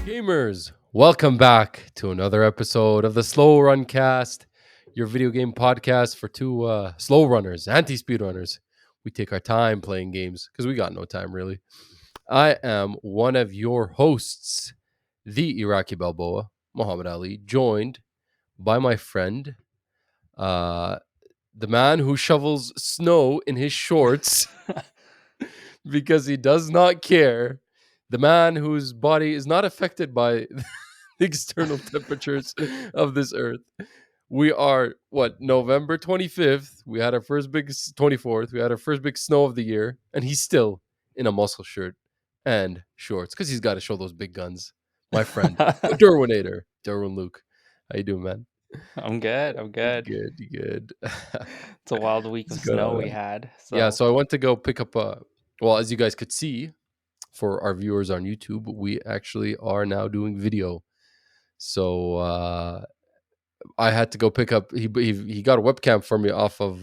Gamers, welcome back to another episode of the Slow Run Cast, your video game podcast for two slow runners, anti-speed runners. We take our time playing games because we got no time really. I am one of your hosts, the Iraqi Balboa, Muhammad Ali, joined by my friend, uh, the man who shovels snow in his shorts because he does not care, the man whose body is not affected by the external temperatures of this earth. We are November 25th. We had our first big 24th. We had our first big snow of the year, and he's still in a muscle shirt and shorts because he's got to show those big guns. My friend, the Derwinator, Derwin Luke. How you doing, man? I'm good. I'm good. Good. It's a wild week of What's going snow on, we man? had. Yeah, So so I went to go pick up as you guys could see for our viewers on YouTube, we actually are now doing video. So I had to go pick up. He got a webcam for me off of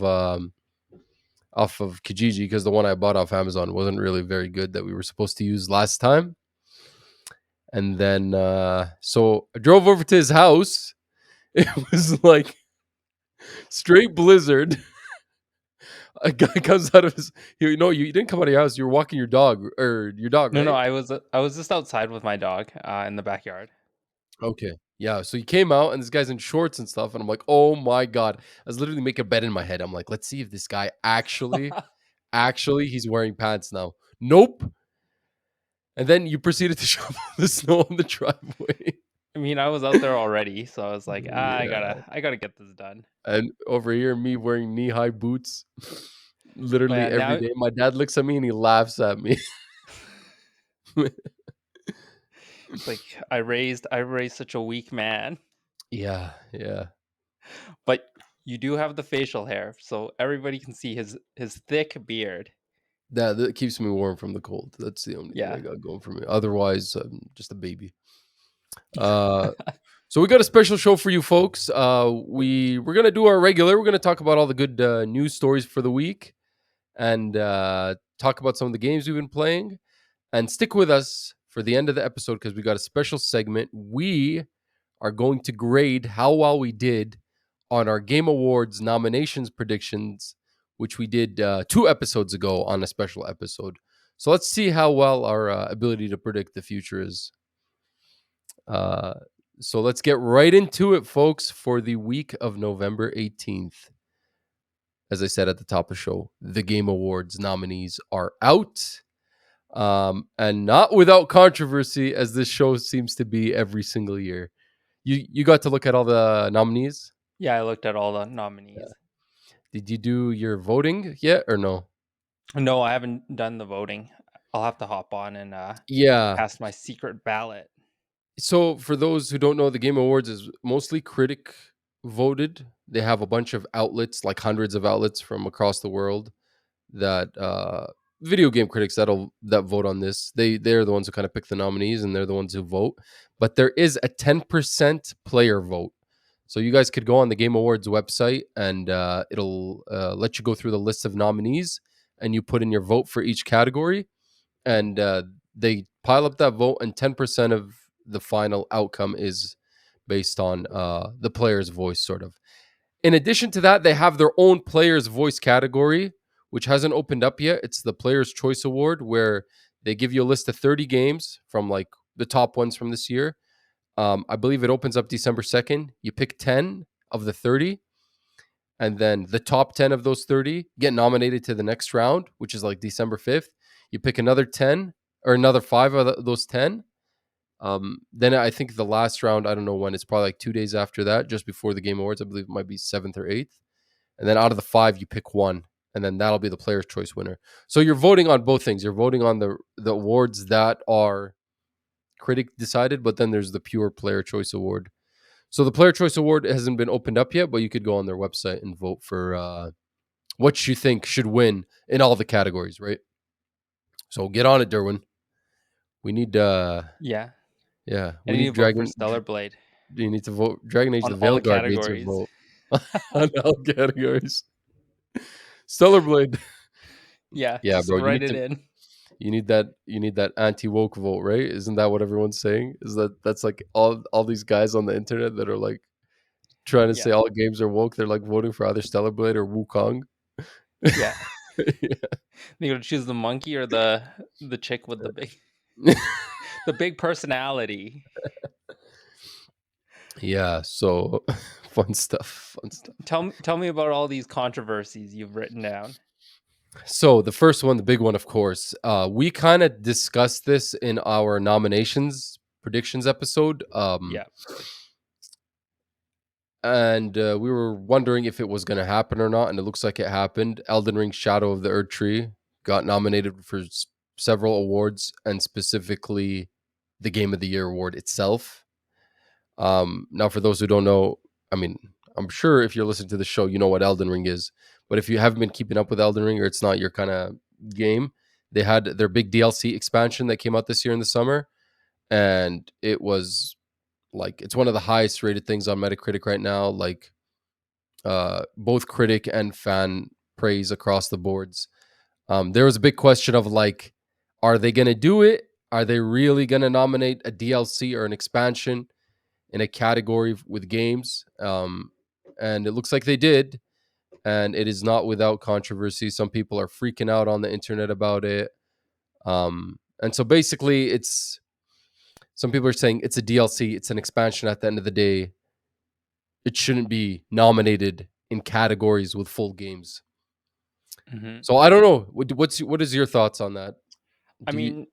Kijiji because the one I bought off Amazon wasn't really very good that we were supposed to use last time. And then so I drove over to his house. It was like straight blizzard. A guy comes out of his. You didn't come out of your house. You were walking your dog or your dog, no, right? I was just outside with my dog in the backyard. Okay. Yeah. So he came out and this guy's in shorts and stuff. And I'm like, oh my God. I was literally making a bed in my head. I'm like, let's see if this guy actually he's wearing pants now. Nope. And then you proceeded to shovel the snow on the driveway. I mean, I was out there already, so I was like, I Yeah. gotta get this done. And over here, me wearing knee-high boots literally But every now day. My dad looks at me and he laughs at me. it's like I raised such a weak man. Yeah. But you do have the facial hair, so everybody can see his thick beard. That keeps me warm from the cold. That's the only thing I Yeah. got going for me. Otherwise, I'm just a baby. Uh, So we got a special show for you folks. We're gonna do our regular. We're gonna talk about all the good news stories for the week, and talk about some of the games we've been playing. And stick with us for the end of the episode because we got a special segment. We are going to grade how well we did on our Game Awards nominations predictions, which we did 2 episodes ago on a special episode. So let's see how well our ability to predict the future is. Uh, so let's get right into it, folks, for the week of November 18th. As I said at the top of the show, the Game Awards nominees are out. And not without controversy, as this show seems to be every single year. You got to look at all the nominees? Yeah, I looked at all the Yeah. nominees. Did you do your voting yet or no? No, I haven't done the voting. I'll have to hop on and Yeah. cast my secret ballot. So for those who don't know, the Game Awards is mostly critic voted. They have a bunch of outlets, like hundreds of outlets from across the world that video game critics that vote on this. They're the ones who kind of pick the nominees and they're the ones who vote. But there is a 10% player vote. So you guys could go on the Game Awards website and it'll let you go through the list of nominees and you put in your vote for each category and they pile up that vote and 10% of the final outcome is based on the player's voice sort of. In addition to that, they have their own player's voice category, which hasn't opened up yet. It's the Player's Choice Award, where they give you a list of 30 games from like the top ones from this year. I believe it opens up December 2nd. You pick 10 of the 30, and then the top 10 of those 30 get nominated to the next round, which is like December 5th. You pick another 10 or another 5 of those 10. Then I think the last round, I don't know when, it's probably like 2 days after that, just before the Game Awards. I believe it might be 7th or 8th. And then out of the 5, you pick one, and then that'll be the Player's Choice winner. So you're voting on both things. You're voting on the awards that are critic decided, but then there's the pure Player Choice Award. So the Player Choice Award hasn't been opened up yet, but you could go on their website and vote for what you think should win in all the categories, right? So get on it, Derwin. We need Yeah. yeah, I we need need to vote for Dragon. Stellar Blade You need to vote. Dragon Age: on The all the Veilguard needs your categories. vote on all categories. Stellar Blade. Yeah, Yeah, just bro. write it in. you need that anti woke vote, right? Isn't that what everyone's saying? Is that's like all these guys on the internet that are like trying to say Yeah, all games are woke? They're like voting for either Stellar Blade or Wukong. yeah. Yeah. You gonna choose the monkey or the chick with the big personality. Yeah, so fun stuff, fun stuff. Tell me about all these controversies you've written down. So the first one, the big one, of course, we kind of discussed this in our nominations predictions episode, Yeah. and we were wondering if it was going to happen or not, and it looks like it happened. Elden Ring: Shadow of the Erd Tree got nominated for several awards, and specifically the Game of the Year award itself. Now, for those who don't know, I mean, I'm sure if you're listening to the show, you know what Elden Ring is. But if you haven't been keeping up with Elden Ring or it's not your kind of game, they had their big DLC expansion that came out this year in the summer. And it was like, it's one of the highest rated things on Metacritic right now. Like, both critic and fan praise across the boards. There was a big question of like, are they going to do it? Are they really going to nominate a DLC or an expansion in a category with games? And it looks like they did, and it is not without controversy. Some people are freaking out on the internet about it. And so basically, it's some people are saying it's a DLC, it's an expansion at the end of the day. It shouldn't be nominated in categories with full games. Hmm. So I don't know. What is your thoughts on that? I Do you mean,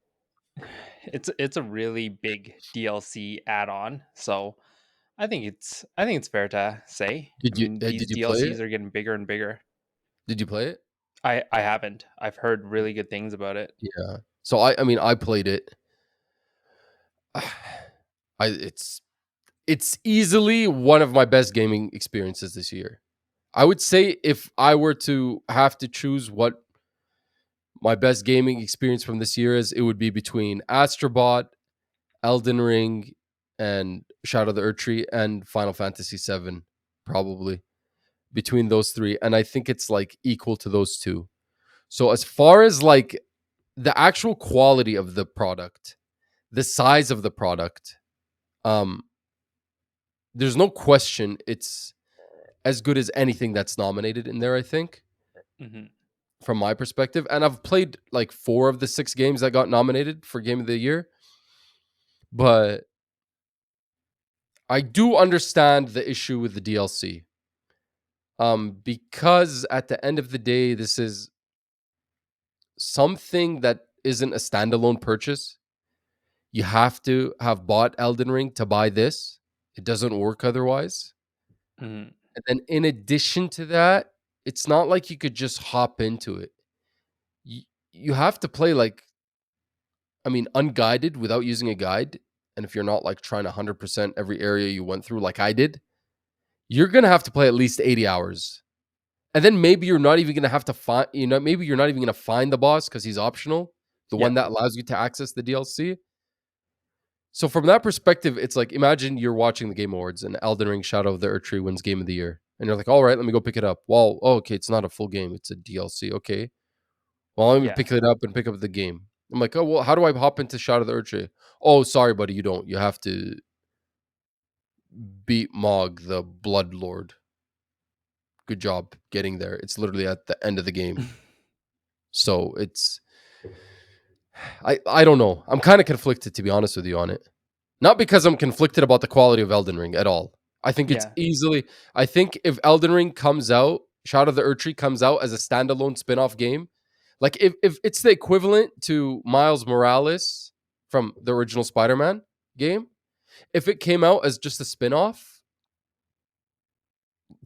it's a really big DLC add-on, so I think it's fair to say. I mean, these did you play DLCs it? are getting bigger and bigger. Did you play it? I haven't. I've heard really good things about it. Yeah. So I mean I played it. I it's easily one of my best gaming experiences this year. I would say if I were to have to choose what my best gaming experience from this year is, it would be between Astrobot, Elden Ring, and Shadow of the Erdtree and Final Fantasy VII, probably between those three. And I think it's like equal to those two. So as far as like the actual quality of the product, the size of the product, um, there's no question it's as good as anything that's nominated in there, I think, Hmm. from my perspective. And I've played like 4 of the 6 games that got nominated for Game of the Year, but I do understand the issue with the DLC. Because at the end of the day, this is something that isn't a standalone purchase. You have to have bought Elden Ring to buy this. It doesn't work otherwise. Hmm. And then in addition to that, it's not like you could just hop into it. You, you have to play like, I mean, unguided without using a guide. And if you're not like trying to 100% every area you went through like I did, you're going to have to play at least 80 hours. And then maybe you're not even going to have to find, maybe you're not even going to find the boss because he's optional, the Yeah. one that allows you to access the DLC. So from that perspective, it's like imagine you're watching the Game Awards and Elden Ring Shadow of the Earth Tree wins Game of the Year. And you're like, all right, let me go pick it up. Well, oh, okay, it's not a full game, it's a DLC. Okay. Well, let me Yeah. pick it up and pick up the game. I'm like, oh well, how do I hop into Shadow of the Earth Tree? Oh, sorry, buddy, you don't. You have to beat Mog, the Blood Lord. Good job getting there. It's literally at the end of the game. So it's I don't know. I'm kind of conflicted to be honest with you on it. Not because I'm conflicted about the quality of Elden Ring at all. I think it's Yeah. easily I think if Elden Ring comes out, Shadow of the Erdtree comes out as a standalone spin-off game, like if it's the equivalent to Miles Morales from the original Spider-Man game, if it came out as just a spin-off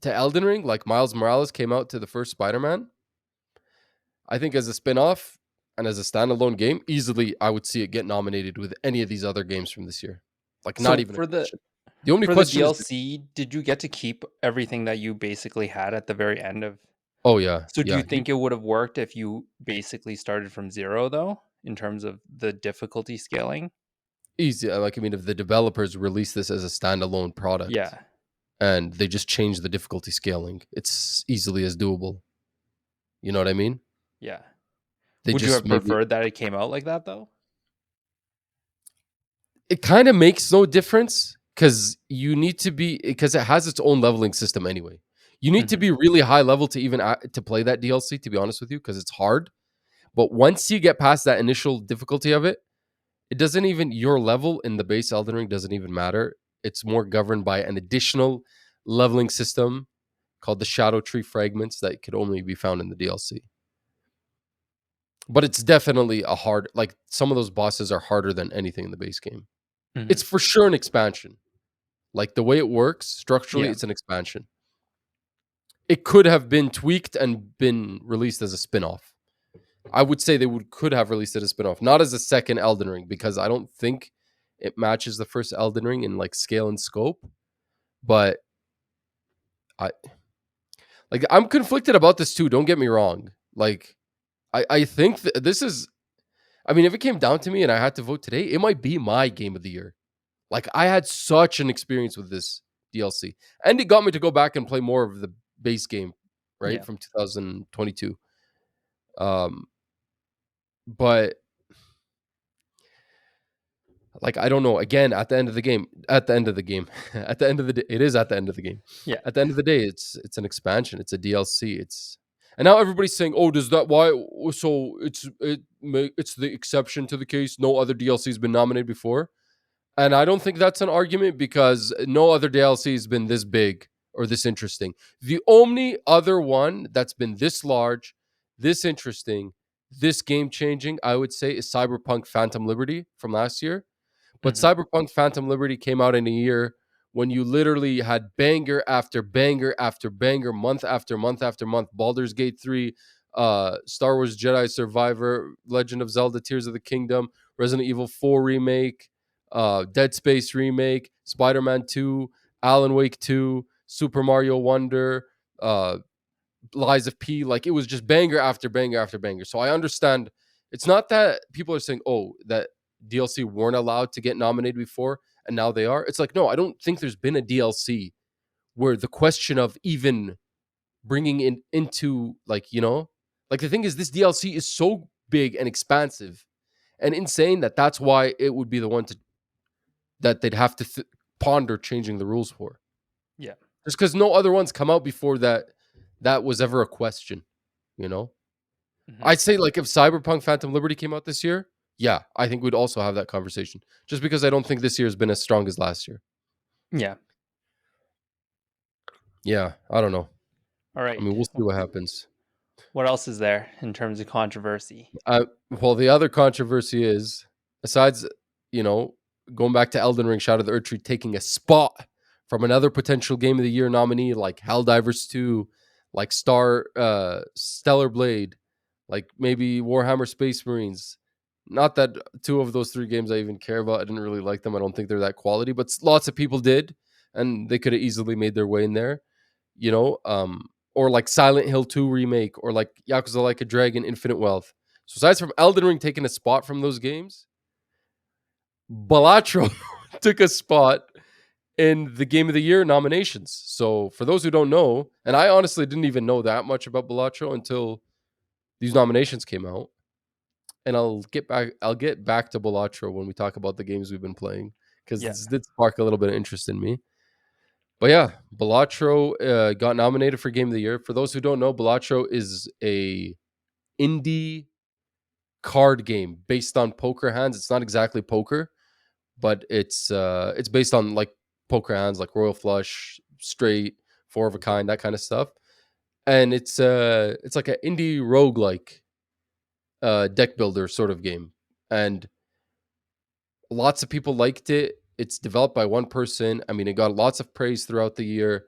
to Elden Ring, like Miles Morales came out to the first Spider-Man, I think as a spin-off and as a standalone game, easily I would see it get nominated with any of these other games from this year. Like not So even a question. The only for the question is DLC, did you get to keep everything that you basically had at the very end of? oh yeah, So do you yeah. think it would have worked if you basically started from zero though, in terms of the difficulty scaling? Easy. Like I mean, if the developers release this as a standalone product Yeah. and they just change the difficulty scaling, it's easily as doable. You know what I mean? Yeah. They Would you just have maybe preferred that it came out like that though? it kind of makes no difference because you need to be because it has its own leveling system anyway. You need to Mhm. be really high level to even to play that DLC. To be honest with you, because it's hard. But once you get past that initial difficulty of it, it doesn't even your level in the base Elden Ring doesn't even matter. It's more governed by an additional leveling system called the Shadow Tree Fragments that could only be found in the DLC. But it's definitely a hard like some of those bosses are harder than anything in the base game. Mhm. It's for sure an expansion. Like the way it works structurally, Yeah. it's an expansion. It could have been tweaked and been released as a spin-off. I would say they could have released it as a spin-off, not as a second Elden Ring, because I don't think it matches the first Elden Ring in like scale and scope. But I like I'm conflicted about this too. Don't get me wrong. Like I think this is. I mean, if it came down to me and I had to vote today, it might be my game of the year. Like I had such an experience with this DLC, and it got me to go back and play more of the base game, right Yeah. from 2022. Um, but like I don't know. Again, at the end of the game, at the end of the game, at the end of the day, it is at the end of the game. Yeah. At the end of the day, it's an expansion. It's a DLC. It's and now everybody's saying, "Oh, does that why?" So it's the exception to the case. No other DLC has been nominated before. And I don't think that's an argument because no other DLC has been this big or this interesting. The only other one that's been this large, this interesting, this game changing, I would say, is Cyberpunk Phantom Liberty from last year. But Mhm. Cyberpunk Phantom Liberty came out in a year when you literally had banger after banger after banger, month after month after month. Baldur's Gate 3, Star Wars Jedi Survivor, Legend of Zelda Tears of the Kingdom, Resident Evil 4 remake, Dead Space remake, Spider-Man 2, Alan Wake 2, Super Mario Wonder, uh, Lies of P. Like it was just banger after banger after banger. So I understand. It's not that people are saying, "Oh, that DLC weren't allowed to get nominated before, and now they are." It's like, no, I don't think there's been a DLC where the question of even bringing in into like the thing is, this DLC is so big and expansive and insane that that's why it would be the one to that they'd have to ponder changing the rules for. Yeah. Just because no other ones come out before that was ever a question, you know? Mhm. I'd say like if Cyberpunk Phantom Liberty came out this year, yeah, I think we'd also have that conversation. Just because I don't think this year has been as strong as last year. Yeah. Yeah, I don't know. All I right. mean, we'll see what happens. What else is there in terms of controversy? Well, the other controversy is, besides, you know, going back to Elden Ring, Shadow of the Earth Tree taking a spot from another potential Game of the Year nominee like Helldivers 2, like Stellar Blade, like maybe Warhammer Space Marines. Not that two of those three games I even care about. I didn't really like them. I don't think they're that quality, but lots of people did, and they could have easily made their way in there. You know, or like Silent Hill 2 remake, or like Yakuza Like a Dragon Infinite Wealth. So aside from Elden Ring taking a spot from those games, Balatro took a spot in the Game of the Year nominations. So for those who don't know, and I honestly didn't even know that much about Balatro until these nominations came out. And I'll get back to Balatro when we talk about the games we've been playing because Yeah. this did spark a little bit of interest in me. But yeah, Balatro got nominated for Game of the Year. For those who don't know, Balatro is a indie card game based on poker hands. It's not exactly poker, but it's based on like poker hands, like Royal Flush, Straight, Four of a Kind, that kind of stuff. And it's like an indie roguelike deck builder sort of game. And lots of people liked it. It's developed by one person. I mean, it got lots of praise throughout the year.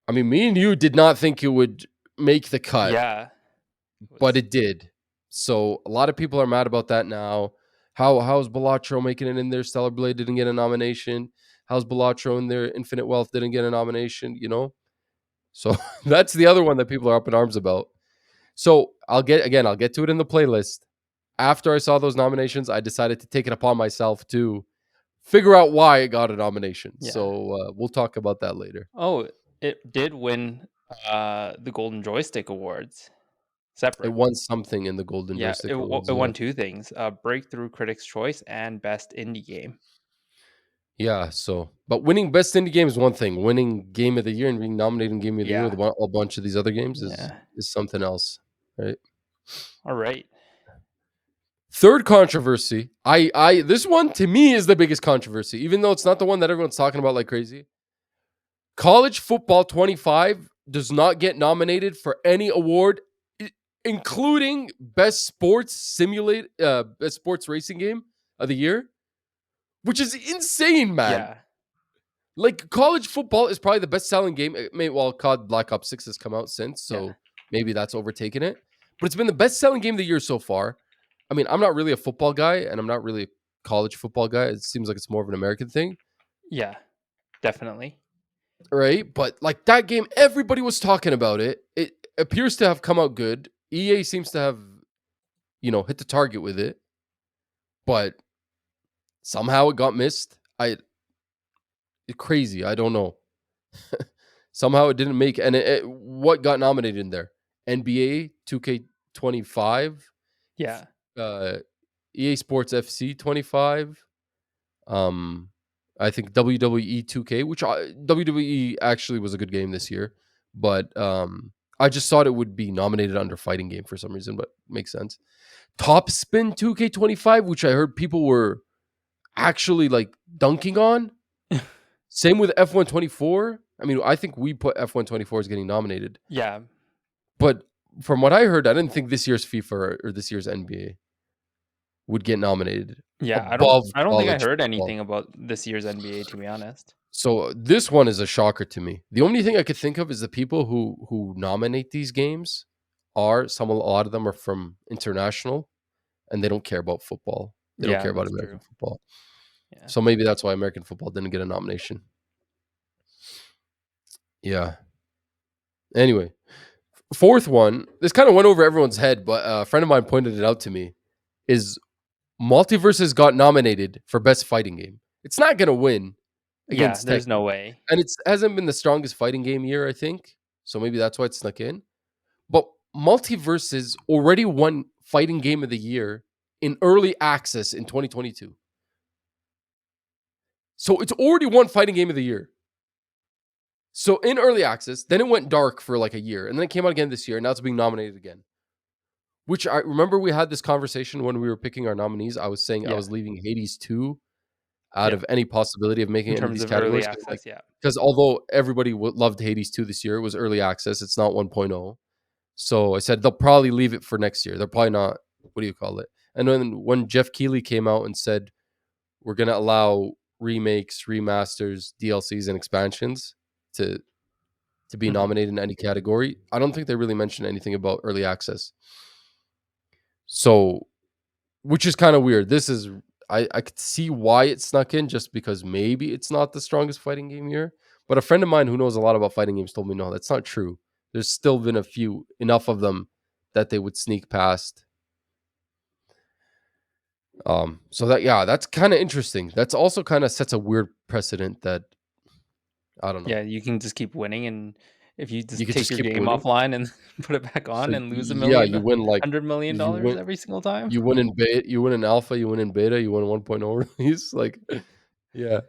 I mean, me and you did not think it would make the cut, Yeah. It but was it did. So a lot of people are mad about that now. How's Balatro making it in there? Stellar Blade didn't get a nomination. How's Balatro in there? Infinite Wealth didn't get a nomination. So that's the other one that people are up in arms about. So I'll get to it in the playlist. After I saw those nominations, I decided to take it upon myself to figure out why it got a nomination. yeah. So we'll talk about that later. Oh, it did win the Golden Joystick Awards. It separate. won something in the Golden Yeah, Joystick Awards, it yeah. won 2 things, Breakthrough Critics' Choice and Best Indie Game. Yeah, so but winning best indie game is one thing. Winning game of the year and being nominated in game of the year with Yeah, a bunch of these other games yeah. is something else, right? Alright. Third controversy. I this one to me is the biggest controversy, even though it's not the one that everyone's talking about like crazy. College football 25 does not get nominated for any award, including best sports racing game of the year, which is insane, man. Yeah, Like college football is probably the best selling game. Well, COD Black Ops 6 has come out since, yeah, so maybe that's overtaken it. But it's been the best selling game of the year so far. I mean, I'm not really a football guy, and I'm not really a college football guy. It seems like it's more of an American thing, yeah, definitely. right? But like that game, everybody was talking about it. It appears to have come out good. EA seems to have, hit the target with it, but somehow it got missed. Crazy. I don't know. Somehow it didn't make and what got nominated in there? NBA 2K25, Yeah, uh, EA Sports FC 25, um, I think WWE 2K, which WWE actually was a good game this year, but I just thought it would be nominated under fighting game for some reason, but makes sense. Top Spin 2K25, which I heard people were actually like dunking on. Same with F124. I mean, I think we put F124 as getting nominated. yeah, But from what I heard, I didn't think this year's FIFA or this year's NBA would get nominated yeah, above I don't think I college heard football. anything about this year's NBA, to be honest. So this one is a shocker to me. The only thing I could think of is the people who nominate these games a lot of them are from international and they don't care about football. They don't Yeah, care about that's American true. football. Yeah. So maybe that's why American football didn't get a nomination. Yeah. Anyway, fourth one, this kind of went over everyone's head, but a friend of mine pointed it out to me, is Multiverses got nominated for best fighting game. It's not going to win Yeah, against there's no Tekken, way. and it hasn't been the strongest fighting game year, I think. So maybe that's why it snuck in. But Multiverses already won fighting game of the year in early access in 2022. So it's already won fighting game of the year. So in early access, then it went dark for like a year, and then it came out again this year, and now it's being nominated again. Which I remember we had this conversation when we were picking our nominees. I was saying I Yeah, was leaving Hades 2 out yep. of any possibility of making In it into terms these of early categories access, yeah. because although everybody loved Hades 2 this year, it was early access. It's not 1.0. So I said they'll probably leave it for next year. They're probably not. What do you call it? And then when Jeff Keighley came out and said we're going to allow remakes, remasters, DLCs, and expansions to be Mhm. nominated in any category, I don't think they really mentioned anything about early access. So which is kind of weird. This is I could see why it snuck in just because maybe it's not the strongest fighting game year. But a friend of mine who knows a lot about fighting games told me no, that's not true. There's still been enough of them that they would sneak past. So that's kind of interesting. That's also kind of sets a weird precedent that I don't know. Yeah, you can just keep winning, and if you You just could take just your keep game winning. offline and put it back So on and lose a yeah, million, you win like you $100 million win every single time. you win in beta, you win in alpha, you win in beta, you win 1.0 release. Like yeah.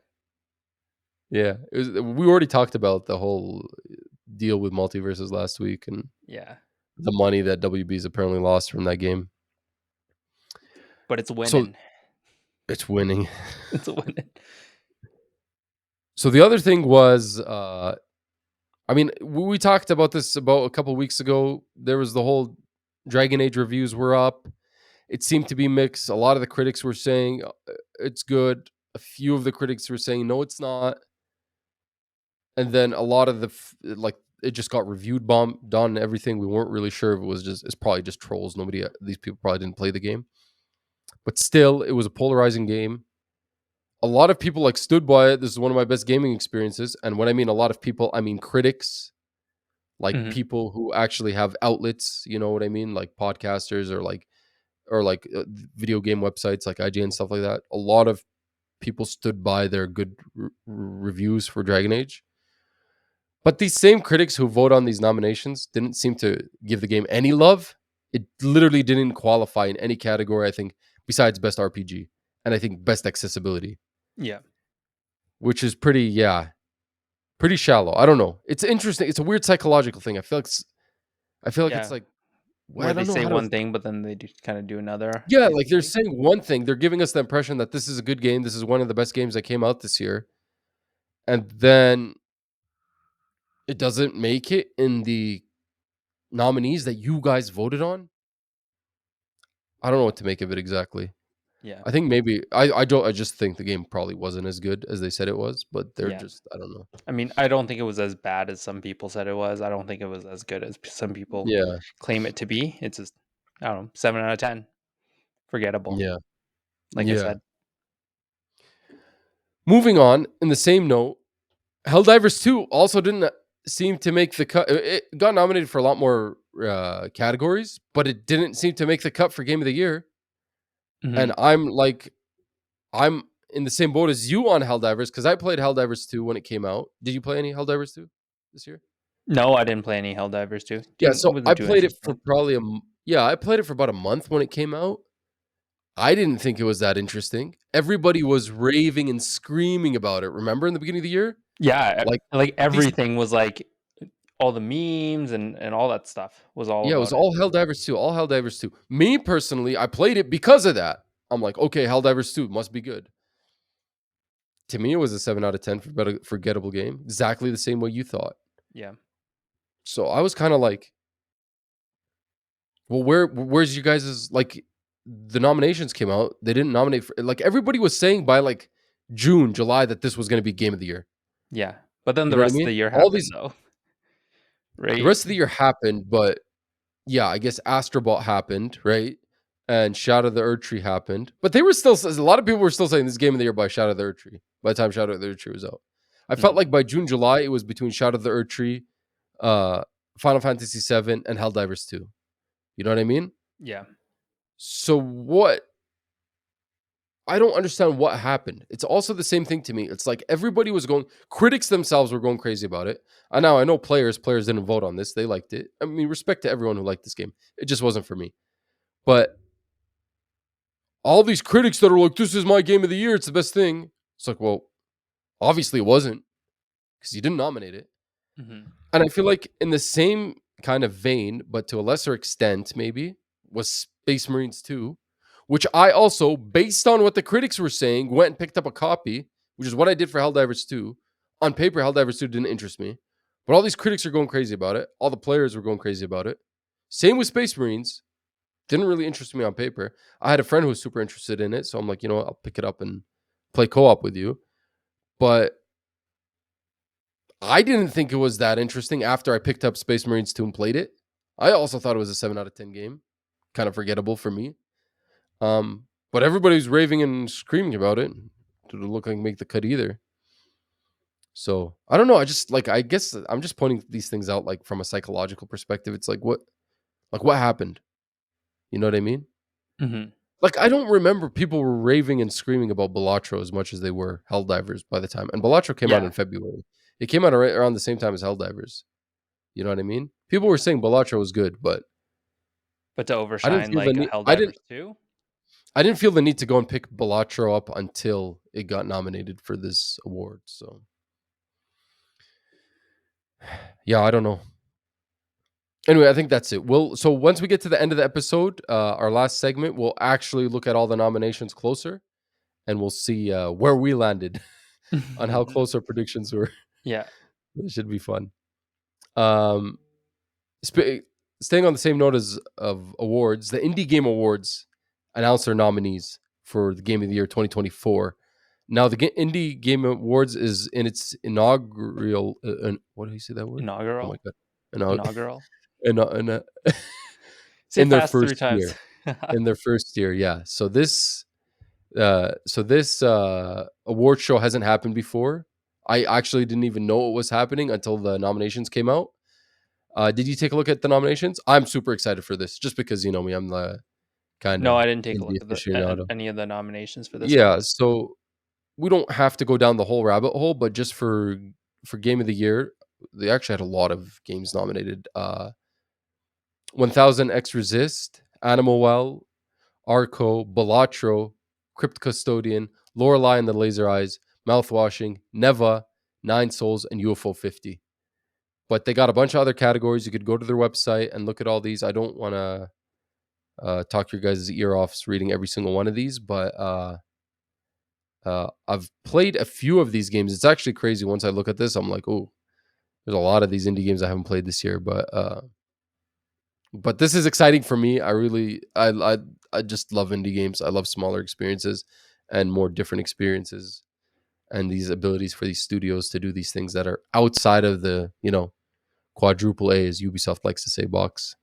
Yeah, we already talked about the whole deal with multiverses last week and Yeah, the money that WB's apparently lost from that game. but it's So winning. it's winning. It's winning. So the other thing was, I mean, we talked about this about a couple weeks ago. There was the whole Dragon Age reviews were up. It seemed to be mixed. A lot of the critics were saying it's good. A few of the critics were saying no, it's not. And then a lot of like it just got reviewed bombed done and everything. We weren't really sure if it's probably just trolls. These people probably didn't play the game, but still, it was a polarizing game. A lot of people like stood by it. This is one of my best gaming experiences, and when I mean a lot of people, I mean critics, like Mhm, people who actually have outlets. You know what I mean, like podcasters or video game websites like IGN and stuff like that. A lot of people stood by their good reviews for Dragon Age. But these same critics who vote on these nominations didn't seem to give the game any love. It literally didn't qualify in any category, I think, besides best RPG, and I think best accessibility, Yeah. which is pretty, yeah, pretty shallow. I don't know. It's interesting. It's a weird psychological thing. I feel like it's Yeah. like, well, Where I they don't know say how to. one thing, but then they kind of do another, Yeah, like they're basically. saying one thing. They're giving us the impression that this is a good game. This is one of the best games that came out this year, and then it doesn't make it in the nominees that you guys voted on. I don't know what to make of it exactly. Yeah. I think maybe I just think the game probably wasn't as good as they said it was, but they're Yeah. just, I don't know. I mean, I don't think it was as bad as some people said it was. I don't think it was as good as some people Yeah, claim it to be. It's just, I don't know, 7 out of 10. Forgettable, yeah, like I yeah. said. Moving on, in the same note, Helldivers 2 also didn't seem to make the cut. It got nominated for a lot more categories, but it didn't seem to make the cut for Game of the Year. And Mhm. I'm in the same boat as you on Helldivers because I played Helldivers 2 when it came out. Did you play any Helldivers 2 this year? No, I didn't play any Helldivers 2. Yeah, Didn't so I wasn't too played it for interested. probably yeah, I played it for about a month when it came out. I didn't think it was that interesting. Everybody was raving and screaming about it. Remember in the beginning of the year? Yeah, Like like, these everything was, like, all the memes and all that stuff was all Yeah, it was about it. all Helldivers 2, all Helldivers 2. Me personally, I played it because of that. I'm like, okay, Helldivers 2 must be good. To me, it was a 7 out of 10 for better forgettable game. Exactly the same way you thought. Yeah. So I was kind of like, well, where's you guys's like the nominations came out. They didn't nominate for like everybody was saying by like June, July that this was going to be game of the year. Yeah. But then You the know what I rest of mean? the year All happened these though, The right? rest of the year happened, but yeah, I guess Astrobot happened, right? And Shadow of the Erd Tree happened. But they were still a lot of people were still saying this is game of the year by Shadow of the Erd Tree by the time Shadow of the Erd Tree was out. I felt Mhm. like by June, July, it was between Shadow of the Erd Tree, uh, Final Fantasy VII, and Helldivers 2. You know what I mean? Yeah. So what I don't understand what happened. It's also the same thing to me. It's like everybody was going critics themselves were going crazy about it. I know players didn't vote on this. They liked it. I mean, respect to everyone who liked this game. It just wasn't for me. But all these critics that are like, this is my game of the year, it's the best thing. It's like, well, obviously it wasn't because you didn't nominate it. Mhm. And I feel like in the same kind of vein, but to a lesser extent, maybe, was Space Marines 2, which I also, based on what the critics were saying, went and picked up a copy, which is what I did for Helldivers 2. On paper, Helldivers 2 didn't interest me. But all these critics are going crazy about it. All the players were going crazy about it. Same with Space Marines. Didn't really interest me on paper. I had a friend who was super interested in it. So I'm like, you know what? I'll pick it up and play co op with you. But I didn't think it was that interesting after I picked up Space Marines 2 and played it. I also thought it was a 7 out of 10 game. Kind of forgettable for me. But everybody's raving and screaming about it. Didn't look like make the cut either. So I don't know. I guess I'm just pointing these things out like from a psychological perspective. It's like what happened? You know what I mean? Mhm. Like I don't remember people were raving and screaming about Balatro as much as they were Helldivers by the time. And Balatro came out Yeah. in February. It came out around the same time as Helldivers. You know what I mean? People were saying Balatro was good, but But to I didn't overshine, feel the like, a need. Helldivers 2? I didn't feel the need to go and pick Balatro up until it got nominated for this award. So yeah, I don't know. Anyway, I think that's it. So once we get to the end of the episode, our last segment, we'll actually look at all the nominations closer, and we'll see where we landed on how close our predictions were. Yeah. It should be fun. Um, sp- Staying on the same note as of awards, the Indie Game Awards announced their nominees for the Game of the Year 2024. Now, the Indie Game Awards is in its inaugural. What do you say that word? Oh my Inaugural? god! Inau- Inaugural? in, in, uh, Say it in their fast 3 first times. year. In their first year, yeah. So this award show hasn't happened before. I actually didn't even know it was happening until the nominations came out. Did you take a look at the nominations? I'm super excited for this, just because you know me. I'm the kind No, of I didn't take a indie look at aficionado. any of the nominations for this one. Yeah, so we don't have to go down the whole rabbit hole, but just for game of the year, they actually had a lot of games nominated. 1000 X Resist, Animal Well, Arco, Balatro, Crypt Custodian, Lorelei and the Laser Eyes, Mouthwashing, Neva, Nine Souls, and UFO 50. But they got a bunch of other categories. You could go to their website and look at all these. I don't want to talk your guys' ear off reading every single one of these, but I've played a few of these games. It's actually crazy. Once I look at this, I'm like, oh, there's a lot of these indie games I haven't played this year. But this is exciting for me. I just love indie games. I love smaller experiences and more different experiences and these abilities for these studios to do these things that are outside of the quadruple A, as Ubisoft likes to say, box.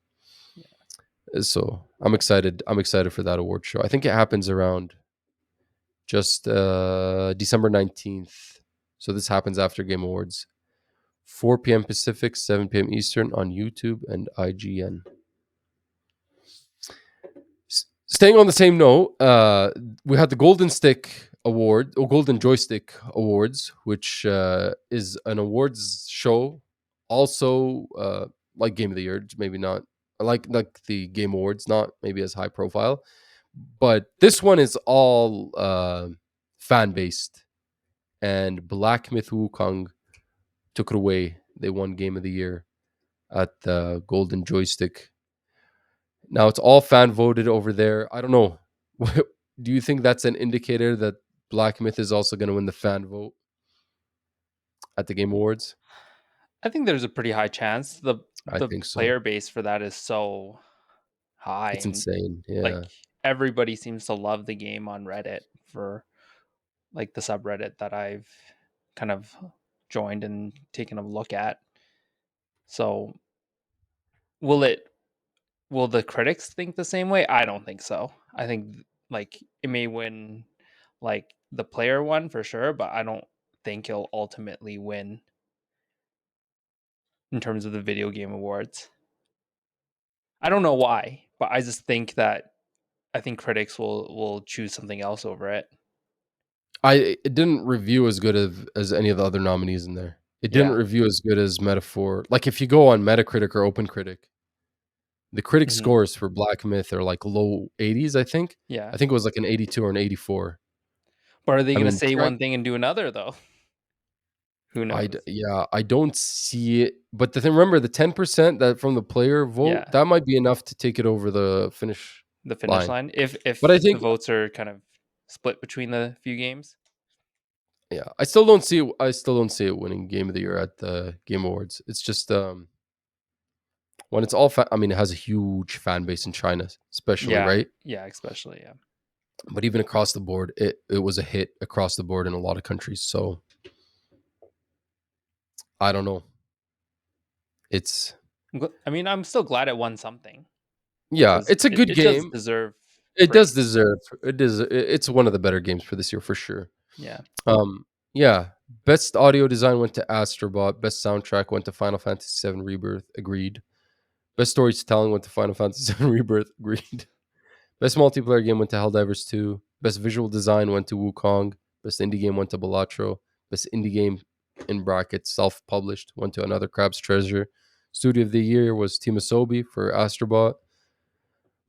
So I'm excited. I'm excited for that award show. I think it happens around just December 19th. So this happens after Game Awards. 4 p.m. Pacific, 7 p.m. Eastern on YouTube and IGN. Staying on the same note, we had the Golden Stick Award or Golden Joystick Awards, which is an awards show, also like Game of the Year, maybe not like the Game Awards, not maybe as high profile, but this one is all fan based. And Black Myth Wukong took it away. They won Game of the Year at the Golden Joystick. Now it's all fan voted over there. I don't know. Do you think that's an indicator that Black Myth is also going to win the fan vote at the Game Awards? I think there's a pretty high chance. The I the think so. player base for that is so high, It's and insane. like Yeah. everybody seems to love the game on Reddit, for like the subreddit that I've kind of joined and taken a look at. So will it will the critics think the same way? I don't think so. I think like it may win like the player one for sure, but I don't think he'll ultimately win in terms of the video game awards. I don't know why, but I just think that I think critics will choose something else over it. It didn't review as good as any of the other nominees in there. It didn't Yeah. review as good as Metaphor. Like if you go on Metacritic or OpenCritic, the critic Mhm. scores for Black Myth are like low 80s, I think. Yeah. I think it was like an 82 or an 84. But are they I going to mean, say one thing and do another though? Who knows? yeah, I don't see it. But the thing, remember, the 10% that from the player vote, Yeah. that might be enough to take it over the finish The finish line. line, But I if the think, votes are kind of split between the few games. yeah, I still don't see it. I still don't see it winning Game of the Year at the Game Awards. It's just when it's all. I mean, it has a huge fan base in China, especially, Yeah. right? Yeah, especially, yeah. But even across the board, it was a hit across the board in a lot of countries. So I don't know. It's I mean, I'm still glad it won something yeah, because it's a good it does game. deserve It does praise. deserve. It is. It's one of the better games for this year for sure. Yeah. Yeah. Best audio design went to Astrobot. Best soundtrack went to Final Fantasy VII Rebirth. Agreed. Best storytelling went to Final Fantasy VII Rebirth. Agreed. Best multiplayer game went to Helldivers 2. Best visual design went to Wukong. Best indie game went to Balatro. Best indie game in brackets self-published went to Another Crab's Treasure. Studio of the Year was Team Asobi for Astrobot.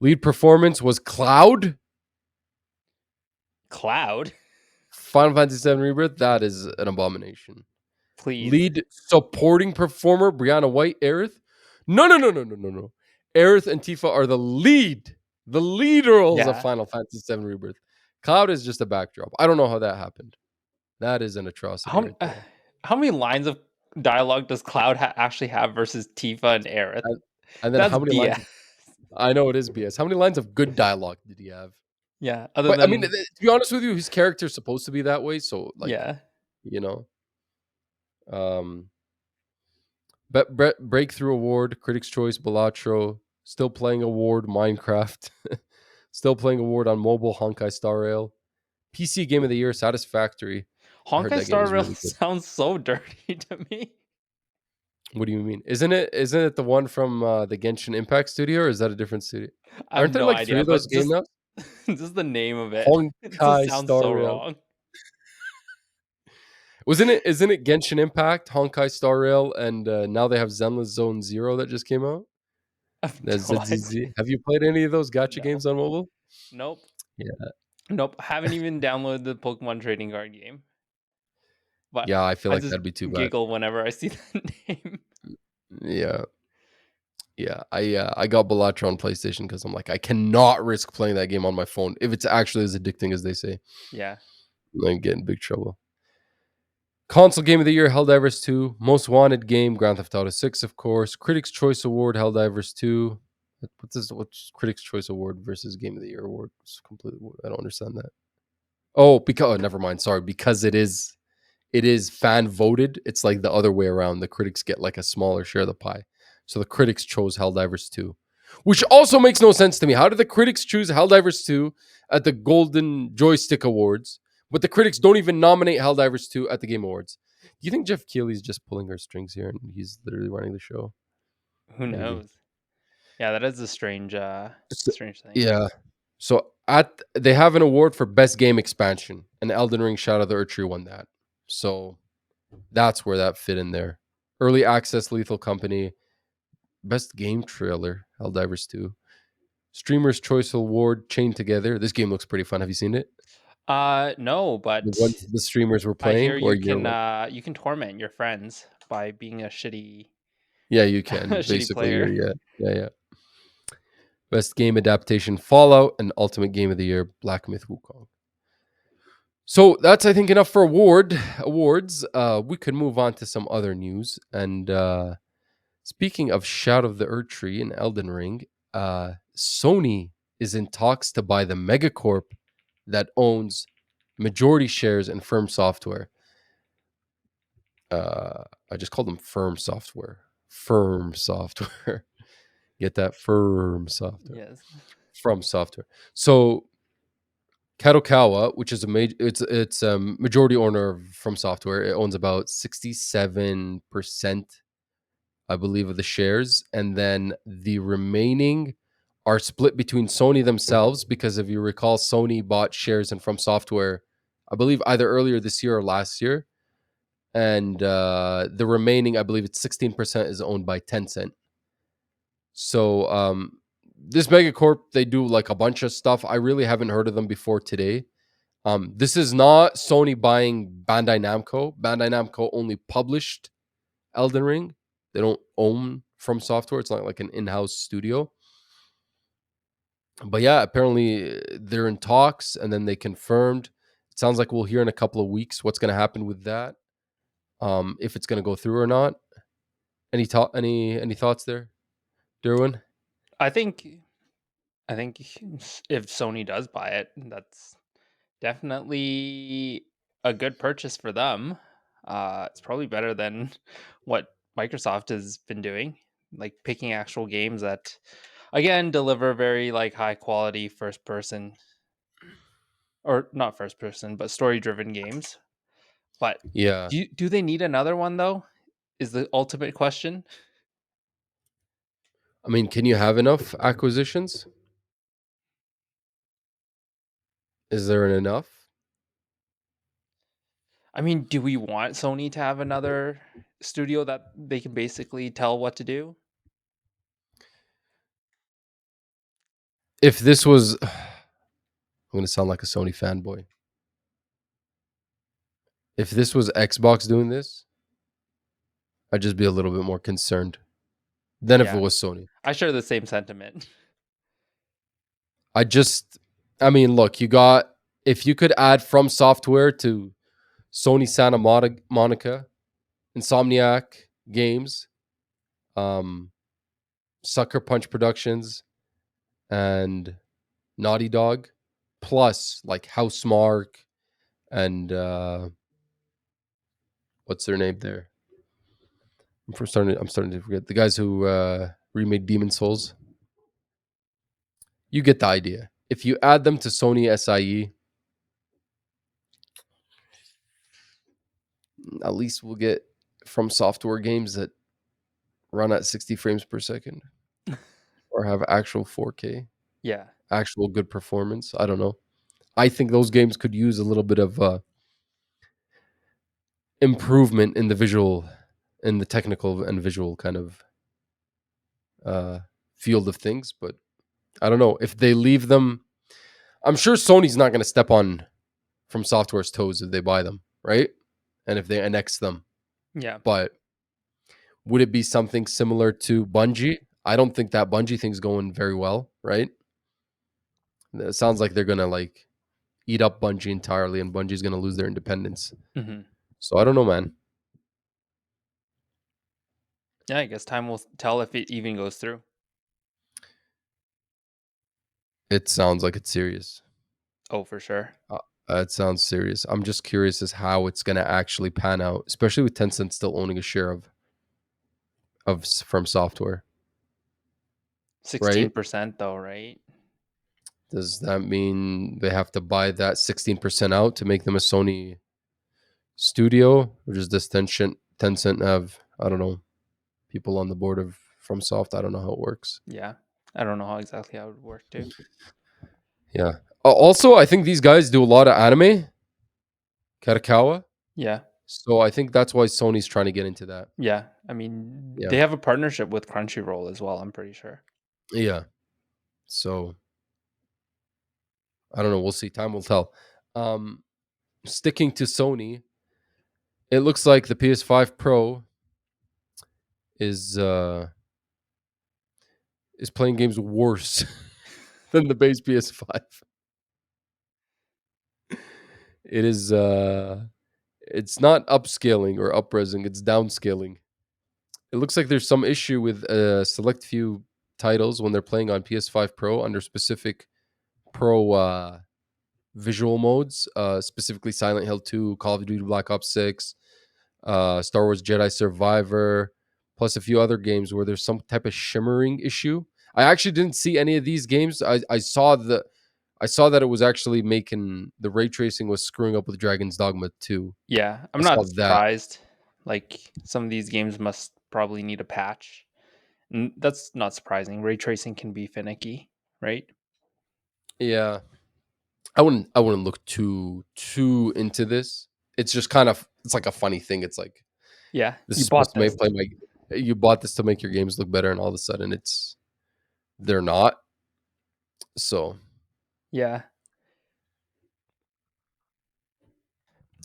Lead performance was Cloud. Cloud, Final Fantasy VII Rebirth. That is an abomination. please. Lead supporting performer Brianna White, Aerith. No, no, no, no, no, no, no. Aerith and Tifa are the lead roles of Yeah. Final Fantasy VII Rebirth. Cloud is just a backdrop. I don't know how that happened. That is an atrocity How m right there. how many lines of dialogue does Cloud actually have versus Tifa and Aerith? And, and then That's how many lines? BS. I know it is BS. How many lines of good dialogue did he have? Yeah, other But I mean, than to be honest with you, his character is supposed to be that way. So, like, yeah. you know, um, Breakthrough Award, Critics' Choice, Balatro. Still playing award, Minecraft. Still playing award on mobile, Honkai Star Rail. PC Game of the Year, Satisfactory. I heard Honkai that game Star was Rail really good. sounds so dirty to me. What do you mean? Isn't it the one from the Genshin Impact studio, or is that a different studio? I have Aren't there no like three idea, of those but games now? just the name of it, it just Honkai sounds Star so Rail. wrong. Isn't it Genshin Impact, Honkai Star Rail, and now they have Zenless Zone Zero that just came out? I've That's no idea. ZZ. Have you played any of those gacha No. games on mobile? Nope. Yeah. Nope. Haven't even downloaded the Pokemon trading card game, but Yeah, I feel I like just that'd be too bad. giggle whenever I see that name. Yeah. Yeah. I got Balatro on PlayStation because I'm like, I cannot risk playing that game on my phone if it's actually as addicting as they say. Yeah. I'm get in big trouble. Console Game of the Year, Helldivers 2. Most Wanted Game, Grand Theft Auto 6, of course. Critics' Choice Award, Helldivers 2. What's Critics' Choice Award versus Game of the Year Award? It's completely, I don't understand that. Oh, because never mind. Sorry, because it is fan voted. It's like the other way around. The critics get like a smaller share of the pie. So the critics chose Helldivers 2, which also makes no sense to me. How did the critics choose Helldivers 2 at the Golden Joystick Awards, but the critics don't even nominate Helldivers 2 at the Game Awards? Do you think Jeff Keighley's just pulling our strings here and he's literally running the show? Who Maybe. knows? Yeah, that is a So, strange thing. yeah. So they have an award for best game expansion, and Elden Ring Shadow of the Erdtree won that. So that's where that fit in there. Early access Lethal Company, best game trailer, Helldivers 2. Streamer's Choice Award, Chained Together. This game looks pretty fun. Have you seen it? No, The but ones the streamers were I playing, hear or you're one? you can torment your friends by being a shitty Yeah, you a can. shitty Basically, player. yeah. Best game adaptation, Fallout, and Ultimate Game of the Year, Black Myth Wukong. So that's I think enough for awards. We could move on to some other news. And speaking of Shadow of the Erdtree and Elden Ring, Sony is in talks to buy the megacorp that owns majority shares in Firm Software. I just called them Firm Software. Firm Software. Get that? Firm Software. Yes. From Software. So Kadokawa, which is a major, it's a majority owner From Software. It owns about 67%, I believe, of the shares, and then the remaining are split between Sony themselves because if you recall, Sony bought shares in From Software, I believe, either earlier this year or last year, and the remaining, I believe, it's 16% is owned by Tencent. So this megacorp, they do like a bunch of stuff. I really haven't heard of them before today. This is not Sony buying Bandai Namco. Bandai Namco only published Elden Ring. They don't own From Software. It's not like an in-house studio. But yeah, apparently they're in talks, and then they confirmed. It sounds like we'll hear in a couple of weeks what's going to happen with that. If it's going to go through or not. Any thoughts there, Derwin? I think I think if Sony does buy it, that's definitely a good purchase for them. It's probably better than what Microsoft has been doing, like picking actual games that, again, deliver very like high quality first person or not first person, but story driven games. But Yeah. do they need another one though? Is the ultimate question. I mean, can you have enough acquisitions? Is there an enough? I mean, do we want Sony to have another studio that they can basically tell what to do? If this was, I'm going to sound like a Sony fanboy. If this was Xbox doing this, I'd just be a little bit more concerned than if it Yeah, was Sony. I share the same sentiment. I just, I mean, look, if you could add From Software to Sony Monica, Insomniac Games, um, Sucker Punch Productions, and Naughty Dog, plus like Housemark and what's their name there? I'm starting to forget the guys who remade Demon Souls. You get the idea. If you add them to Sony SIE, at least we'll get From Software games that run at 60 frames per second or have actual 4K, Yeah. actual good performance. I don't know. I think those games could use a little bit of improvement in the technical and visual kind of uh, field of things, but I don't know if they leave them. I'm sure Sony's not going to step on From Software's toes if they buy them, right? And if they annex them. Yeah. But would it be something similar to Bungie? I don't think that Bungie thing's going very well, right? It sounds like they're gonna like eat up Bungie entirely, and Bungie's gonna lose their independence. Mhm. So I don't know, man. Yeah, I guess time will tell if it even goes through. It sounds like it's serious. Oh, for sure. Uh, it sounds serious. I'm just curious as how it's gonna actually pan out, especially with Tencent still owning a share of From Software, right? 16% though, right? Does that mean they have to buy that 16% out to make them a Sony studio, or does this Tencent have, I don't know, people on the board of FromSoft? I don't know how it works. Yeah. I don't know how exactly how it would work too. Yeah. Also, I think these guys do a lot of anime, Karakawa. Yeah. So I think that's why Sony's trying to get into that. Yeah. I mean, Yeah. they have a partnership with Crunchyroll as well, I'm pretty sure. Yeah. So I don't know. We'll see. Time will tell. Um, Sticking to Sony, it looks like the PS5 Pro is uh is playing games worse than the base PS5. It is it's not upscaling or upresing, it's downscaling. It looks like there's some issue with a select few titles when they're playing on PS5 Pro under specific Pro visual modes, specifically Silent Hill 2, Call of Duty Black Ops 6, Star Wars Jedi Survivor, plus a few other games where there's some type of shimmering issue. I actually didn't see any of these games. I saw that it was actually making the ray tracing was screwing up with Dragon's Dogma 2. Yeah, I I'm saw not that. surprised. Like some of these games must probably need a patch. And that's not surprising. Ray tracing can be finicky, right? Yeah. I wouldn't look too into this. It's just kind of it's like a funny thing. It's like Yeah, this you is supposed bought to make this. play my you bought this to make your games look better and all of a sudden they're not. So, Yeah.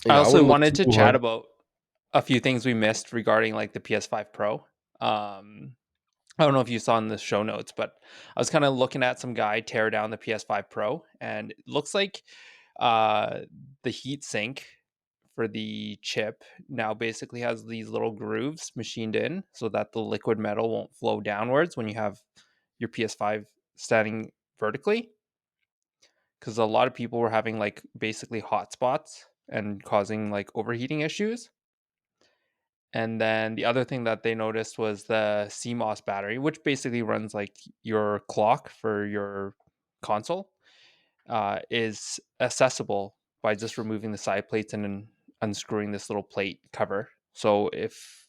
I yeah, I also wouldn't look wanted too to chat hard. about a few things we missed regarding like the PS5 Pro. I don't know if you saw in the show notes, but I was kind of looking at some guy tear down the PS5 Pro, and it looks like uh, the heat sink for the chip now basically has these little grooves machined in so that the liquid metal won't flow downwards when you have your PS5 standing vertically. Because a lot of people were having like basically hot spots and causing like overheating issues. And then the other thing that they noticed was the CMOS battery, which basically runs like your clock for your console, is accessible by just removing the side plates and then unscrewing this little plate cover. So if,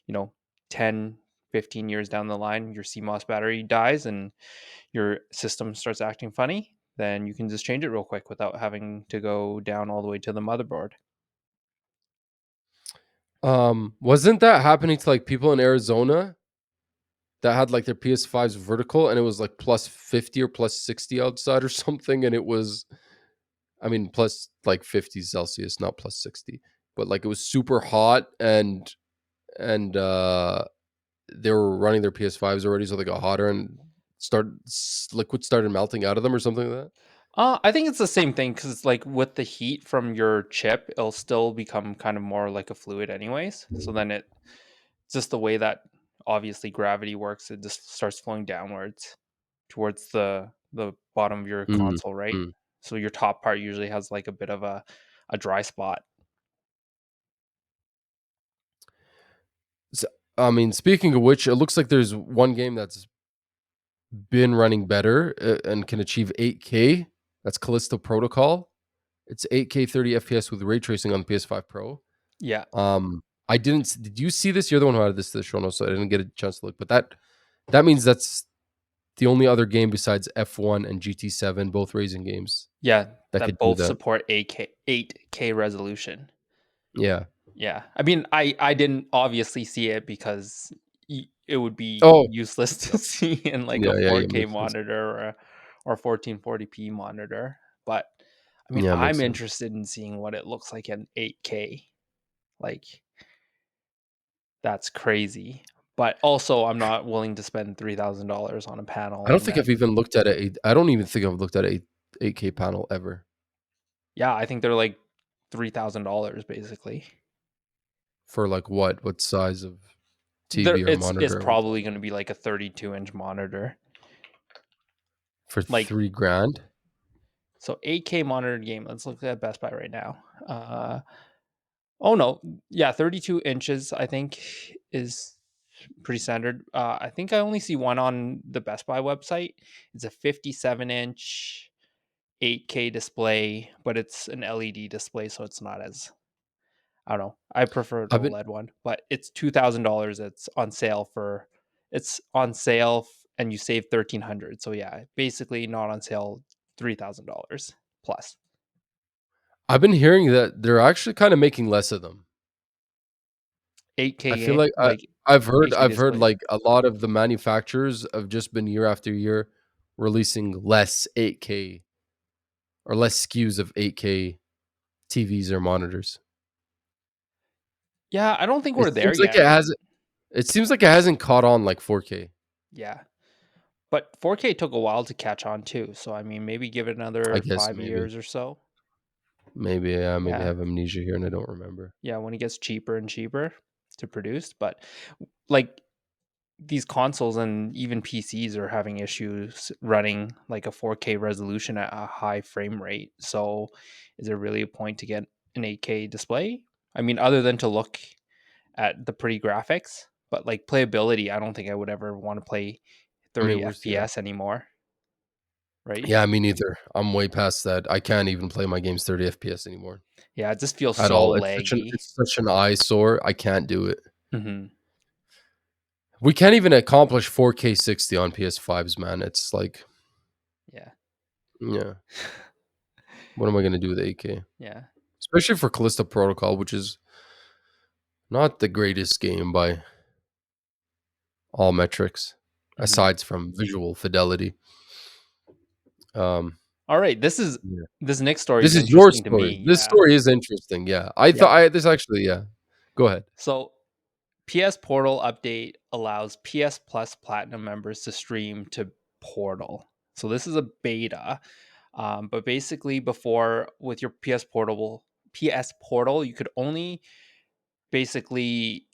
you know, 10, 15 years down the line, your CMOS battery dies and your system starts acting funny, then you can just change it real quick without having to go down all the way to the motherboard. Wasn't that happening to like people in Arizona that had like their PS5s vertical and it was like plus 50 or plus 60 outside or something and it was I mean plus like 50 Celsius, not plus 60. But like it was super hot and they were running their PS5s already so they got hotter and liquid started melting out of them or something like that. I think it's the same thing because, like, with the heat from your chip, it'll still become kind of more like a fluid, anyways. So then it's just the way that obviously gravity works. It just starts flowing downwards towards the bottom of your Mm, console, right? mm. So your top part usually has like a bit of a dry spot. So, I mean, speaking of which, it looks like there's one game that's been running better and can achieve 8K. That's Callisto Protocol. It's 8K 30 FPS with ray tracing on the PS5 Pro. Yeah, I didn't. Did you see this? You're the one who added this to the show notes, so I didn't get a chance to look. But that means that's the only other game besides F1 and GT7, both racing games yeah, that that could do both that. support 8K resolution. Yeah. Yeah, I mean, I didn't obviously see it because it would be Oh, useless to see in like yeah, a yeah, yeah, 4K makes sense. monitor or 1440p monitor. But I mean, Yeah, makes I'm sense. interested in seeing what it looks like in 8K. Like that's crazy. But also, I'm not willing to spend $3,000 on a I panel. don't And think I've then, even looked at I don't even think I've looked at a 8K panel ever yeah, I think they're like $3,000 basically. for like what? What size of There, TV or it's monitor are we probably going talking? to be like a 32-inch monitor. For Like 3 grand? so, 8K monitored game. Let's look at Best Buy right now. Oh no, yeah, 32 inches I think is pretty standard. I think I only see one on the Best Buy website. It's a 57-inch 8K display, but it's an LED display, so it's not as, I don't know. I prefer the I've been OLED one, but it's $2,000. It's on sale and you save 1,300. So yeah, basically not on sale, $3,000 plus. I've been hearing that they're actually kinda making less of them. I 8K feel game, like like I've 8K heard, displays. like, a lot of the manufacturers have just been year after year releasing less 8K or less SKUs of 8K TVs or monitors. Yeah, I don't think It we're there seems like yet. it seems like it hasn't caught on like 4K. Yeah. But 4K took a while to catch on too. So I mean, maybe give it I another guess 5 maybe. years or so. Maybe, yeah, maybe I Yeah. have amnesia here and I don't remember. Yeah, when it gets cheaper and cheaper to produce, but like these consoles and even PCs are having issues running like a 4K resolution at a high frame rate. So is there really a point to get an 8K display? I mean, other than to look at the pretty graphics, but like playability, I don't think I would ever want to play I mean, 30 yeah. FPS anymore, right? Yeah, me neither. I'm way past that. I can't even play my games 30 FPS anymore Yeah, it just feels at so all. laggy. It's such an eyesore. I can't do it. Hmm. We can't even accomplish 4K 60 on PS5s, man. It's like, Yeah. yeah, what am I gonna do with 8K? Yeah. Especially for Callisto Protocol, which is not the greatest game by all metrics, Hmm. aside from visual fidelity. Um, All right. yeah. This next story This is is your interesting to story. me. This Yeah. story is interesting. Yeah, I thought Yeah. I this actually. Yeah, go ahead. So PS Portal update allows PS Plus Platinum members to stream to Portal. So this is a beta, but basically, before with your PS Portal, you could only basically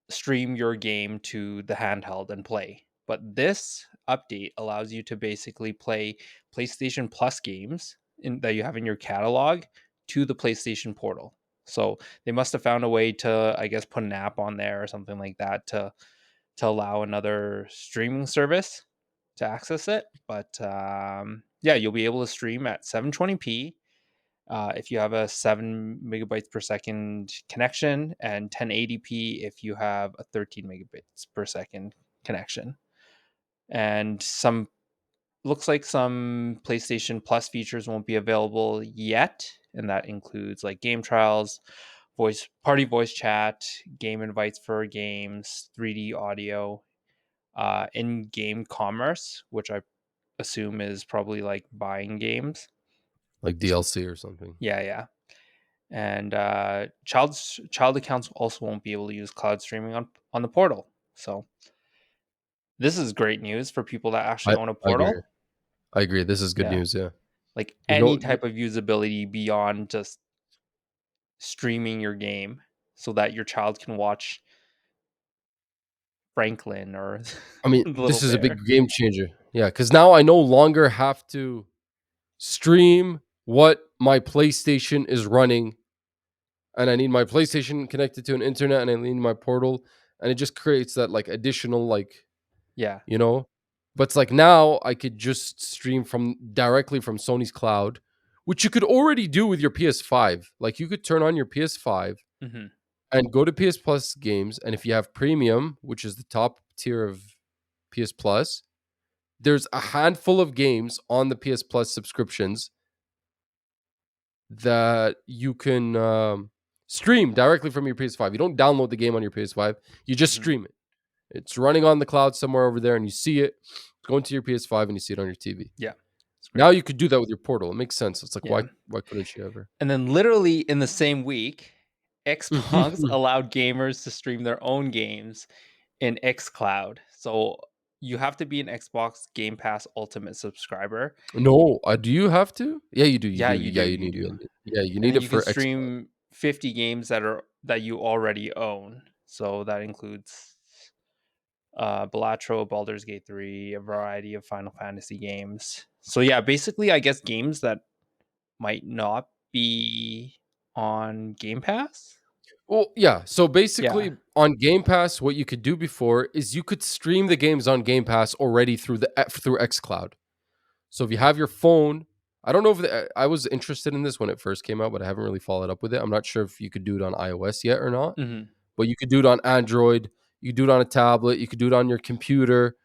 stream your game to the handheld and play. But this update allows you to basically play PlayStation Plus games that you have in your catalog to the PlayStation Portal. So they must have found a way to, I guess, put an app on there or something like that to allow another streaming service to access it. But yeah, you'll be able to stream at 720p if you have a 7 megabytes per second connection, and 1080p if you have a 13 megabits per second connection. And some looks like some PlayStation Plus features won't be available yet, and that includes like game trials, voice chat, game invites for games, 3D audio, in-game commerce, which I assume is probably like buying games. Like DLC or something. Yeah, yeah. And child accounts also won't be able to use cloud streaming on the portal. So this is great news for people that actually own a I agree. portal. I agree. This is good Yeah, news. Yeah. like There's any no. type of usability beyond just streaming your game, so that your child can watch Franklin or I mean, Little this is a big Bear. game changer. Yeah, because now I no longer have to stream what my PlayStation is running, and I need my PlayStation connected to an internet, and I need my portal, and it just creates that like additional like Yeah. you know. But it's like now I could just stream from directly from Sony's cloud, which you could already do with your PS5. Like you could turn on your PS5 Hmm. and go to PS Plus games, and if you have premium, which is the top tier of PS Plus, there's a handful of games on the PS Plus subscriptions that you can stream directly from your PS5. You don't download the game on your PS5, you just Hmm. stream it. It's running on the cloud somewhere over there, and you see it. Go into your PS5 and you see it on your TV. Yeah. It's Now great. you could do that with your Portal. It makes sense. It's like Yeah. why couldn't you ever? And then literally in the same week, Xbox allowed gamers to stream their own games in xCloud. So you have to be an Xbox Game Pass Ultimate subscriber. No, do you have to? Yeah, you do. You Yeah, do. you do, Yeah, you you need. do. Yeah, you And need then it you can for XCloud. stream 50 games that you already own. So that includes Balatro, Baldur's Gate 3, a variety of Final Fantasy games. So yeah, basically I guess games that might not be on Game Pass. Well, yeah. So Yeah. basically, on Game Pass, what you could do before is you could stream the games on Game Pass already through XCloud. So if you have your phone, I don't know if I was interested in this when it first came out, but I haven't really followed up with it. I'm not sure if you could do it on iOS yet or not, Mhm. but you could do it on Android. You could do it on a tablet. You could do it on your computer.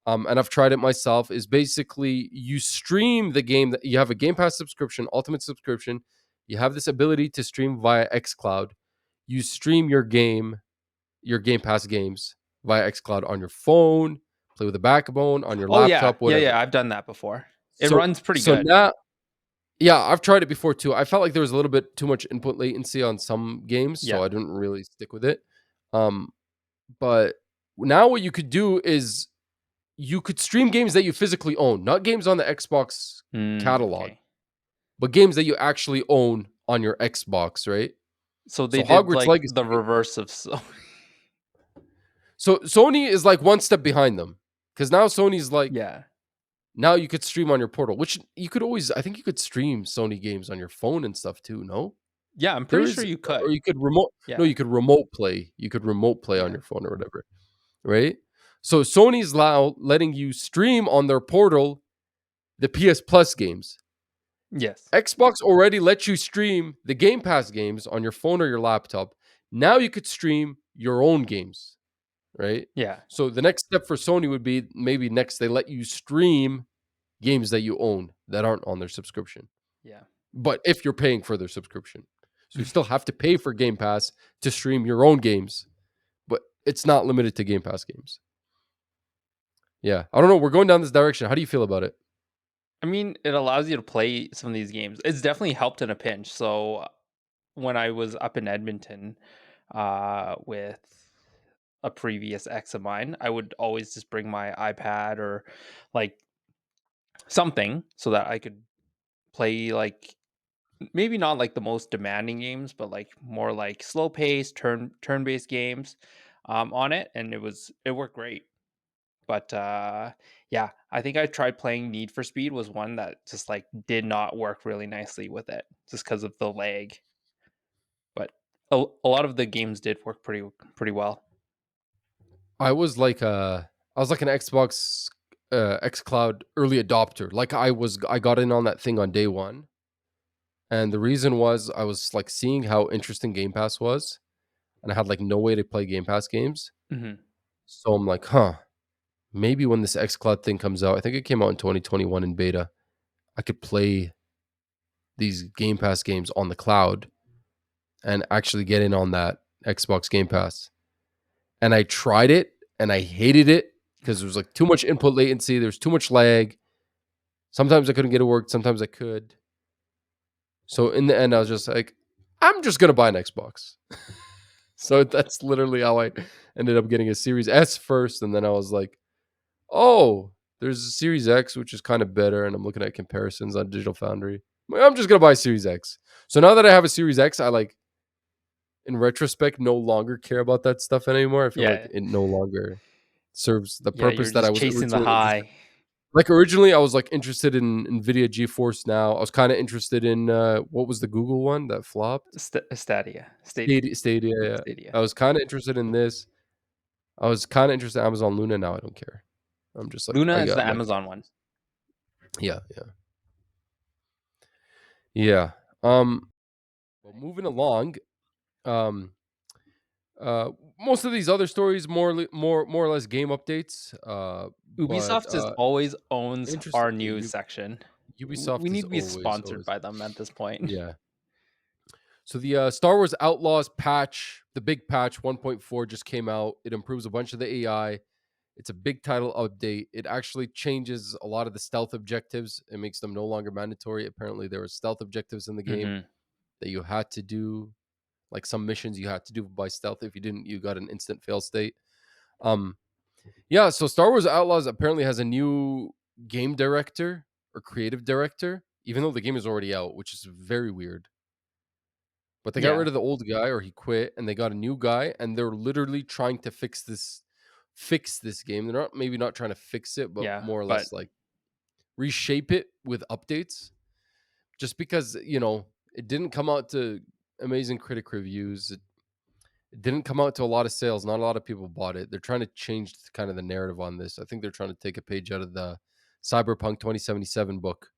And I've tried it myself. Is basically you stream the game that you have a Game Pass subscription, Ultimate subscription. You have this ability to stream via XCloud. You stream your Game Pass games via XCloud on your phone, play with a backbone on your Oh yeah. laptop, Yeah, whatever. yeah, I've done that before. It So runs pretty so good. now yeah, I've tried it before too. I felt like there was a little bit too much input latency on some games, so Yeah. I didn't really stick with it. Um, but now what you could do is you could stream games that you physically own, not games on the Xbox catalog, Okay. but games that you actually own on your Xbox, right? So they So did Hogwarts like the Legacy. reverse of so So Sony is like one step behind them because now Sony's like yeah. now you could stream on your portal, which you could always. I think you could stream Sony games on your phone and stuff too. No, Yeah, I'm there pretty sure is, you or could. you could remote. No, Yeah. you could remote play. You could remote play on Yeah. your phone or whatever, right? So Sony's now letting you stream on their portal the PS Plus games. Yes. Xbox already lets you stream the Game Pass games on your phone or your laptop. Now you could stream your own games, right? Yeah. So the next step for Sony would be maybe next they let you stream games that you own that aren't on their subscription. Yeah. But if you're paying for their subscription. So you still have to pay for Game Pass to stream your own games, but it's not limited to Game Pass games. Yeah. I don't know. We're going down this direction. How do you feel about it? I mean, it allows you to play some of these games. It's definitely helped in a pinch. So when I was up in Edmonton with a previous ex of mine, I would always just bring my iPad or like something so that I could play like maybe not like the most demanding games, but like more like slow paced turn-based games on it, and it worked great. But yeah, I think I tried playing Need for Speed was one that just like did not work really nicely with it just because of the lag. But a lot of the games did work pretty well. I was like I was like an Xbox xCloud early adopter. Like I got in on that thing on day 1. And the reason was I was like seeing how interesting Game Pass was and I had like no way to play Game Pass games. Hmm. So I'm like, "Huh, maybe when this xCloud thing comes out, I think it came out in 2021 in beta, I could play these Game Pass games on the cloud and actually get in on that Xbox Game Pass." And I tried it and I hated it because there was like too much input latency, there was too much lag. Sometimes I couldn't get it work, sometimes I could. So in the end, I was just like, I'm just gonna buy an Xbox. So that's literally how I ended up getting a Series S first, and then I was like, oh, there's a Series X, which is kind of better, and I'm looking at comparisons on Digital Foundry. I'm just gonna buy Series X. So now that I have a Series X, I like in retrospect no longer care about that stuff anymore. I feel like Yeah, it no longer serves the yeah, you're purpose that I just was chasing the originally interested. high. Like originally, I was like interested in Nvidia GeForce Now. I was kind of interested in what was the Google one that flopped? Stadia. Yeah. Stadia. I was kind of interested in this. I was kind of interested in Amazon Luna. Now I don't care. I'm just like Luna I is the got my Amazon one. yeah, yeah. Well, moving along. Um, most of these other stories more or less game updates. But Ubisoft just always owns interesting. our news section. We Ubisoft need is to be always sponsored always by them at this point. yeah. So the Star Wars Outlaws patch, the big patch 1.4 just came out. It improves a bunch of the AI. It's a big title update. It actually changes a lot of the stealth objectives. It makes them no longer mandatory. Apparently, there were stealth objectives in the game Mhm. that you had to do, like some missions you had to do by stealth. If you didn't, you got an instant fail state. Um, yeah. So Star Wars Outlaws apparently has a new game director or creative director, even though the game is already out, which is very weird. But they got Yeah. rid of the old guy or he quit and they got a new guy and they're literally trying to fix this game. They're not maybe not trying to fix it, but Yeah. more or But less like reshape it with updates. Just because, it didn't come out to amazing critic reviews. It didn't come out to a lot of sales. Not a lot of people bought it. They're trying to change kind of the narrative on this. I think they're trying to take a page out of the Cyberpunk 2077 book.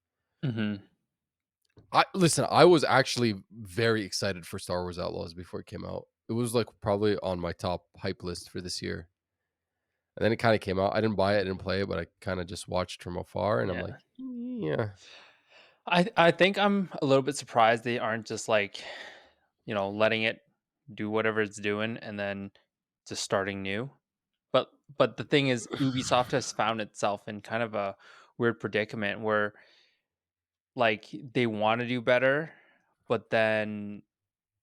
mhm. I was actually very excited for Star Wars Outlaws before it came out. It was like probably on my top hype list for this year. And then it kind of came out. I didn't buy it, I didn't play it, but I kind of just watched from afar and I'm like, Yeah. yeah. I think I'm a little bit surprised they aren't just like, letting it do whatever it's doing and then just starting new. But the thing is Ubisoft has found itself in kind of a weird predicament where like they want to do better, but then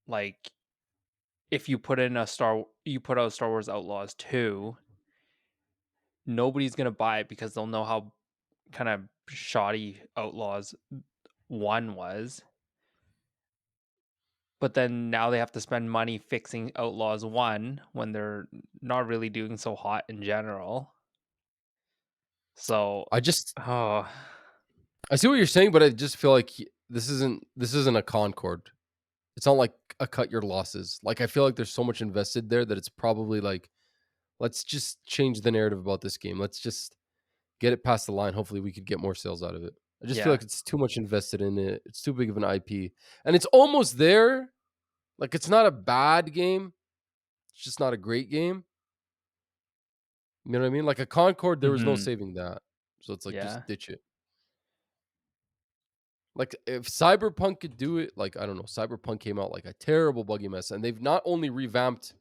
like if you put out Star Wars Outlaws 2, nobody's going to buy it because they'll know how kind of shoddy Outlaws 1 was. But then now they have to spend money fixing Outlaws 1 when they're not really doing so hot in general. So, I just oh, I see what you're saying, but I just feel like this isn't a Concord. It's not like a cut your losses. Like I feel like there's so much invested there that it's probably like let's just change the narrative about this game. Let's just get it past the line. Hopefully, we could get more sales out of it. I just feel yeah. like it's too much invested in it. It's too big of an IP, and it's almost there. Like it's not a bad game. It's just not a great game. You know what I mean? Like a Concord, there was no Mhm. saving that. So it's like just Yeah. ditch it. Like if Cyberpunk could do it, like I don't know, Cyberpunk came out like a terrible buggy mess, and they've not only revamped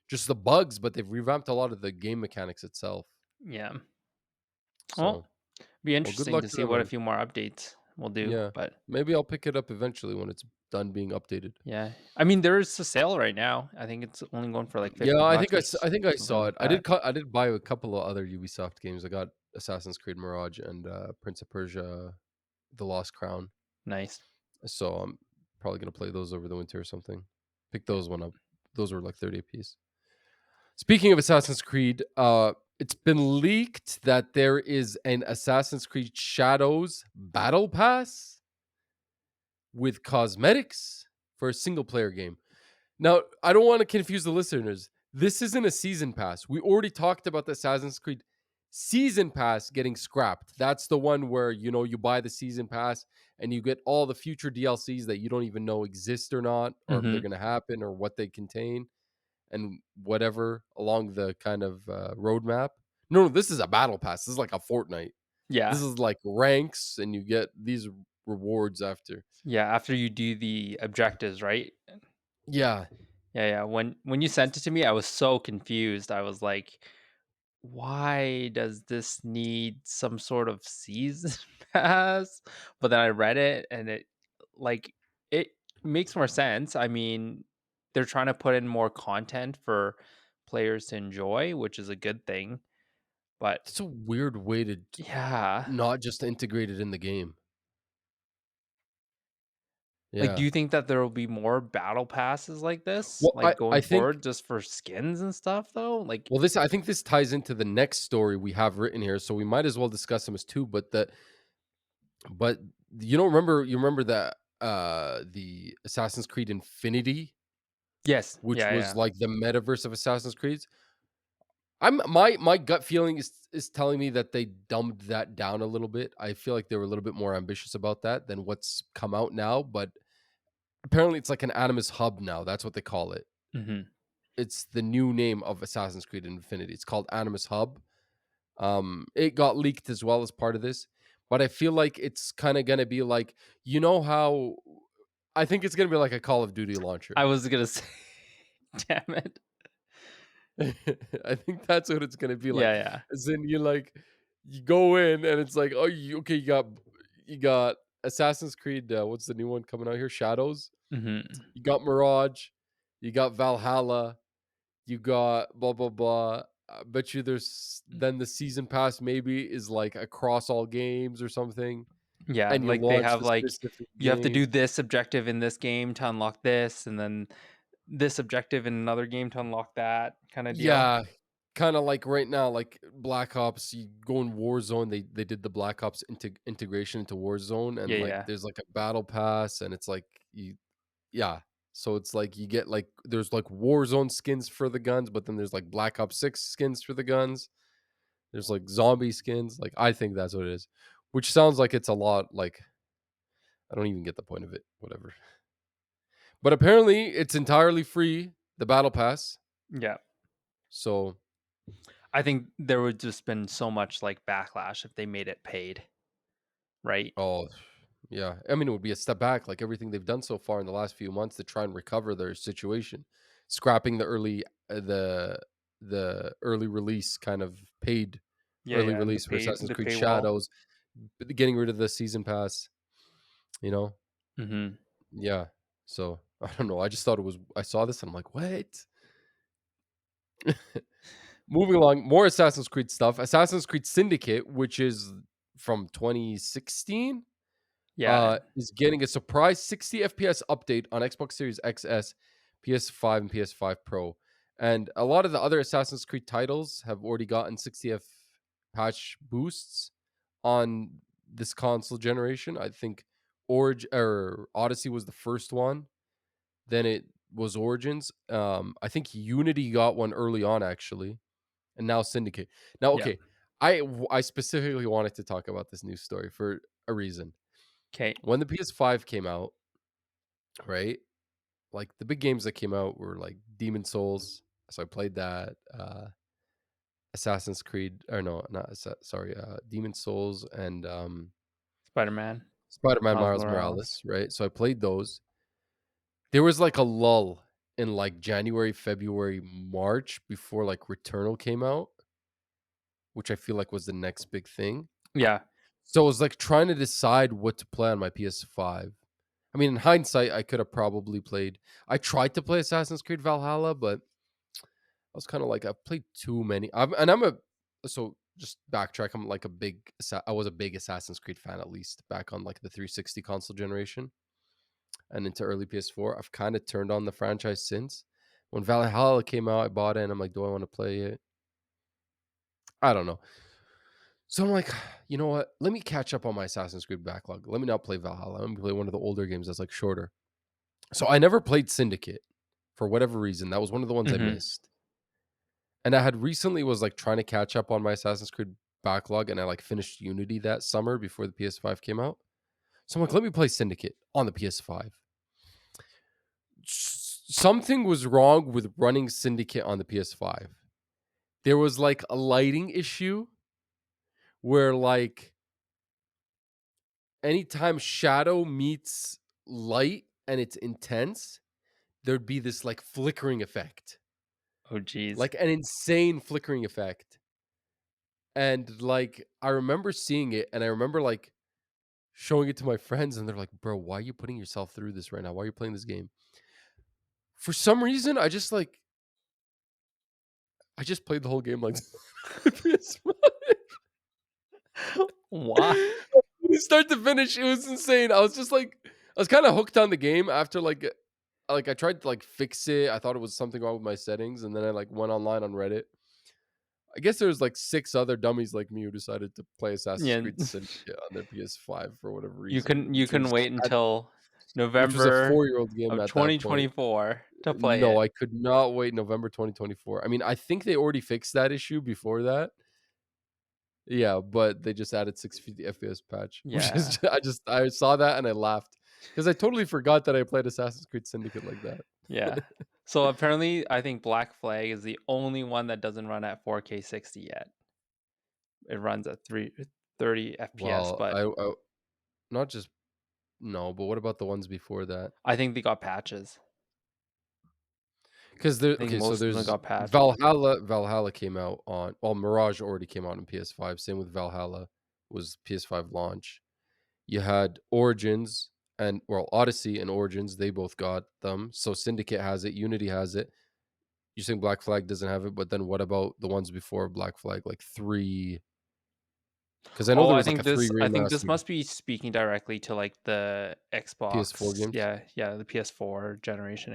just the bugs, but they've revamped a lot of the game mechanics itself. Yeah. So, Well, be well, good interesting luck to to see them, what a man. few more updates will do, Yeah, but maybe I'll pick it up eventually when it's done being updated. yeah. I mean, there is a sale right now. I think it's only going for like Yeah, 50 I think bucks I, or s- I think I something saw it. like that. I did buy a couple of other Ubisoft games. I got Assassin's Creed Mirage and Prince of Persia: The Lost Crown. Nice. So I'm probably gonna play those over the winter or something. Pick Yeah. those one up. Those were like 30 a piece. Speaking of Assassin's Creed, it's been leaked that there is an Assassin's Creed Shadows Battle Pass with cosmetics for a single player game. Now, I don't want to confuse the listeners. This isn't a season pass. We already talked about the Assassin's Creed season pass getting scrapped. That's the one where you buy the season pass and you get all the future DLCs that you don't even know exist or not, or if they're Mhm. going to happen or what they contain and whatever along the kind of roadmap. No, this is a battle pass. This is like a Fortnite. This Yeah. is like ranks, and you get these rewards after. Yeah, after you do the objectives, right? Yeah, Yeah, yeah. When you sent it to me, I was so confused. I was like, "Why does this need some sort of season pass?" But then I read it and like it makes more sense. I mean, they're trying to put in more content for players to enjoy, which is a good thing. But it's a weird way to yeah, not just integrate it in the game. like do Yeah. you think that there will be more battle passes like this, Well, like I going think forward just for skins and stuff though? Like, well, this I think this ties into the next story we have written here, so we might as well discuss them as two. But you remember that the Assassin's Creed Infinity, yes, which yeah, was yeah. like the metaverse of Assassin's Creed. My gut feeling is telling me that they dumbed that down a little bit. I feel like they were a little bit more ambitious about that than what's come out now. But apparently, it's like an Animus hub now. That's what they call it. Mhm. It's the new name of Assassin's Creed Infinity. It's called Animus Hub. It got leaked as well as part of this, but I feel like it's kind of gonna be like how I think it's gonna be like a Call of Duty I launcher. was gonna say, damn it. I think that's what it's gonna be Yeah, like. yeah. As in you go in and it's like, oh, you got Assassin's Creed. What's the new one coming out here? Shadows. Mhm. You got Mirage. You got Valhalla. You got blah blah blah. I bet you there's then the season pass maybe is like across all games or something, Yeah, and you like, they launch have, the like, specific you have to do game. this objective in this game to unlock this, and then this objective in another game to unlock that kinda deal. Yeah, kinda like right now, like Black Ops, you go in Warzone, they did the Black Ops integration into Warzone, Yeah, and, like, yeah. there's, like, a battle pass, and it's like you yeah. So it's like you get, like there's, like, Warzone skins for the guns, but then there's, like, Black Ops 6 skins for the guns. There's, like, zombie skins, like, I think that's what it is, which sounds like it's a lot, like I don't even get the point of it, whatever. But apparently, it's entirely free, the battle pass, Yeah. so I think there would just been so much, like, backlash if they made it paid, right? oh, yeah. I mean, it would be a step back, like everything they've done so far in the last few months to try and recover their situation, scrapping the early release kind of paid Yeah, early yeah, and release for Assassin's the Creed paywall. Shadows, getting rid of the season pass. You know, Mhm. yeah. So I don't know. I just thought it was. I saw this and I'm like, what? Moving along, more Assassin's Creed stuff. Assassin's Creed Syndicate, which is from 2016, Yeah, is getting a surprise 60 FPS update on Xbox Series XS, PS5, and PS5 Pro. And a lot of the other Assassin's Creed titles have already gotten 60 F patch boosts on this console generation. I think Origin or Odyssey was the first one. Then it was Origins. I think Unity got one early on actually, and now Syndicate. Now, yeah. okay, I specifically wanted to talk about this news story for a reason. Okay. When the PS5 came out, right? Like the big games that came out were like Demon Souls, so I played that. Assassin's Creed, or no, not sorry, Demon Souls and Spider-Man, Spider-Man Miles Miles Morales. Morales, right? So I played those. There was like a lull in like January, February, March before like Returnal came out, which I feel like was the next big thing. Yeah. So I was like trying to decide what to play on my PS5. I mean, in hindsight, I could have probably played. I tried to play Assassin's Creed Valhalla, but I was kind of like, I've played too many. I'm a so just backtrack. I'm like a I was a big Assassin's Creed fan at least back on like the 360 console generation and into early PS4. I've kind of turned on the franchise since. When Valhalla came out, I bought it and I'm like, do I want to play it? I don't know. So I'm like, you know what? Let me catch up on my Assassin's Creed backlog. Let me not play Valhalla. Let me play one of the older games that's like shorter. So I never played Syndicate for whatever reason. That was one of the ones I Mhm. missed. And I had recently was like trying to catch up on my Assassin's Creed backlog and I like finished Unity that summer before the PS5 came out. So I'm like, let me play Syndicate on the PS5. Something was wrong with running Syndicate on the PS5. There was like a lighting issue where like anytime shadow meets light and it's intense, there'd be this like flickering effect, Oh, geez. like an insane flickering effect. And like I remember seeing it and I remember like showing it to my friends and they're like, "Bro, why are you putting yourself through this right now? Why are you playing this game?" For some reason, I just played the whole game like PS5. Why? Start to finish, it was insane. I was kind of hooked on the game after like I tried to like fix it. I thought it was something wrong with my settings, and then I like went online on Reddit. I guess there was like 6 other dummies like me who decided to play Assassin's Yeah. Creed Syndicate on their PS5 for whatever You reason, couldn't you couldn't wait until which was a November 4-year-old game of at that point. 2024 to play No, it. I could not wait November 2024. I mean, I think they already fixed that issue before that. Yeah, but they just added 650 FPS patch, which is Yeah. I saw that and I laughed because I totally forgot that I played Assassin's Creed Syndicate like that. Yeah. So, apparently, I think Black Flag is the only one that doesn't run at 4K 60 yet. It runs at 30 FPS, Well, but I not just no, but what about the ones before that? I think they got patches. Because there I think okay, so most of them there's got patched. Valhalla came out on well, Mirage already came out on PS5, same with Valhalla, was PS5 launch. You had Origins and well, Odyssey and Origins, they both got them. So Syndicate has it, Unity has it. You're saying Black Flag doesn't have it, but then what about the ones before Black Flag, like 3? Because I know Oh, there I was like a think 3 this remastered must be speaking directly to, like, the PS4 Xbox, games. yeah, the PS4 generation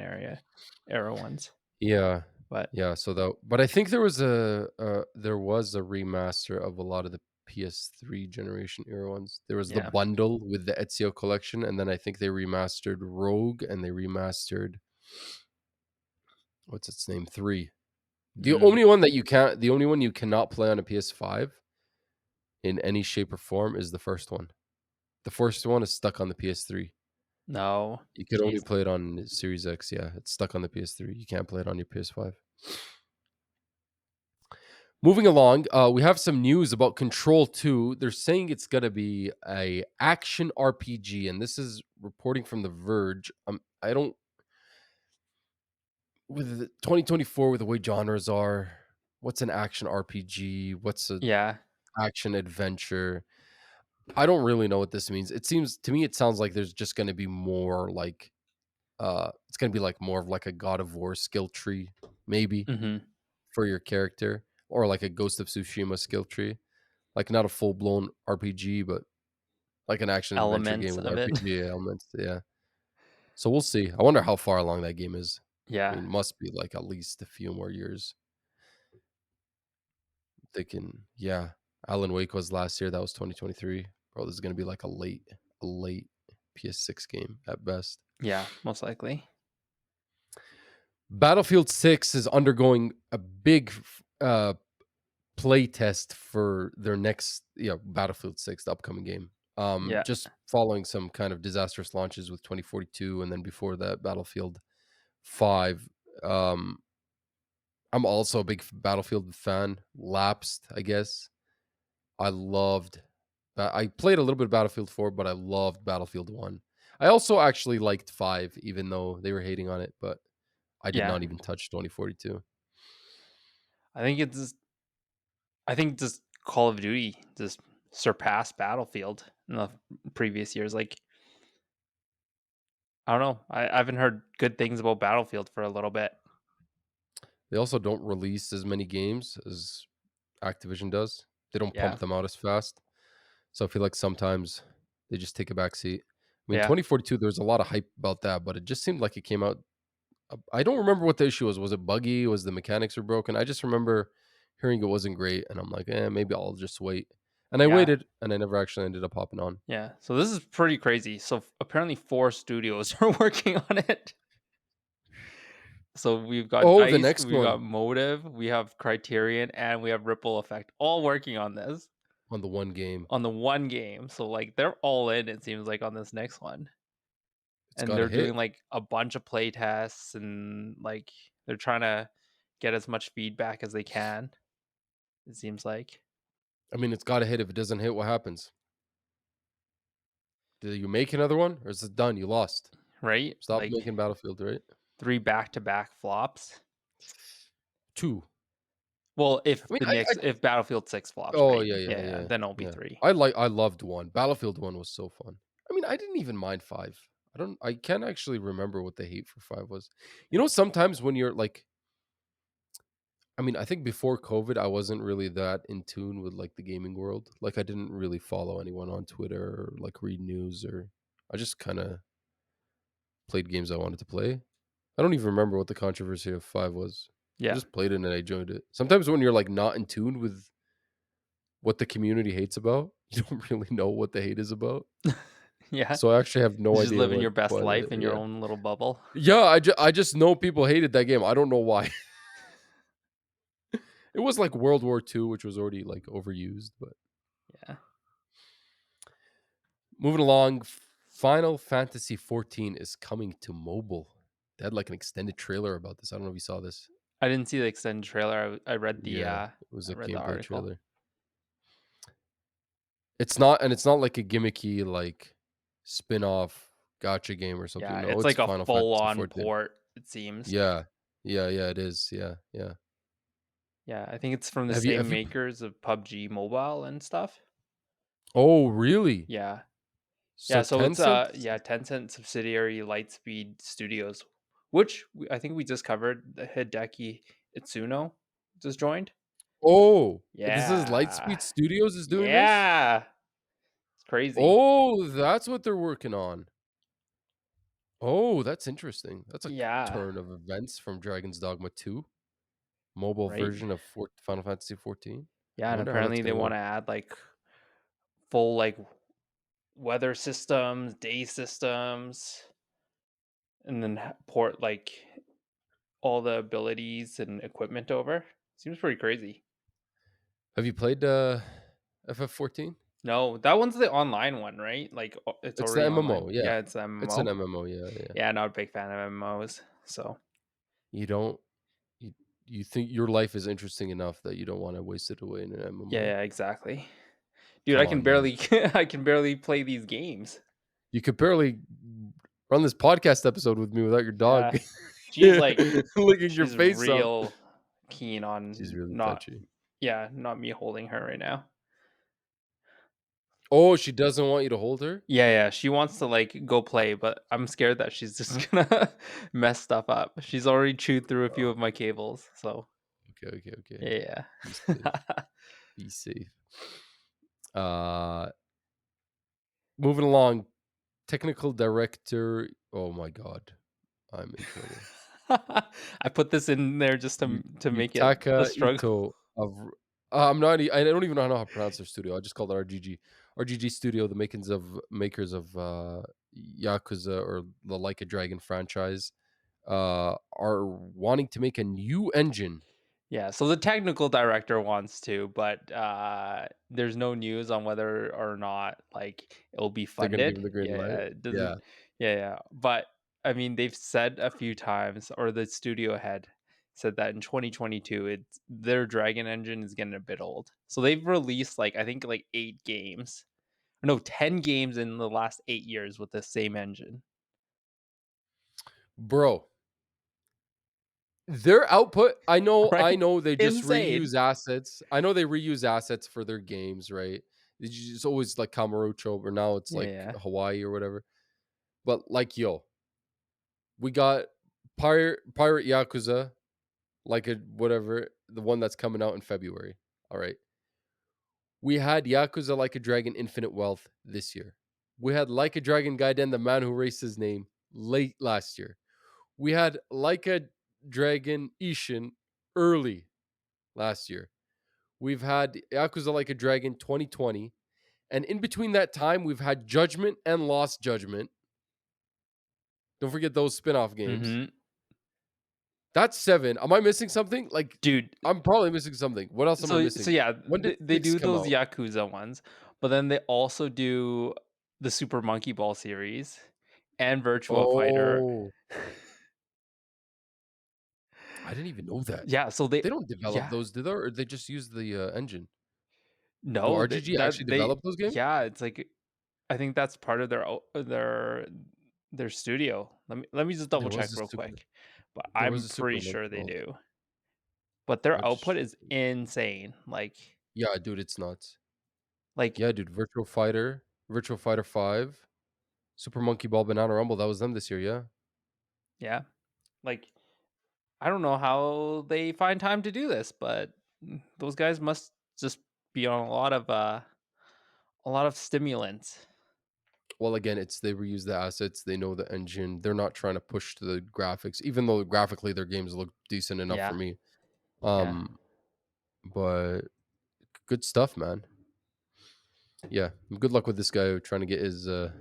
era ones, Yeah. but Yeah, so that but I think there was a remaster of a lot of the PS3 generation era ones. There was the yeah. bundle with the Ezio collection, and then I think they remastered Rogue and they remastered what's its name? 3. Mm, The only one you cannot play on a PS5 in any shape or form is the first one. The first one is stuck on the PS3. no. You could only Jeez. play it on Series X, yeah, it's stuck on the PS3. You can't play it on your PS5. Moving along, we have some news about Control 2. They're saying it's gonna be a action RPG, and this is reporting from The Verge. I don't with 2024 with the way genres are. What's an action RPG? What's a Yeah. action adventure? I don't really know what this means. It seems to me it sounds like there's just gonna be more like it's gonna be like more of like a God of War skill tree, maybe Mhm. for your character, or like a Ghost of Tsushima skill tree. Like not a full blown RPG, but like an action adventure game Elements with of it. RPG elements. Yeah. So we'll see. I wonder how far along that game is. I Yeah. mean, must be like at least a few more years. Thinking, yeah. Alan Wake was last year. That was 2023. Bro, this is gonna be like a late PS6 game at best. Yeah, most likely. Battlefield 6 is undergoing a big play test for their next Battlefield 6, the upcoming game. Yeah. Just following some kind of disastrous launches with 2042 and then before that Battlefield 5. Um, I'm also a big Battlefield fan, lapsed, I guess. I loved I played a little bit of Battlefield 4, but I loved Battlefield 1. I also actually liked 5 even though they were hating on it, but I did Yeah. not even touch 2042. I think it's I think just Call of Duty just surpassed Battlefield in the previous years. Like, I don't know. I haven't heard good things about Battlefield for a little bit. They also don't release as many games as Activision does. They don't pump Yeah. them out as fast. So I feel like sometimes they just take a back seat. I mean, Yeah. 2042, there was a lot of hype about that, but it just seemed like it came out. I don't remember what the issue was. Was it buggy? Was the mechanics were broken? I just remember hearing it wasn't great, and I'm like, maybe I'll just wait. And I Yeah. waited, and I never actually ended up hopping on. Yeah. So this is pretty crazy. So apparently 4 studios are working on it. So we've got Oh, the DICE, next we've got one Motive, we have Criterion, and we have Ripple Effect all working on this on the one game. on the one game. So like they're all in, it seems like, on this next one. It's And got to they're hit. doing like a bunch of play tests and like they're trying to get as much feedback as they can, it seems like. I mean, it's got to hit. If it doesn't hit, what happens? Do you make another one, or is it done? You lost. Right? Stop Like making Battlefield, right? 3 back-to-back flops. Two. Well, I mean, if Battlefield 6 flops, oh, right? yeah, yeah, Yeah, yeah, then it'll be yeah. 3. I loved 1. Battlefield 1 was so fun. I mean, I didn't even mind 5. I can't actually remember what the hate for 5 was. You know, sometimes when you're like I mean, I think before COVID, I wasn't really that in tune with, like, the gaming world. Like, I didn't really follow anyone on Twitter or, like, read news or I just kinda played games I wanted to play. I don't even remember what the controversy of 5 was. I Yeah. just played it and I enjoyed it. Sometimes when you're, like, not in tune with what the community hates about, you don't really know what the hate is about. Yeah. So I actually have no Just idea living your best why the life in your yeah. own little bubble. Yeah, I just know people hated that game. I don't know why. It was like World War II, which was already, like, overused, but Yeah. moving along, Final Fantasy 14 is coming to mobile. They had, like, an extended trailer about this. I don't know if you saw this. I didn't see the extended trailer. Yeah, it was I a read the gameplay article. trailer. It's not like a gimmicky, like, spin-off gotcha game or something. Yeah, No, it's it's like a Final Fantasy full-on 14. port, it seems. Yeah. Yeah, yeah, it is. Yeah, yeah. Yeah, I think it's from the Have same you makers of PUBG Mobile and stuff. Oh, really? Yeah. So Yeah, so it's, Tencent? yeah, Tencent subsidiary Lightspeed Studios, which I think we just covered. The Hideki Itsuno just joined. Oh, this is Yeah. Lightspeed Studios is doing this? Yeah. It's crazy. Oh, that's what they're working on. Oh, that's interesting. That's a Yeah. turn of events from Dragon's Dogma 2, mobile Right? version of Final Fantasy 14. Yeah, I and wonder how that's apparently they gonna work. wanna add, like, full, like, weather systems, day systems, and then port, like, all the abilities and equipment over. Seems pretty crazy. Have you played, FF14? No, that one's the online one, right? Like, it's It's the already online? MMO, yeah. Yeah, it's the It's an MMO? MMO, yeah, yeah. Yeah, not a big fan of MMOs, so You don't you you think your life is interesting enough that you don't wanna waste it away in an yeah, MMO? yeah, exactly. Dude, Come I can on, man. barely I can barely play these games. You could barely run this podcast episode with me without your Yeah. dog She's, like licking your she's face up. real keen She's on really not touchy. yeah, not me holding her right now. Oh, she doesn't want you to hold her? Yeah, yeah, she wants to, like, go play, but I'm scared that she's just gonna mess stuff up. She's already chewed through a few Oh, of my cables, so okay, okay, okay. yeah. Be safe. Be safe. Uh, moving along, technical director. Oh my god, I'm in trouble. I put this in there just to make it a Yutaka struggle. Ito of I'm not I don't even know how to pronounce their studio. I just call it RGG. RGG Studio, the makers of Yakuza or the Like a Dragon franchise, are wanting to make a new engine. Yeah, so the technical director wants to, but, there's no news on whether or not, like, it'll be They're gonna give funded. him the green Yeah, yeah, light. it doesn't Yeah. yeah, yeah, but, I mean, they've said a few times, or the studio head said that in 2022, it's their Dragon engine is getting a bit old. So they've released, like, I think, like, 8 games. No, 10 games in the last 8 years with the same engine. Bro, their output, I Right? know they just Insane. reuse assets. I know they reuse assets for their games, right? It's always like Kamurocho, or now it's Yeah, like yeah. Hawaii or whatever. But like, yo, we got Pirate Yakuza, like a whatever, the one that's coming out in February. All right. We had Yakuza Like a Dragon Infinite Wealth this year. We had Like a Dragon Gaiden, the man who erased his name, late last year. We had Like a Dragon Ishin early last year. We've had Yakuza Like a Dragon 2020. And in between that time, we've had Judgment and Lost Judgment. Don't forget those spin off games. Mhm. That's 7. Am I missing something? Like, Dude, I'm probably missing something. What else am I so missing? yeah, When did they 6 do come those out? Yakuza ones, but then they also do the Super Monkey Ball series and Virtua Fighter. Oh, I didn't even know that. Yeah, so they They don't develop yeah. those, do they? Or they just use the, engine? Do No, th RGG actually that they develop those games? yeah, it's like I think that's part of their studio. Let me just There double check was a real super quick, but there was I'm a pretty Super Monkey sure they Ball. do. But their output is Registration. insane. Yeah, dude, it's nuts. Like Yeah, dude, Virtual Fighter 5, Super Monkey Ball, Banana Rumble, that was them this year, yeah. yeah, like I don't know how they find time to do this, but those guys must just be on a lot of stimulants. Well, again, it's they reuse the assets, they know the engine, they're not trying to push to the graphics, even though graphically their games look decent enough for Yeah, me. yeah. Um, but good stuff, man. Yeah, good luck with this guy trying to get his the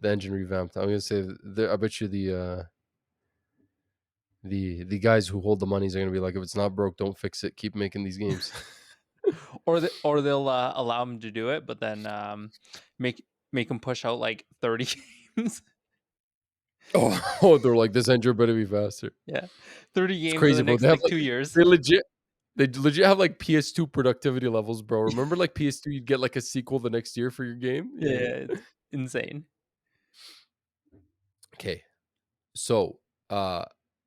engine revamped. I'm gonna say I bet you the guys who hold the monies are gonna be like, if it's not broke, don't fix it. Keep making these games. Or they'll allow them to do it, but then make make them push out like 30 games. Oh, they're like, this engine better be faster. Yeah, 30 It's games in crazy, the bro. next like 2 years. They legit they legit have like PS2 productivity levels, bro. Remember like PS2, you'd get like a sequel the next year for your game? Yeah, Yeah. it's insane. Okay, so uh,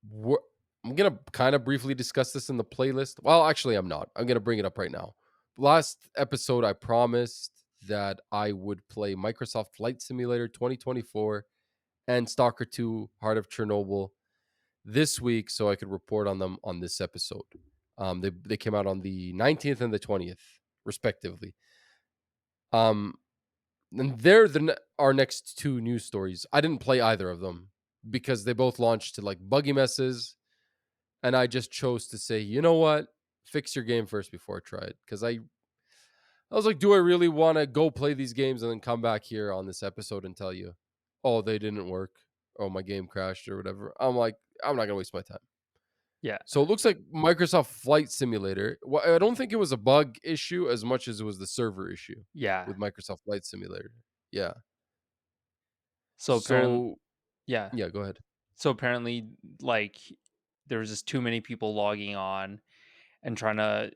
we're, I'm gonna kind of briefly discuss this in the playlist. Well, actually, I'm not. I'm gonna bring it up right now. Last episode, I promised that I would play Microsoft Flight Simulator 2024 and Stalker 2: Heart of Chernobyl this week, so I could report on them on this episode. They came out on the 19th and the 20th, respectively. Um, and they're our next two news stories. I didn't play either of them because they both launched to like buggy messes, and I just chose to say, you know what, fix your game first before I try it, because I was like, do I really want to go play these games and then come back here on this episode and tell you, oh, they didn't work, oh, my game crashed or whatever? I'm like, I'm not gonna waste my time. Yeah. So it looks like Microsoft Flight Simulator. Well, I don't think it was a bug issue as much as it was the server issue Yeah. with Microsoft Flight Simulator. Yeah. So apparently, So yeah. yeah, go ahead. So apparently, like, there was just too many people logging on and trying to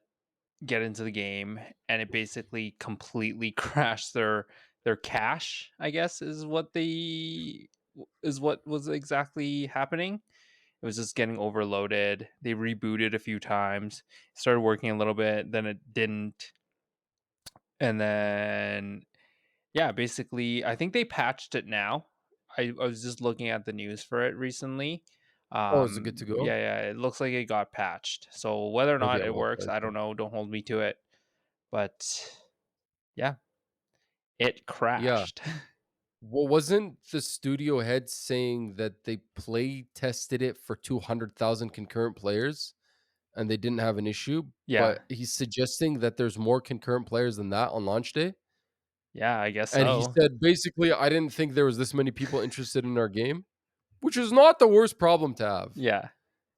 get into the game, and it basically completely crashed their cache, I guess, is what was exactly happening. It was just getting overloaded. They rebooted a few times, started working a little bit, then it didn't. And then, yeah, basically, I think they patched it now. I was just looking at the news for it recently. Oh, is it good to go? Yeah, yeah, it looks like it got patched. So whether or Okay, not it well, works, I don't know. Don't hold me to it. But yeah, it yeah. crashed. Well, wasn't the studio head saying that they play tested it for 200,000 concurrent players and they didn't have an issue? Yeah, But he's suggesting that there's more concurrent players than that on launch day. yeah, I guess And he so. said, basically, I didn't think there was this many people interested in our game, which is not the worst problem to have, Yeah,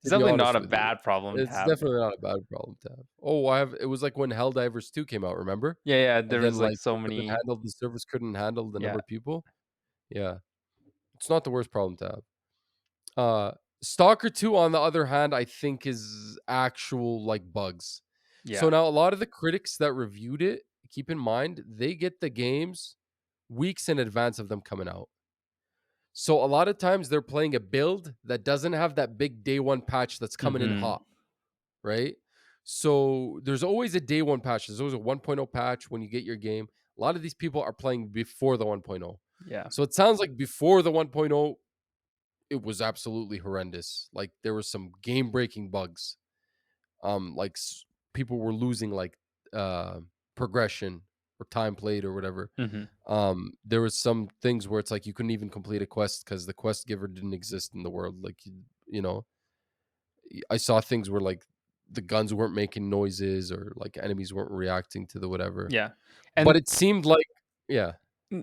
it's to be definitely not honest a with you. bad problem to It's have. definitely not a bad problem to have. Oh, it was like when Helldivers 2 came out, remember? Yeah, yeah. And There then was like like so many. the servers couldn't handle the Yeah, number of people. Yeah. It's not the worst problem to have. Uh, Stalker 2, on the other hand, I think is actual like bugs. So yeah. now a lot of the critics that reviewed it, keep in mind, they get the games weeks in advance of them coming out. So a lot of times they're playing a build that doesn't have that big day one patch that's coming in Mm-hmm. hot, right? So there's always a day one patch. There's always a 1.0 patch when you get your game. A lot of these people are playing before the 1.0. Yeah. So it sounds like before the 1.0, it was absolutely horrendous. Like there were some game breaking bugs. Like people were losing like uh progression or time played or whatever. Mm-hmm. There was some things where it's like you couldn't even complete a quest because the quest giver didn't exist in the world. Like you know, I saw things where like the guns weren't making noises or like enemies weren't reacting to the whatever. Yeah, But and it seemed like yeah.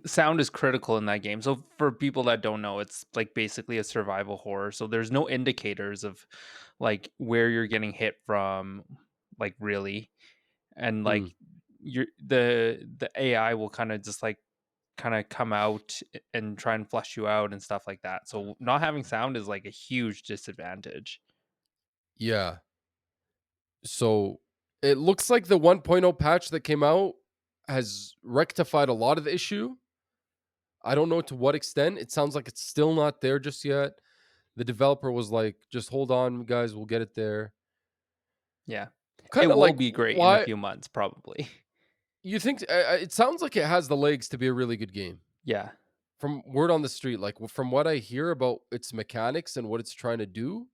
sound is critical in that game. So for people that don't know, it's like basically a survival horror. So there's no indicators of like where you're getting hit from, like really, and Mm, like the AI will kind of just like kind of come out and try and flush you out and stuff like that. So not having sound is like a huge disadvantage. yeah. So it looks like the 1.0 patch that came out has rectified a lot of the issue. I don't know to what extent. It sounds like it's still not there just yet. The developer was like, just hold on, guys, we'll get it there. Yeah, Kind it of will like, be great in a why few months, probably. you think it sounds like it has the legs to be a really good game. Yeah. From word on the street, like from what I hear about its mechanics and what it's trying to do,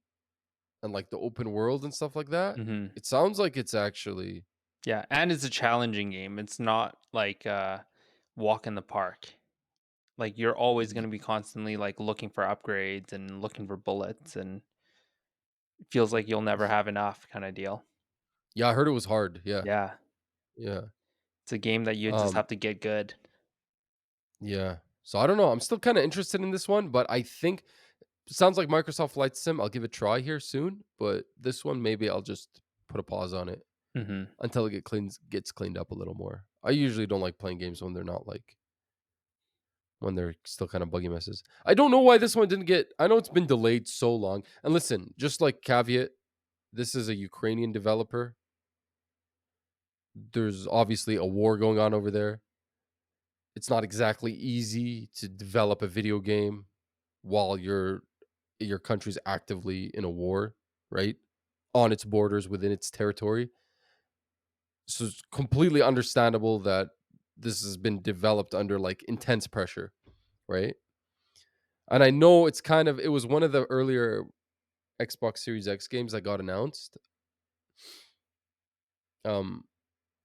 and like the open world and stuff like that, Hmm. it sounds like it's actually Yeah, and it's a challenging game. It's not like walk in the park. Like you're always going y- to be constantly like looking for upgrades and looking for bullets, and it feels like you'll never have enough kind of deal. yeah, I heard it was hard. Yeah. Yeah, Yeah. it's a game that you just Um have to get good. yeah. So I don't know. I'm still kind of interested in this one, but I think sounds like Microsoft Flight Sim. I'll give it a try here soon, but this one maybe I'll just put a pause on it Hmm. until it gets cleaned up a little more. I usually don't like playing games when they're not like when they're still kind of buggy messes. I don't know why this one didn't get. I know it's been delayed so long. And listen, just like caveat, this is a Ukrainian developer. There's obviously a war going on over there. It's not exactly easy to develop a video game while your country's actively in a war, right? On its borders, within its territory. So it's completely understandable that this has been developed under like intense pressure, right? And I know it was one of the earlier Xbox Series X games that got announced. Um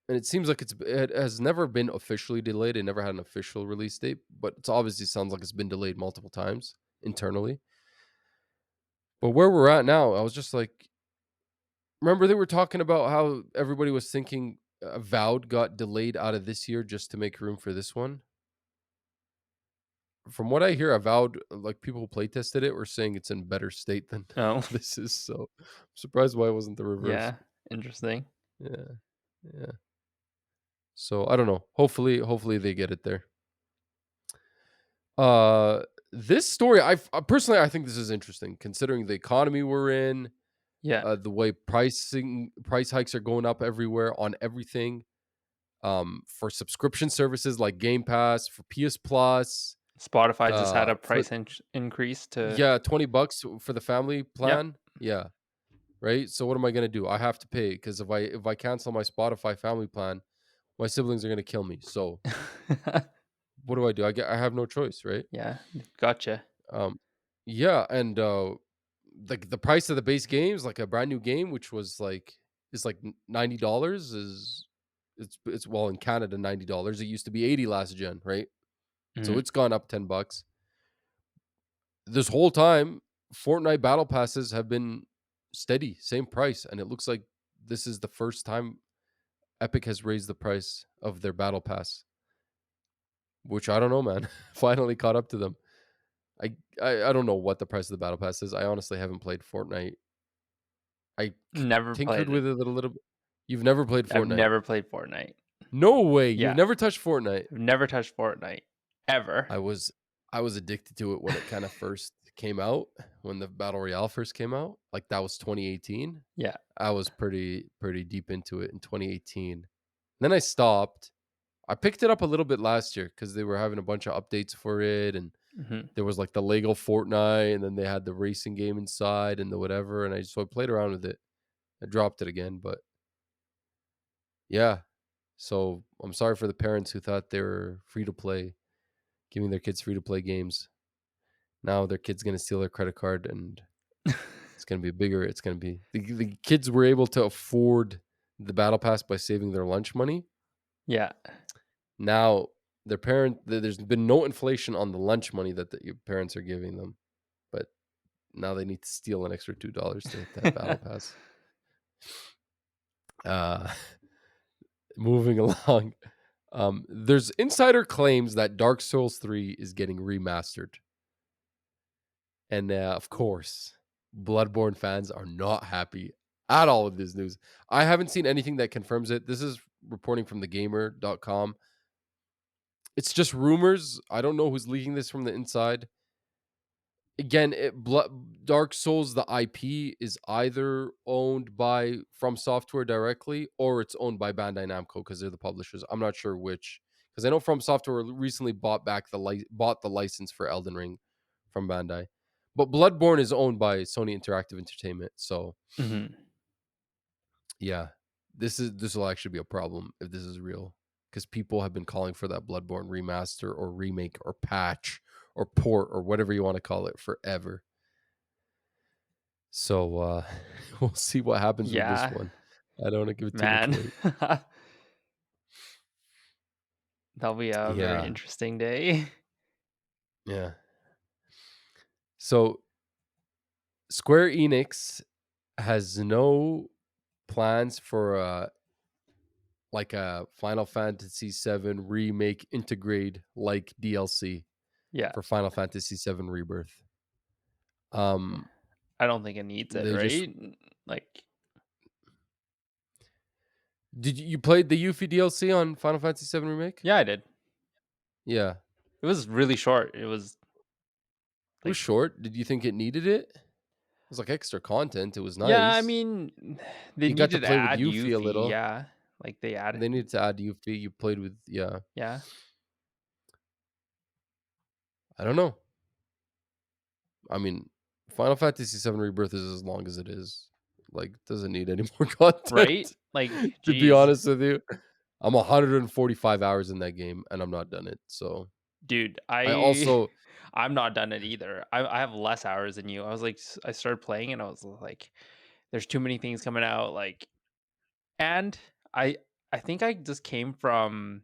and it seems like it has never been officially delayed. It never had an official release date, but it's obviously sounds like it's been delayed multiple times internally. But where we're at now, I was just like, remember they were talking about how everybody was thinking Avowed got delayed out of this year just to make room for this one. From what I hear, Avowed, like people who play tested it, were saying it's in better state than Oh, this is. So I'm surprised why it wasn't the reverse. yeah, interesting. Yeah, yeah. So I don't know. Hopefully they get it there. Uh, this story, personally, I think this is interesting considering the economy we're in, Yeah, the way price hikes are going up everywhere on everything. For subscription services like Game Pass, for PS Plus, Spotify just had a for price increase to yeah, $20 for the family yep. plan. Yeah, right. So what am I gonna do? I have to pay because if I cancel my Spotify family plan, my siblings are gonna kill me. So what do? I have no choice, right? Yeah, gotcha. Um, yeah, and the price of the base games, like a brand new game, which was like is like $90 is it's well in Canada $90. It used to be 80 last gen, right? So Mhm. it's gone up $10. This whole time, Fortnite battle passes have been steady, same price, and it looks like this is the first time Epic has raised the price of their battle pass, which I don't know, man. Finally caught up to them. I don't know what the price of the battle pass is. I honestly haven't played Fortnite. Never Tinkered played it. with it a little bit. You've never played I've Fortnite? never played Fortnite. No way. You've Yeah, never touched Fortnite. I've never touched Fortnite ever. I was I was addicted to it when it kind of first came out, when the battle royale first came out. Like that was 2018. Yeah. I was pretty deep into it in 2018. Then I stopped. I picked it up a little bit last year because they were having a bunch of updates for it, and Mhm. there was like the Lego Fortnite, and then they had the racing game inside and the whatever. And I played around with it. I dropped it again, but yeah. So I'm sorry for the parents who thought they were free to play, giving their kids free to play games. Now their kid's gonna steal their credit card, and it's gonna be bigger. It's gonna be the kids were able to afford the battle pass by saving their lunch money. Yeah. Now there's been no inflation on the lunch money that your parents are giving them, but now they need to steal an extra $2 to hit that battle pass. Uh, moving along, there's insider claims that Dark Souls 3 is getting remastered, and of course, Bloodborne fans are not happy at all with this news. I haven't seen anything that confirms it. This is reporting from thegamer.com. It's just rumors. I don't know who's leaking this from the inside. Again, Dark Souls, the IP is either owned by From Software directly or it's owned by Bandai Namco because they're the publishers. I'm not sure which, because I know From Software recently bought the license for Elden Ring from Bandai, but Bloodborne is owned by Sony Interactive Entertainment. So Mhm. yeah, this will actually be a problem if this is real, because people have been calling for that Bloodborne remaster or remake or patch or port or whatever you want to call it forever. So we'll see what happens with this Yeah, one. I don't want to give it too much man. weight. That'll be a very Yeah, interesting day. yeah. So Square Enix has no plans for like a Final Fantasy VII remake integrate like DLC Yeah. for Final Fantasy VII Rebirth. Um, I don't think it needs it, they just right? Like, did you played the Yuffie DLC on Final Fantasy VII Remake? yeah, I did. Yeah, It was really short. It was it was like, short. Did you think it needed it? It was like extra content. It was yeah, I nice. mean, they You got to needed to play with add Yuffie a Yuffie, little. yeah. Like they add They needed to add Yuffie. You played with, yeah. yeah. I don't know. I mean, Final Fantasy VII Rebirth is as long as it is. Like, doesn't need any more content, right? Like, to be geez, honest with you. I'm 145 hours in that game, and I'm not done it, so dude, I I also I'm not done it either. I have less hours than you. I was like, I started playing and I was like, there's too many things coming out. Like, and I I think I just came from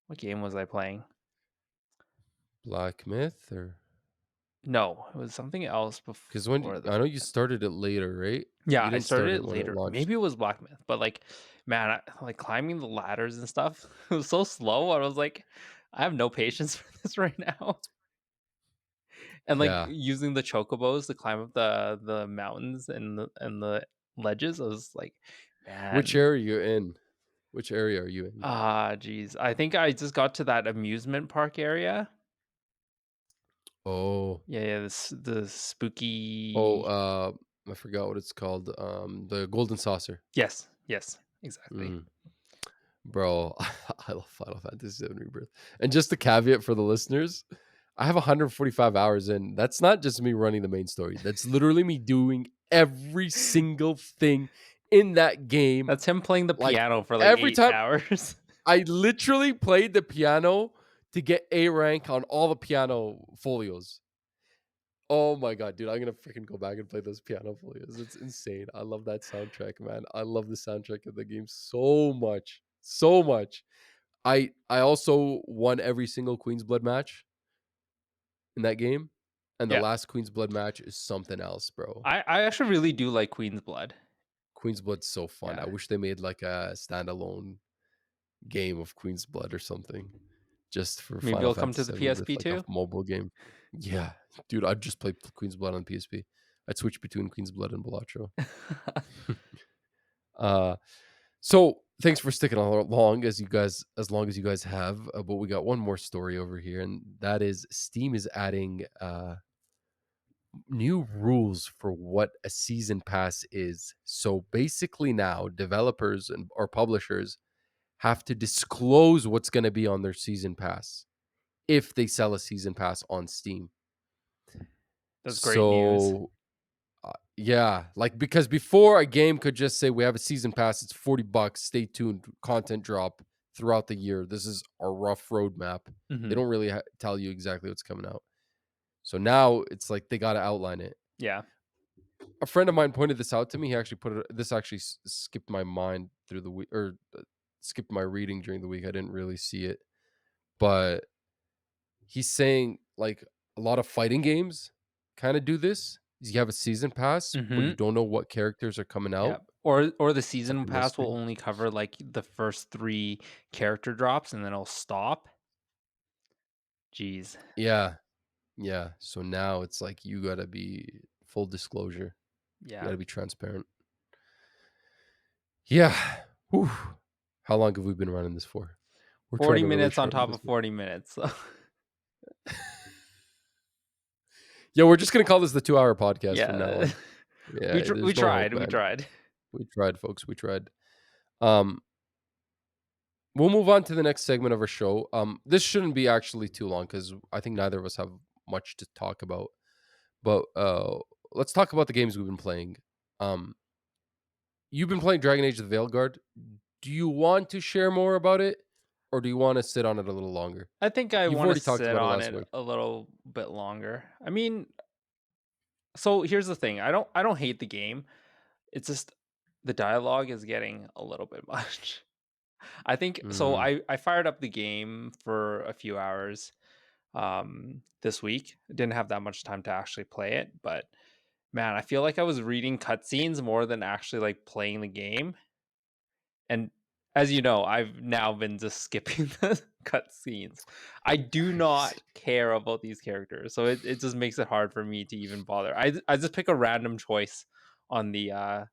what game was I playing? Black Myth or No, it was something else because when before I that. know you started it later, right? Yeah, You I didn't started start it it when it later. launched. Maybe it was Black Myth, but like, man, like climbing the ladders and stuff, it was so slow. I was like, I have no patience for this right now. And like Yeah. using the chocobos to climb up the mountains and the ledges, I was like, Which man, area you in? Which area are you in? geez. I think I just got to that amusement park area. Oh. Yeah, yeah, the Oh, spooky. I forgot what it's called. The Golden Saucer. Yes, yes, exactly. Mm. Bro, I love Final Fantasy VII Rebirth. And just a caveat for the listeners, I have 145 hours in. That's not just me running the main story. That's literally me doing every single thing in that game. That's him playing the Like piano for like every 8 time hours. I literally played the piano to get A rank on all the piano folios. Oh my god, dude, I'm gonna freaking go back and play those piano folios. It's insane. I love that soundtrack, man. I love the soundtrack of the game so much. So much. I also won every single Queen's Blood match in that game, and the Yeah. last Queen's Blood match is something else, bro. I actually really do like Queen's Blood. Queen's Blood's so fun. I Yeah. wish they made like a standalone game of Queen's Blood or something just for Maybe Final it'll come Fantasy to the VII Rebirth, PSP like a too. mobile game. Yeah, dude, I'd just play Queen's Blood on PSP. I'd switch between Queen's Blood and Balatro. uh, so thanks for sticking along as long as you guys have. But we got one more story over here, and that is Steam is adding new rules for what a season pass is. So basically, now developers and or publishers have to disclose what's going to be on their season pass if they sell a season pass on Steam. That's great news. So yeah, like because before a game could just say we have a season pass, it's $40, stay tuned, content drop throughout the year. This is our rough roadmap. They Mhm. don't really tell you exactly what's coming out. So now it's like they got to outline it. Yeah. A friend of mine pointed this out to me. He actually put it. This actually skipped my mind through the week, or skipped my reading during the week. I didn't really see it, but he's saying like a lot of fighting games kind of do this. Is you have a season pass, but you Mhm. don't know what characters are coming Yeah. out. Or the It's like season a pass will mystery. only cover like the first 3 character drops and then it'll stop. Jeez. Yeah, yeah. So now it's like you gotta be full disclosure. You Yeah. gotta be transparent. Yeah. Whew. How long have we been running this for? We're 40 trying to really minutes on shorten top this. of 40 minutes. So, Yeah, we're just gonna call this the 2-hour podcast from now yeah. on. Yeah, We there's no hope, tried. We man. tried. We tried, folks. We tried. Um, we'll move on to the next segment of our show. This shouldn't be actually too long because I think neither of us have much to talk about. But let's talk about the games we've been playing. Um, you've been playing Dragon Age: The Veilguard. Do you want to share more about it, or do you want to sit on it a little longer? I think I You've want to already talked sit about it on last it week. a little bit longer. I mean, so here's the thing. I don't hate the game. It's just the dialogue is getting a little bit much. I think so Mm, I fired up the game for a few hours this week. I didn't have that much time to actually play it, but man, I feel like I was reading cutscenes more than actually like playing the game. And as you know, I've now been just skipping the cutscenes. I do not care about these characters, so it just makes it hard for me to even bother. I just pick a random choice on the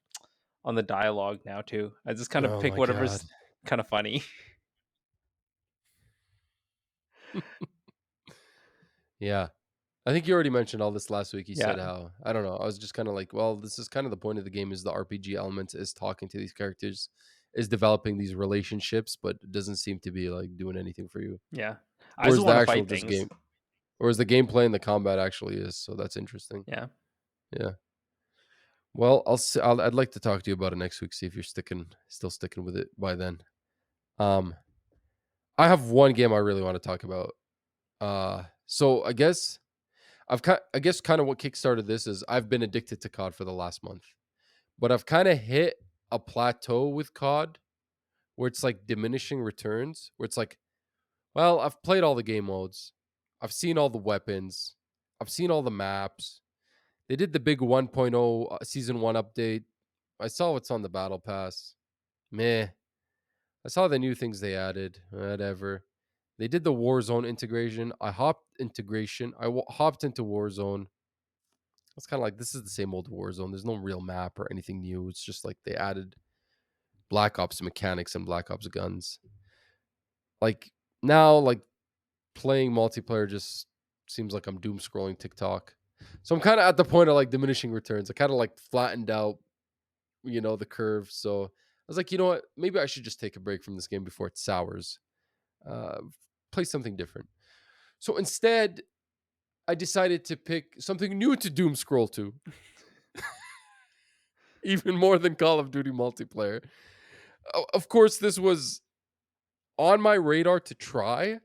dialogue now too. I just kind of oh pick my god. whatever's kind of funny. Yeah. I think you already mentioned all this last week. You Yeah, said how I don't know. I was just kind of like, well, this is kind of the point of the game is the RPG elements is talking to these characters, is developing these relationships, but it doesn't seem to be like doing anything for you. yeah. I just Whereas the want to actual fight just things. game, Whereas the gameplay and the combat actually is, so that's interesting. Yeah. Yeah. Well, I'd like to talk to you about it next week, see if you're still sticking with it by then. Um, I have one game I really want to talk about. So I guess kind of what kickstarted this is I've been addicted to COD for the last month, but I've kind of hit a plateau with COD where it's like diminishing returns, where it's like, well, I've played all the game modes, I've seen all the weapons, I've seen all the maps. They did the big 1.0 season 1 update. I saw what's on the battle pass. Meh. I saw the new things they added. Whatever. They did the Warzone integration. Hopped into Warzone. It's kind of like this is the same old Warzone. There's no real map or anything new. It's just like they added Black Ops mechanics and Black Ops guns. Like now, like playing multiplayer just seems like I'm doom scrolling TikTok. So I'm kind of at the point of like diminishing returns. I kind of like flattened out, the curve. So I was like, you know what? Maybe I should just take a break from this game before it sours. Uh, Play something different. So instead, I decided to pick something new to doom scroll to, even more than Call of Duty multiplayer. Of course, this was on my radar to try,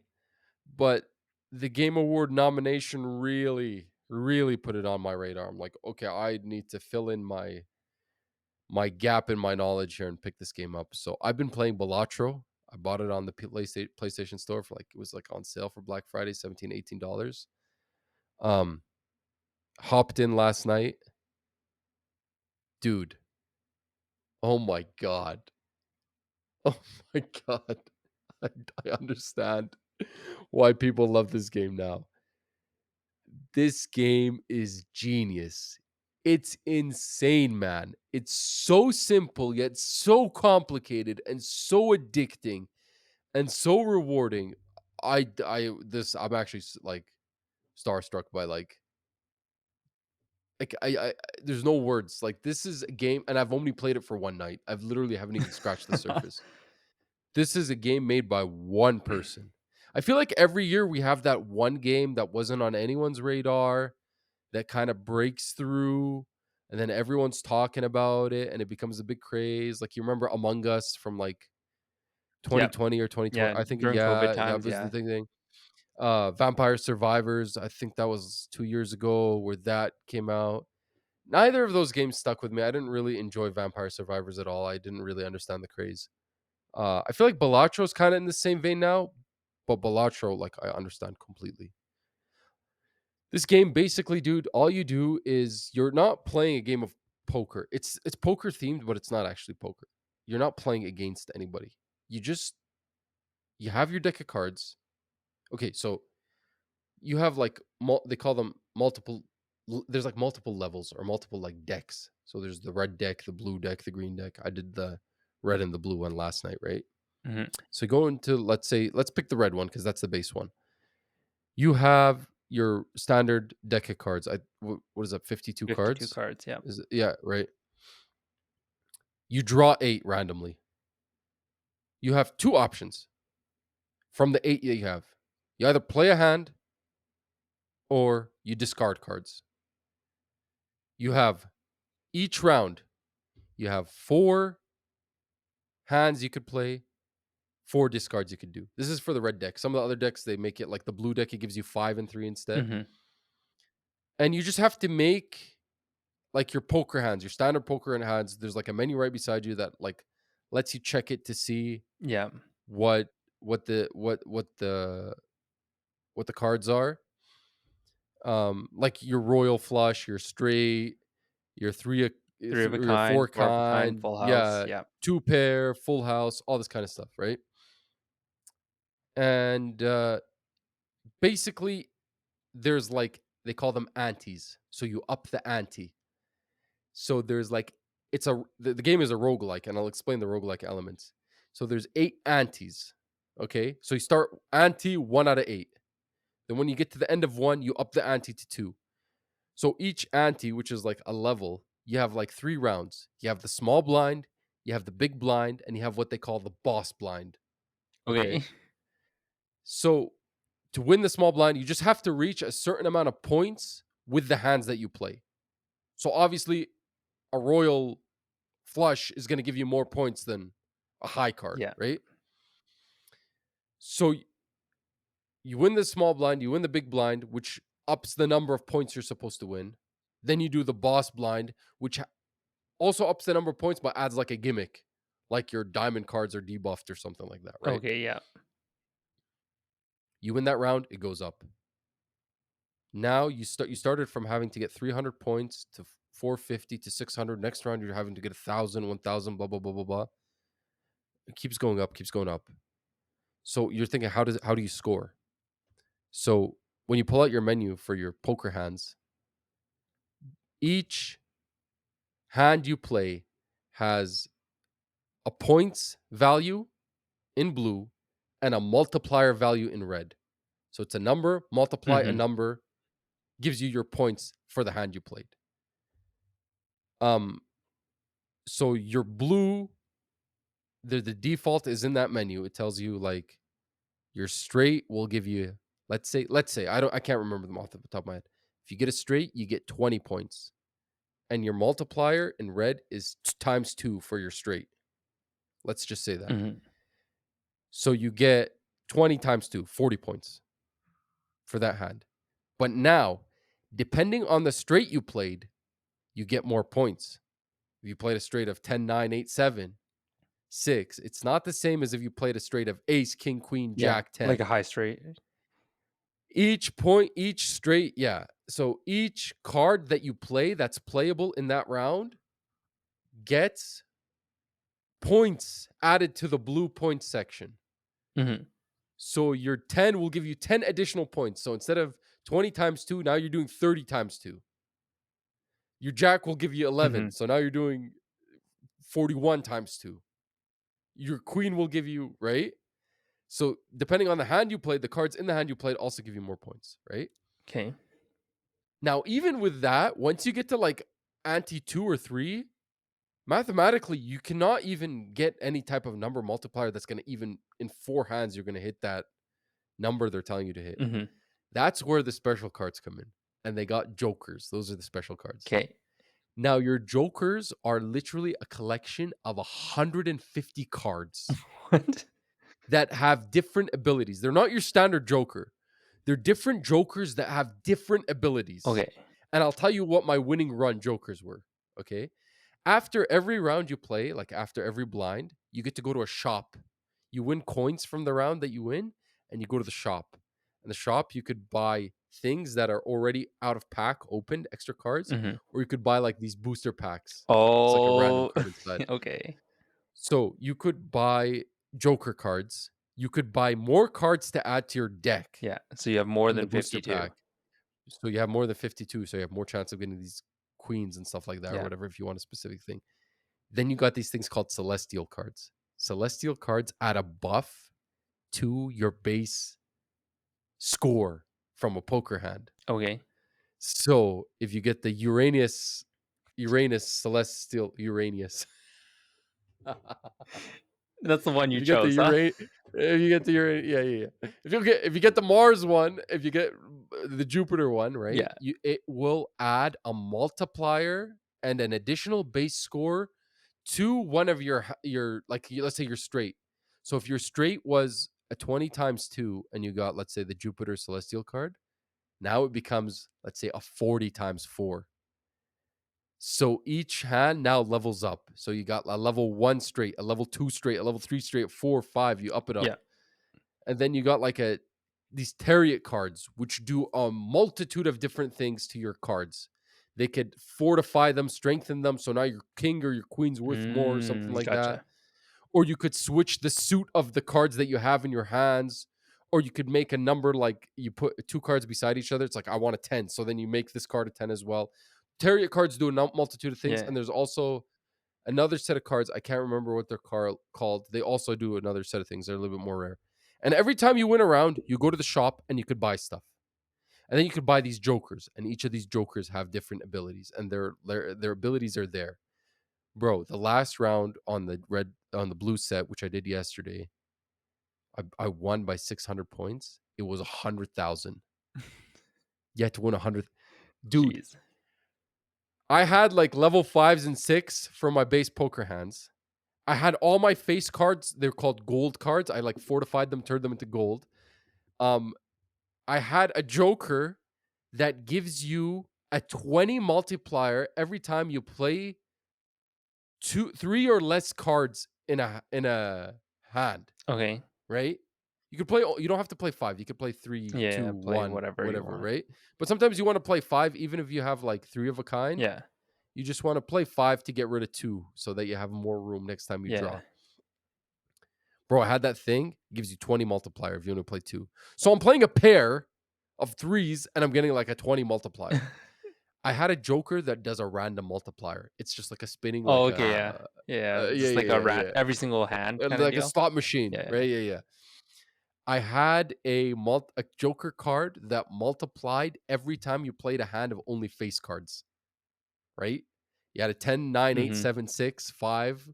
but the Game Award nomination really, really put it on my radar. I'm like, okay, I need to fill in my gap in my knowledge here and pick this game up. So I've been playing Balatro. I bought it on the PlayStation Store for like it was like on sale for Black Friday, 17 $18. Um, Hopped in last night, dude. Oh my god. Oh my god. I, I understand why people love this game now. This game is genius. It's insane, man. It's so simple yet so complicated and so addicting and so rewarding. I'm actually like starstruck by like I there's no words. Like this is a game, and I've only played it for one night. I've literally haven't even scratched the surface. This is a game made by one person. I feel like every year we have that one game that wasn't on anyone's radar that kind of breaks through, and then everyone's talking about it and it becomes a big craze. Like you remember Among Us from like Yep. 2020 or 2020. Yeah, I think during COVID yeah, that times, was the yeah. thing. Vampire Survivors, I think that was 2 years ago where that came out. Neither of those games stuck with me. I didn't really enjoy Vampire Survivors at all. I didn't really understand the craze. I feel like Balatro kind of in the same vein now, but Balatro, like I understand completely. This game basically, dude, all you do is you're not playing a game of poker. It's poker themed, but it's not actually poker. You're not playing against anybody. You just you have your deck of cards. Okay, so you have like they call them multiple. There's like multiple levels or multiple like decks. So there's the red deck, the blue deck, the green deck. I did the red and the blue one last night, right? Mhm. So go into let's pick the red one because that's the base one. You have your standard deck of cards. What is that? 52 52 cards? cards, yep. Is it, yeah, right. You draw 8 randomly. You have two options from the 8 that you have. You either play a hand or you discard cards. You have each round you have 4 hands you could play, 4 discards you could do. This is for the red deck. Some of the other decks they make it like the blue deck it gives you 5 and 3 instead. Mhm. And you just have to make like your poker hands, your standard poker and hands. There's like a menu right beside you that like lets you check it to see Yeah. what what the what what the cards are. Like your royal flush, your straight, your 3 of a your kind, 4 4 of a kind, kind, full house, yeah, yep. 2 pair, full house, all this kind of stuff, right? And basically there's like they call them antes. So you up the ante. So there's like the game is a roguelike, and I'll explain the roguelike elements. So there's 8 antes. Okay. So you start ante 1 out of 8. Then when you get to the end of one, you up the ante to 2. So each ante, which is like a level, you have like 3 rounds. You have the small blind, you have the big blind, and you have what they call the boss blind. Okay. Okay. So To win the small blind, you just have to reach a certain amount of points with the hands that you play. So obviously, a royal flush is going to give you more points than a high card, Yeah. right? So you win the small blind, you win the big blind, which ups the number of points you're supposed to win. Then you do the boss blind, which also ups the number of points but adds like a gimmick, like your diamond cards are debuffed or something like that, right? Okay, yeah. You win that round, it goes up. Now you started from having to get 300 points to 450 to 600. Next round you're having to get 1,000, 1,000, blah blah blah blah blah. It keeps going up, keeps going up. So you're thinking, how do you score? So when you pull out your menu for your poker hands, each hand you play has a points value in blue and a multiplier value in red. So it's a number, multiply a Mhm. number, gives you your points for the hand you played. Um, so your blue, the default is in that menu. It tells you like your straight will give you, let's say I can't remember them off the top of my head. If you get a straight, you get 20 points. And your multiplier in red is times 2 for your straight. Let's just say that. Mhm. So you get 20 times 2, 40 points for that hand. But now, depending on the straight you played, you get more points. If you played a straight of 10, 9, 8, 7, 6, it's not the same as if you played a straight of ace, king, queen, Yeah, jack, like a 10. high straight. Each point, each straight, yeah. So each card that you play that's playable in that round gets points added to the blue points section. Mhm. So your 10 will give you 10 additional points. So instead of 20 times 2, now you're doing 30 times 2. Your jack will give you 11. Mhm. So now you're doing 41 times 2. Your queen will give you, right? So depending on the hand you played, the cards in the hand you played also give you more points, right? 'Kay. Now, even with that, once you get to like ante 2 or 3, mathematically, you cannot even get any type of number multiplier that's going to even in 4 hands, you're going to hit that number they're telling you to hit. Mhm. That's where the special cards come in. And they got jokers. Those are the special cards. 'Kay. Now, your jokers are literally a collection of 150 cards What? that have different abilities. They're not your standard joker. They're different jokers that have different abilities. Okay. And I'll tell you what my winning run jokers were. Okay. After every round you play, like after every blind, you get to go to a shop. You win coins from the round that you win, and you go to the shop. In the shop, you could buy things that are already out of pack, opened, extra cards, Mhm. or you could buy like these booster packs. It's like a random Oh, card inside. okay. So you could buy Joker cards. You could buy more cards to add to your deck Yeah, so you have more in the than booster 52. pack. So you have more than 52. So you have more chance of getting these queens and stuff like that, or Yeah. whatever, if you want a specific thing. Then you got these things called celestial cards. Celestial cards add a buff to your base score from a poker hand. Okay. So if you get the Uranus celestial Uranus, That's the one if you you get the chose, huh? Uranus, if you get the Uranus, yeah, yeah, yeah. If you get the Mars one, if you get the Jupiter one, right? Yeah. It will add a multiplier and an additional base score to one of your like let's say you're straight. So if your straight was a 20 times 2 and you got let's say the Jupiter celestial card, now it becomes let's say a 40 times 4. So each hand now levels up. So you got a level 1 straight, a level 2 straight, a level 3 straight, 4, 5, you up it Yeah. up. And then you got like a these Terriot cards which do a multitude of different things to your cards. They could fortify them, strengthen them so now your king or your queen's worth more or something like that. Gotcha. Or you could switch the suit of the cards that you have in your hands, or you could make a number like you put two cards beside each other. It's like I want a 10, so then you make this card a 10 as well. Tarot cards do a multitude of things, Yeah. and there's also another set of cards. I can't remember what they're called. They also do another set of things. They're a little bit more rare. And every time you win a round, you go to the shop and you could buy stuff. And then you could buy these jokers, and each of these jokers have different abilities, and their abilities are there. Bro, the last round on the blue set, which I did yesterday, I won by 600 points. It was 100,000. You had to win 100. Dude, Jeez. I had like level 5s and 6 for my base poker hands. I had all my face cards, they're called gold cards. I like fortified them, turned them into gold. Um, I had a joker that gives you a 20 multiplier every time you play 3 or less cards in a hand, Okay. right? You could play you don't have to play 5. You could play 3, Yeah, 2, yeah, play 1, whatever you whatever, want. right? But sometimes you want to play 5 even if you have like 3 of a kind. Yeah. You just want to play 5 to get rid of 2 so that you have more room next time you Yeah. draw. Bro, I had that thing, gives you 20 multiplier if you only play 2. So I'm playing a pair of 3s and I'm getting like a 20 multiplier. I had a joker that does a random multiplier. It's just like a spinning Oh, like okay, yeah. Yeah, yeah, just like yeah, a yeah, rat yeah. every single hand kinda Like a deal? slot machine, Yeah, right? Yeah, yeah. I had a joker card that multiplied every time you played a hand of only face cards, right? You had a 10, 9, yeah. 8, Mhm. 7, 6, 5.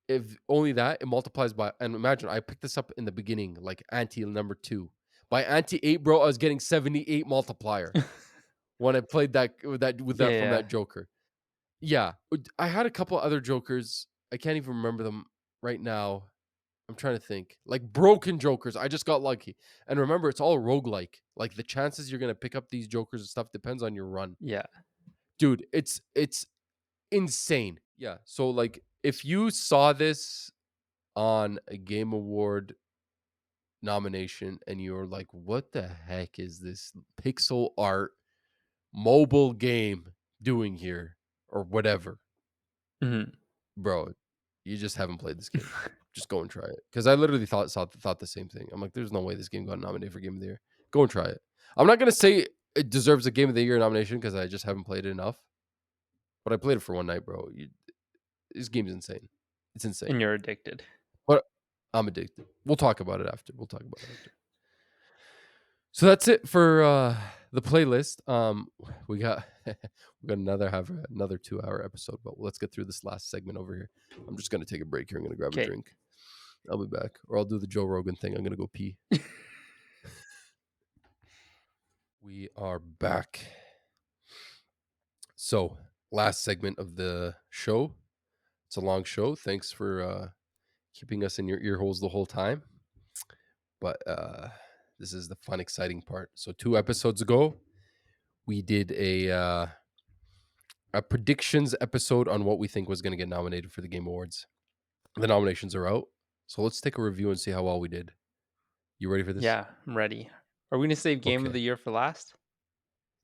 If only that, it multiplies by, and imagine I picked this up in the beginning, like ante number 2. By ante 8, bro, I was getting 78 multiplier when I played that Yeah, from yeah. that joker. Yeah, I had a couple other jokers. I can't even remember them right now. I'm trying to think. Like broken jokers. I just got lucky. And remember, it's all roguelike. Like the chances you're gonna pick up these jokers and stuff depends on your run. Yeah. Dude, it's insane. Yeah. So like if you saw this on a game award nomination and you're like, what the heck is this pixel art mobile game doing here? Or whatever. Mhm. Bro, you just haven't played this game. Just go and try it. Because I literally thought the same thing. I'm like, there's no way this game got nominated for Game of the Year. Go and try it. I'm not gonna say it deserves a Game of the Year nomination because I just haven't played it enough. But I played it for one night, bro. This game's insane. It's insane. And you're addicted. But I'm addicted. We'll talk about it after. We'll talk about it after. So that's it for the playlist. We got we got another 2-hour episode, but let's get through this last segment over here. I'm just gonna take a break here. I'm gonna grab a Okay. drink. I'll be back, or I'll do the Joe Rogan thing. I'm gonna go pee. We are back. So last segment of the show. It's a long show. Thanks for keeping us in your ear holes the whole time. But this is the fun, exciting part. So 2 episodes ago, we did a predictions episode on what we think was going to get nominated for the Game Awards. The nominations are out. So let's take a review and see how well we did. You ready for this? Yeah, I'm ready. Are we gonna save game of Okay. the year for last?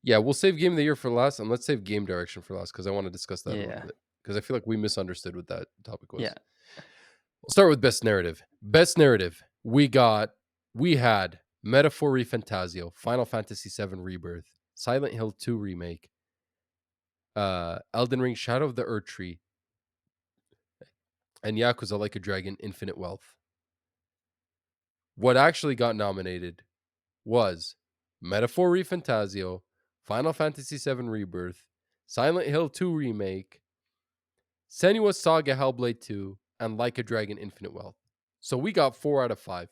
Yeah, we'll save Game of the Year for last, and let's save Game Direction for last because I want to discuss that a little Yeah. bit. Because I feel like we misunderstood what that topic Yeah. was. We'll start with Best Narrative. Best Narrative. We had Metaphor Fantasio, Final Fantasy VII Rebirth, Silent Hill 2 Remake, Elden Ring Shadow of the Earth Tree, and Yakuza Like a Dragon Infinite Wealth. What actually got nominated was Metaphor Fantasio, Final Fantasy VII Rebirth, Silent Hill 2 Remake, Senua's Saga Hellblade 2, and Like a Dragon Infinite Wealth. So we got 4 out of 5.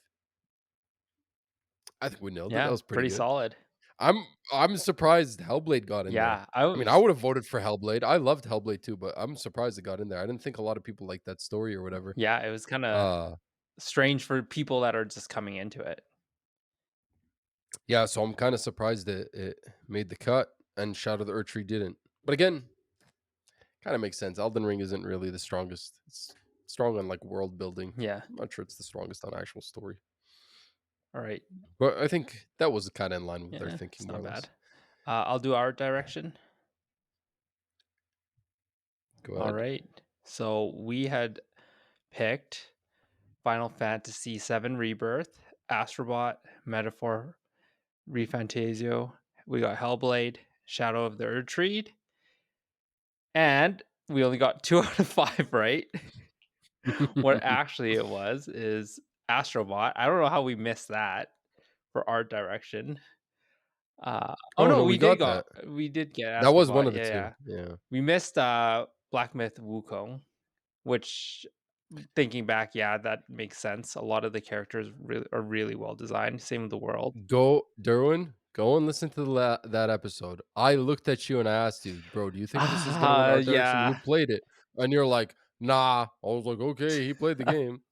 I think we nailed it. That Yeah, was pretty pretty good. solid. I'm I'm surprised Hellblade got in there. Yeah, I I mean, I was would have voted for Hellblade. I loved Hellblade too, but I'm surprised it got in there. I didn't think a lot of people liked that story or whatever. yeah, it was kinda Uh strange for people that are just coming into it. yeah, so I'm kind of surprised that it made the cut and Shadow of the Earth Tree didn't. But again, kind of makes sense. Elden Ring isn't really the strongest. It's strong on like world building. Yeah. I'm not sure it's the strongest on actual story. Alright. But I think that was kind of in line with their Yeah, thinking it's more or not less. bad. I'll do art direction. Go ahead. Alright. So we had picked Final Fantasy VII Rebirth, Astrobot, Metaphor, Refantasio. We got Hellblade, Shadow of the Erdtree, and we only got 2 out of 5 right. What actually it was is Astrobot. I don't know how we missed that for art direction. Oh Oh no, no, we got that. we did get That was one Astrobot. of the Yeah, two. yeah. Yeah. We missed Black Myth Wukong, which Thinking back, yeah, that makes sense. A lot of the characters are really well designed. Same with the world. Go Derwin, go and listen to that episode. I looked at you and I asked you, "Bro, do you think this is gonna win art direction?" And you Yeah. played it, and you're like, "Nah." I was like, "Okay, he played the game."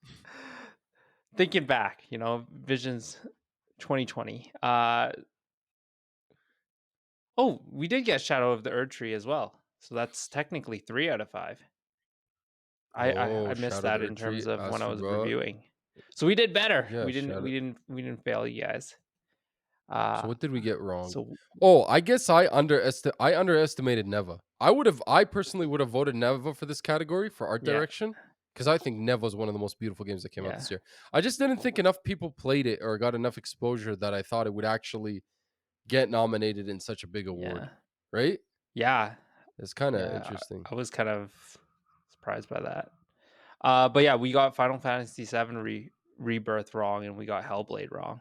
Thinking back, Visions 2020. Oh, we did get Shadow of the Erd Tree as well. So that's technically 3 out of 5. I Oh, missed Shadow the that in Earth terms Tree, of when I was Astrobot. reviewing. So we did better. Yeah, Shadow. We didn't fail you guys. So Uh, what did we get wrong? so Oh, I guess I underestimated Neva. I personally would have voted Neva for this category for art yeah, direction because I think Neva is one of the most beautiful games that came out yeah, this year. I just didn't think enough people played it or got enough exposure that I thought it would actually get nominated in such a big award, yeah, right? yeah, It's kind of yeah. interesting. I was kind of surprised by that. But yeah, we got Final Fantasy VII Rebirth wrong, and we got Hellblade wrong.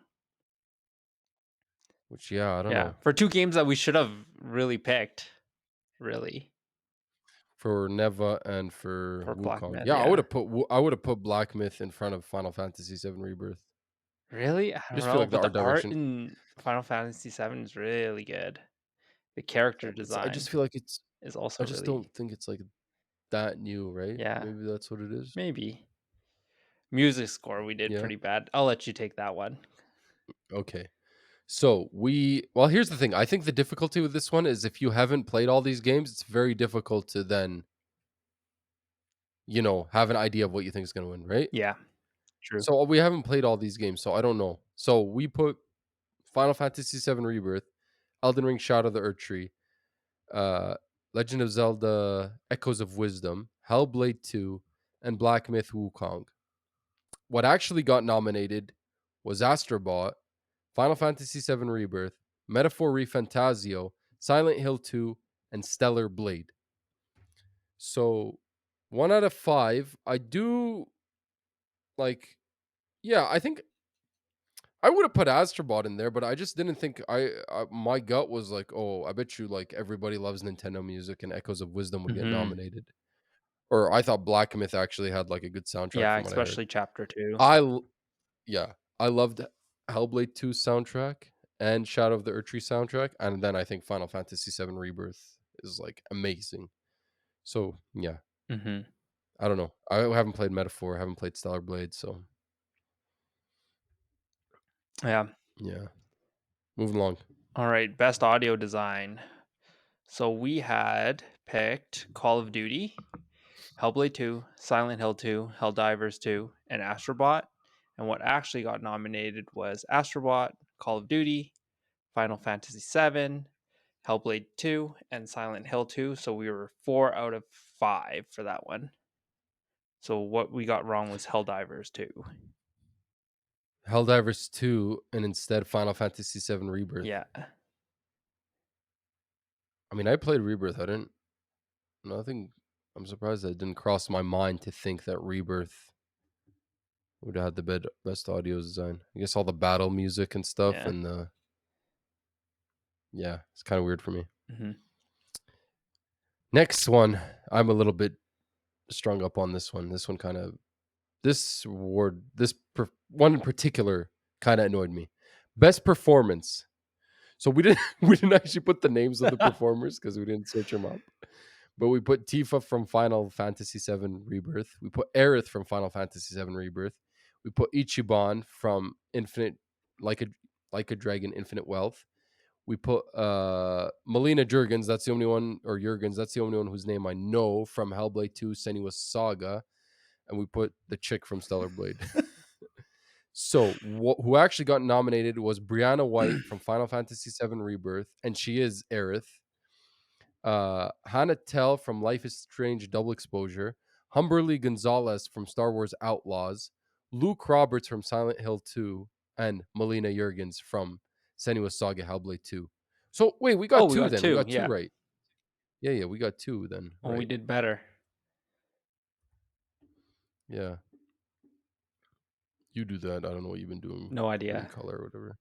Which yeah, I don't Yeah, know. for 2 games that we should have really picked, really, For Neva and for for Black Wukong. Myth, Yeah, yeah. I would have put Black Myth in front of Final Fantasy VII Rebirth. Really? I I don't just feel know, like the but the art art direction. in Final Fantasy VII is really good. The character I just design feel like it's. is I also just really, don't think it's like that new, right? yeah, Maybe that's what it is. maybe. Music score, we did Yeah. pretty bad. I'll let you take that one. Okay. So well, here's the thing. I think the difficulty with this one is if you haven't played all these games, it's very difficult to then, have an idea of what you think is going to win, right? Yeah, true. So we haven't played all these games, so I don't know. So we put Final Fantasy VII Rebirth, Elden Ring Shadow of the Earth Tree, uh, Legend of Zelda Echoes of Wisdom, Hellblade 2, and Black Myth Wukong. What actually got nominated was Astrobot, Final Fantasy VII Rebirth, Metaphor ReFantazio, Silent Hill 2, and Stellar Blade. So 1 out of 5. I do like, yeah, I think I would have put Astrobot in there, but I just didn't think my gut was like, oh, I bet you like everybody loves Nintendo music and Echoes of Wisdom would get Mhm. nominated. Or I thought Black Myth actually had like a good soundtrack Yeah, from what I heard. especially chapter 2. I l- yeah, I loved Hellblade 2 soundtrack and Shadow of the Erdtree soundtrack, and then I think Final Fantasy VII Rebirth is like amazing. So yeah, Mhm. I don't know. I haven't played Metaphor, I haven't played Stellar Blade, so Yeah. yeah. Moving along. Alright, best audio design. So we had picked Call of Duty, Hellblade 2, Silent Hill 2, Helldivers 2, and Astrobot. And what actually got nominated was Astrobot, Call of Duty, Final Fantasy VII, Hellblade 2, and Silent Hill 2. So we were 4 out of 5 for that one. So what we got wrong was Helldivers 2. Helldivers 2 and instead Final Fantasy VII Rebirth. Yeah. I mean, I played Rebirth. I didn't nothing I'm surprised that it didn't cross my mind to think that Rebirth would have had the best audio design. I guess all the battle music and stuff Yeah. and the yeah, it's kind of weird for me. Mhm. Next one, I'm a little bit strung up on this one. This one kind of this award, one in particular kind of annoyed me. Best performance. So we didn't we didn't actually put the names of the performers because we didn't search them up. But we put Tifa from Final Fantasy VII Rebirth. We put Aerith from Final Fantasy VII Rebirth. We put Ichiban from Infinite, like a Dragon, Infinite Wealth. We put Melina Jurgens. That's the only one, or Jurgens. That's the only one whose name I know from Hellblade 2: Senua's Saga. And we put the chick from Stellar Blade. So who actually got nominated was Brianna White from Final Fantasy VII Rebirth, and she is Aerith. Hannah Tell from Life is Strange Double Exposure, Humberly Gonzalez from Star Wars Outlaws, Luke Roberts from Silent Hill 2, and Melina Jurgens from Senua's Saga Hellblade 2. So wait, we Oh, got we two got then. We 2. got two Yeah. right. Yeah, yeah, we got two then, Oh, we right? did better. Yeah. You do that. I don't know what you've been doing. No Green idea. color or whatever.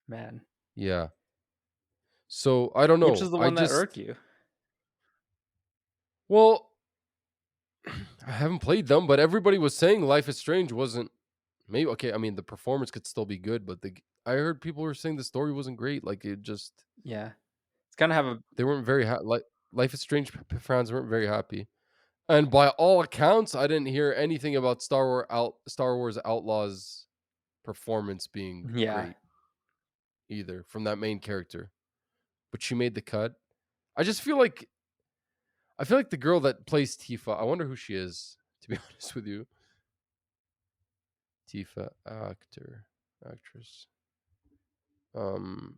Man. Yeah. So I don't Which know. is the one that irked you? Well, I haven't played them, but everybody was saying Life is Strange wasn't maybe okay, I mean, the performance could still be good, but I heard people were saying the story wasn't great, like, it just Yeah. It's gonna have a they weren't very like, Life is Strange fans weren't very happy. And by all accounts, I didn't hear anything about Star Wars Outlaws performance being yeah. great either from that main character, but she made the cut. I just I feel like the girl that plays Tifa, I wonder who she is, to be honest with you. Tifa actress. Um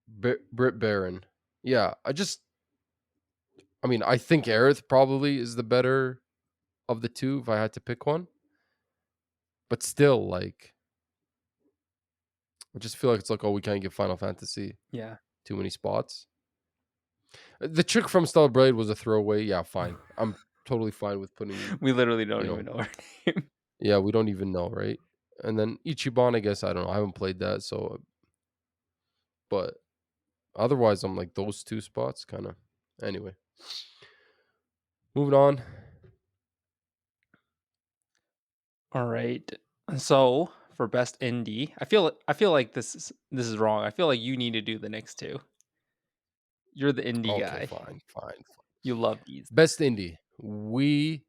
Britt Baron. Yeah, I mean, I think Aerith probably is the better of the two if I had to pick one, but still like I just feel like it's like, oh, we can't give Final Fantasy Yeah. too many spots. The chick from Stellar Blade was a throwaway. Yeah, fine. I'm totally fine with putting, We literally you don't even know, know her name. yeah, we don't even know, right? And then Ichiban, I guess I don't know. I haven't played that, so but otherwise I'm like those two spots kind of. Anyway, moving on. All right. So for best indie, I feel like this is wrong. I feel like you need to do the next two. You're the indie Okay, guy. fine. You love these. Best indie. We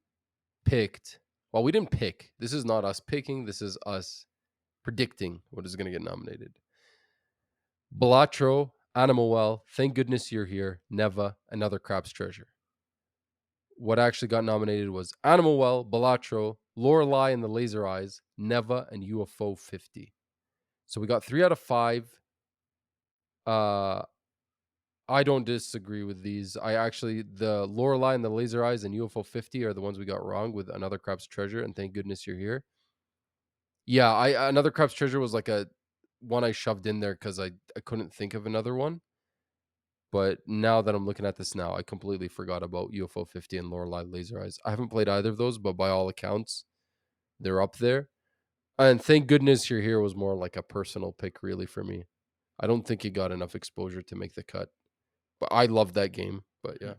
picked. Well, we didn't pick. This is not us picking. This is us predicting what is going to get nominated. Balatro, Animal Well, Thank Goodness You're Here, Neva, Another Crab's Treasure. What actually got nominated was Animal Well, Balatro, Lorelei and the Laser Eyes, Neva, and UFO 50. So we got 3 out of 5. Uh, I don't disagree with these. I actually the Lorelei and the Laser Eyes and UFO 50 are the ones we got wrong with Another Crab's Treasure and Thank Goodness You're Here. Yeah, I Another Crab's Treasure was like a one I shoved in there because I couldn't think of another one. But now that I'm looking at this now, I completely forgot about UFO 50 and Lorelei Laser Eyes. I haven't played either of those, but by all accounts, they're up there. And Thank Goodness You're Here was more like a personal pick, really, for me. I don't think it got enough exposure to make the cut. But I love that game. But yeah,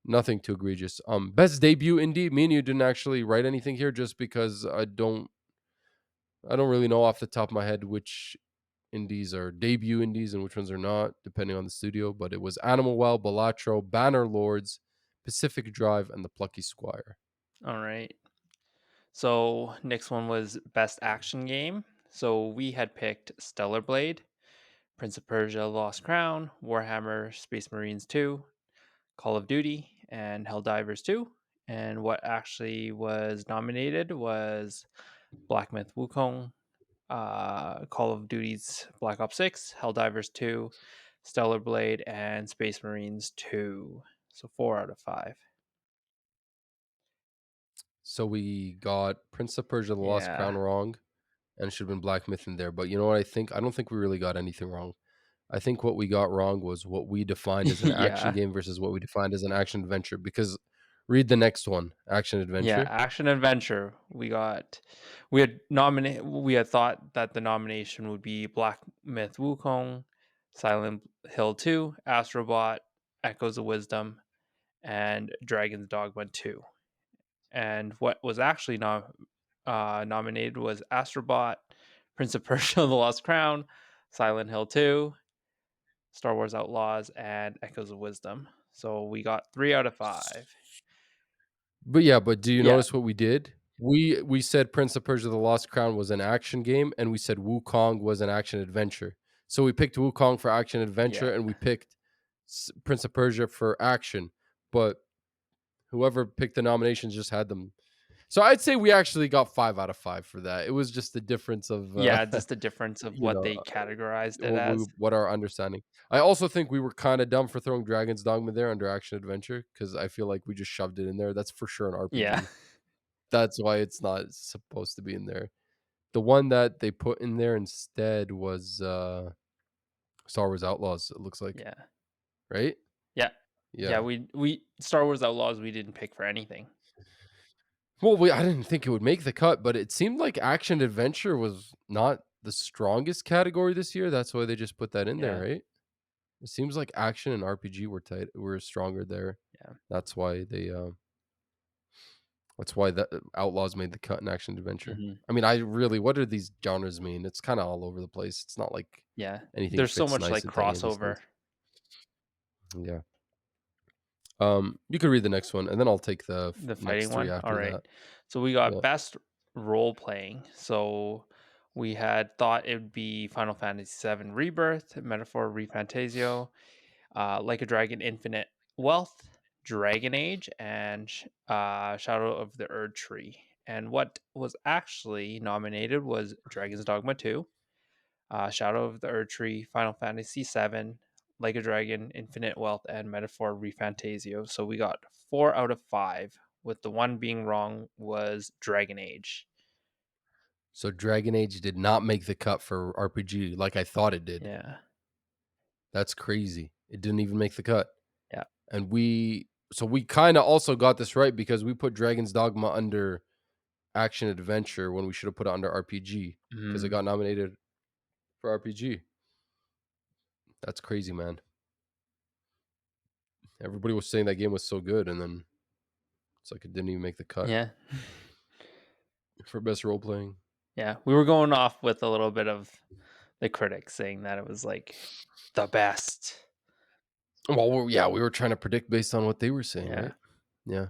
nothing too egregious. Best debut indie. Me and you didn't actually write anything here just because I don't really know off the top of my head which indies are debut indies and which ones are not, depending on the studio. But it was Animal Well, Balatro, Banner Lords, Pacific Drive, and The Plucky Squire. All right. So next one was best action game. So we had picked Stellar Blade, Prince of Persia: Lost Crown, Warhammer Space Marines 2, Call of Duty, and Helldivers 2. And what actually was nominated was Black Myth Wukong, Call of Duty's Black Ops 6, Helldivers 2, Stellar Blade, and Space Marines 2. So 4 out of 5. So we got Prince of Persia: The Lost Yeah. Crown wrong, and it should have been Black Myth in there. But you know what I think? I don't think we really got anything wrong. I think what we got wrong was what we defined as an action yeah. game versus what we defined as an action adventure. Because read the next one, action Yeah, adventure. action adventure. We had thought that the nomination would be Black Myth Wukong, Silent Hill 2, Astrobot, Echoes of Wisdom, and Dragon's Dogma 2. And what was actually nominated was Astrobot, Prince of Persia: The Lost Crown, Silent Hill 2, Star Wars Outlaws, and Echoes of Wisdom. So we got 3 out of 5. But yeah, but do you Yeah, notice what we did? We said Prince of Persia: The Lost Crown was an action game, and we said Wukong was an action adventure. So we picked Wukong for action yeah. adventure, and we picked Prince of Persia for action. But whoever picked the nominations just had them. So I'd say we actually got 5 out of 5 for that. It was just the difference of Yeah, just the difference of you what know they categorized it as. what our understanding. I also think we were kind of dumb for throwing Dragon's Dogma there under action adventure because I feel like we just shoved it in there. That's for sure an Yeah, RPG. That's why it's not supposed to be in there. The one that they put in there instead was Star Wars Outlaws, it looks like, yeah, right? yeah, yeah. Yeah. We Star Wars Outlaws we didn't pick for anything. Well, I didn't think it would make the cut, but it seemed like action adventure was not the strongest category this year. That's why they just put that in there, Yeah, right? It seems like action and RPG were stronger there. yeah. That's why they That's why the Outlaws made the cut in action adventure. Mhm. I mean, I really what do these genres mean? It's kinda all over the place. It's not like Yeah. anything There's so fits much, nice like, into any of these crossover. things. Yeah. You could read the next one, and then I'll take the The next fighting 3 one? after that. Alright. So we got Yeah. best role playing. So we had thought it would be Final Fantasy VII Rebirth, Metaphor ReFantasio, Like a Dragon Infinite Wealth, Dragon Age, and Shadow of the Erd Tree. And what was actually nominated was Dragon's Dogma 2, Shadow of the Erd Tree, Final Fantasy VII, Like a Dragon, Infinite Wealth, and Metaphor ReFantasio. So we got 4 out of 5, with the one being wrong was Dragon Age. So Dragon Age did not make the cut for RPG like I thought it did. Yeah. That's crazy. It didn't even make the cut. Yeah. And we kinda also got this right because we put Dragon's Dogma under action adventure when we should have put it under RPG because it Mm. got nominated for RPG. That's crazy, man. Everybody was saying that game was so good, and then it's like it didn't even make the cut Yeah. for best role playing. Yeah. We were going off with a little bit of the critics saying that it was like the best. Well, yeah, we were trying to predict based on what they were saying, Yeah. right? Yeah.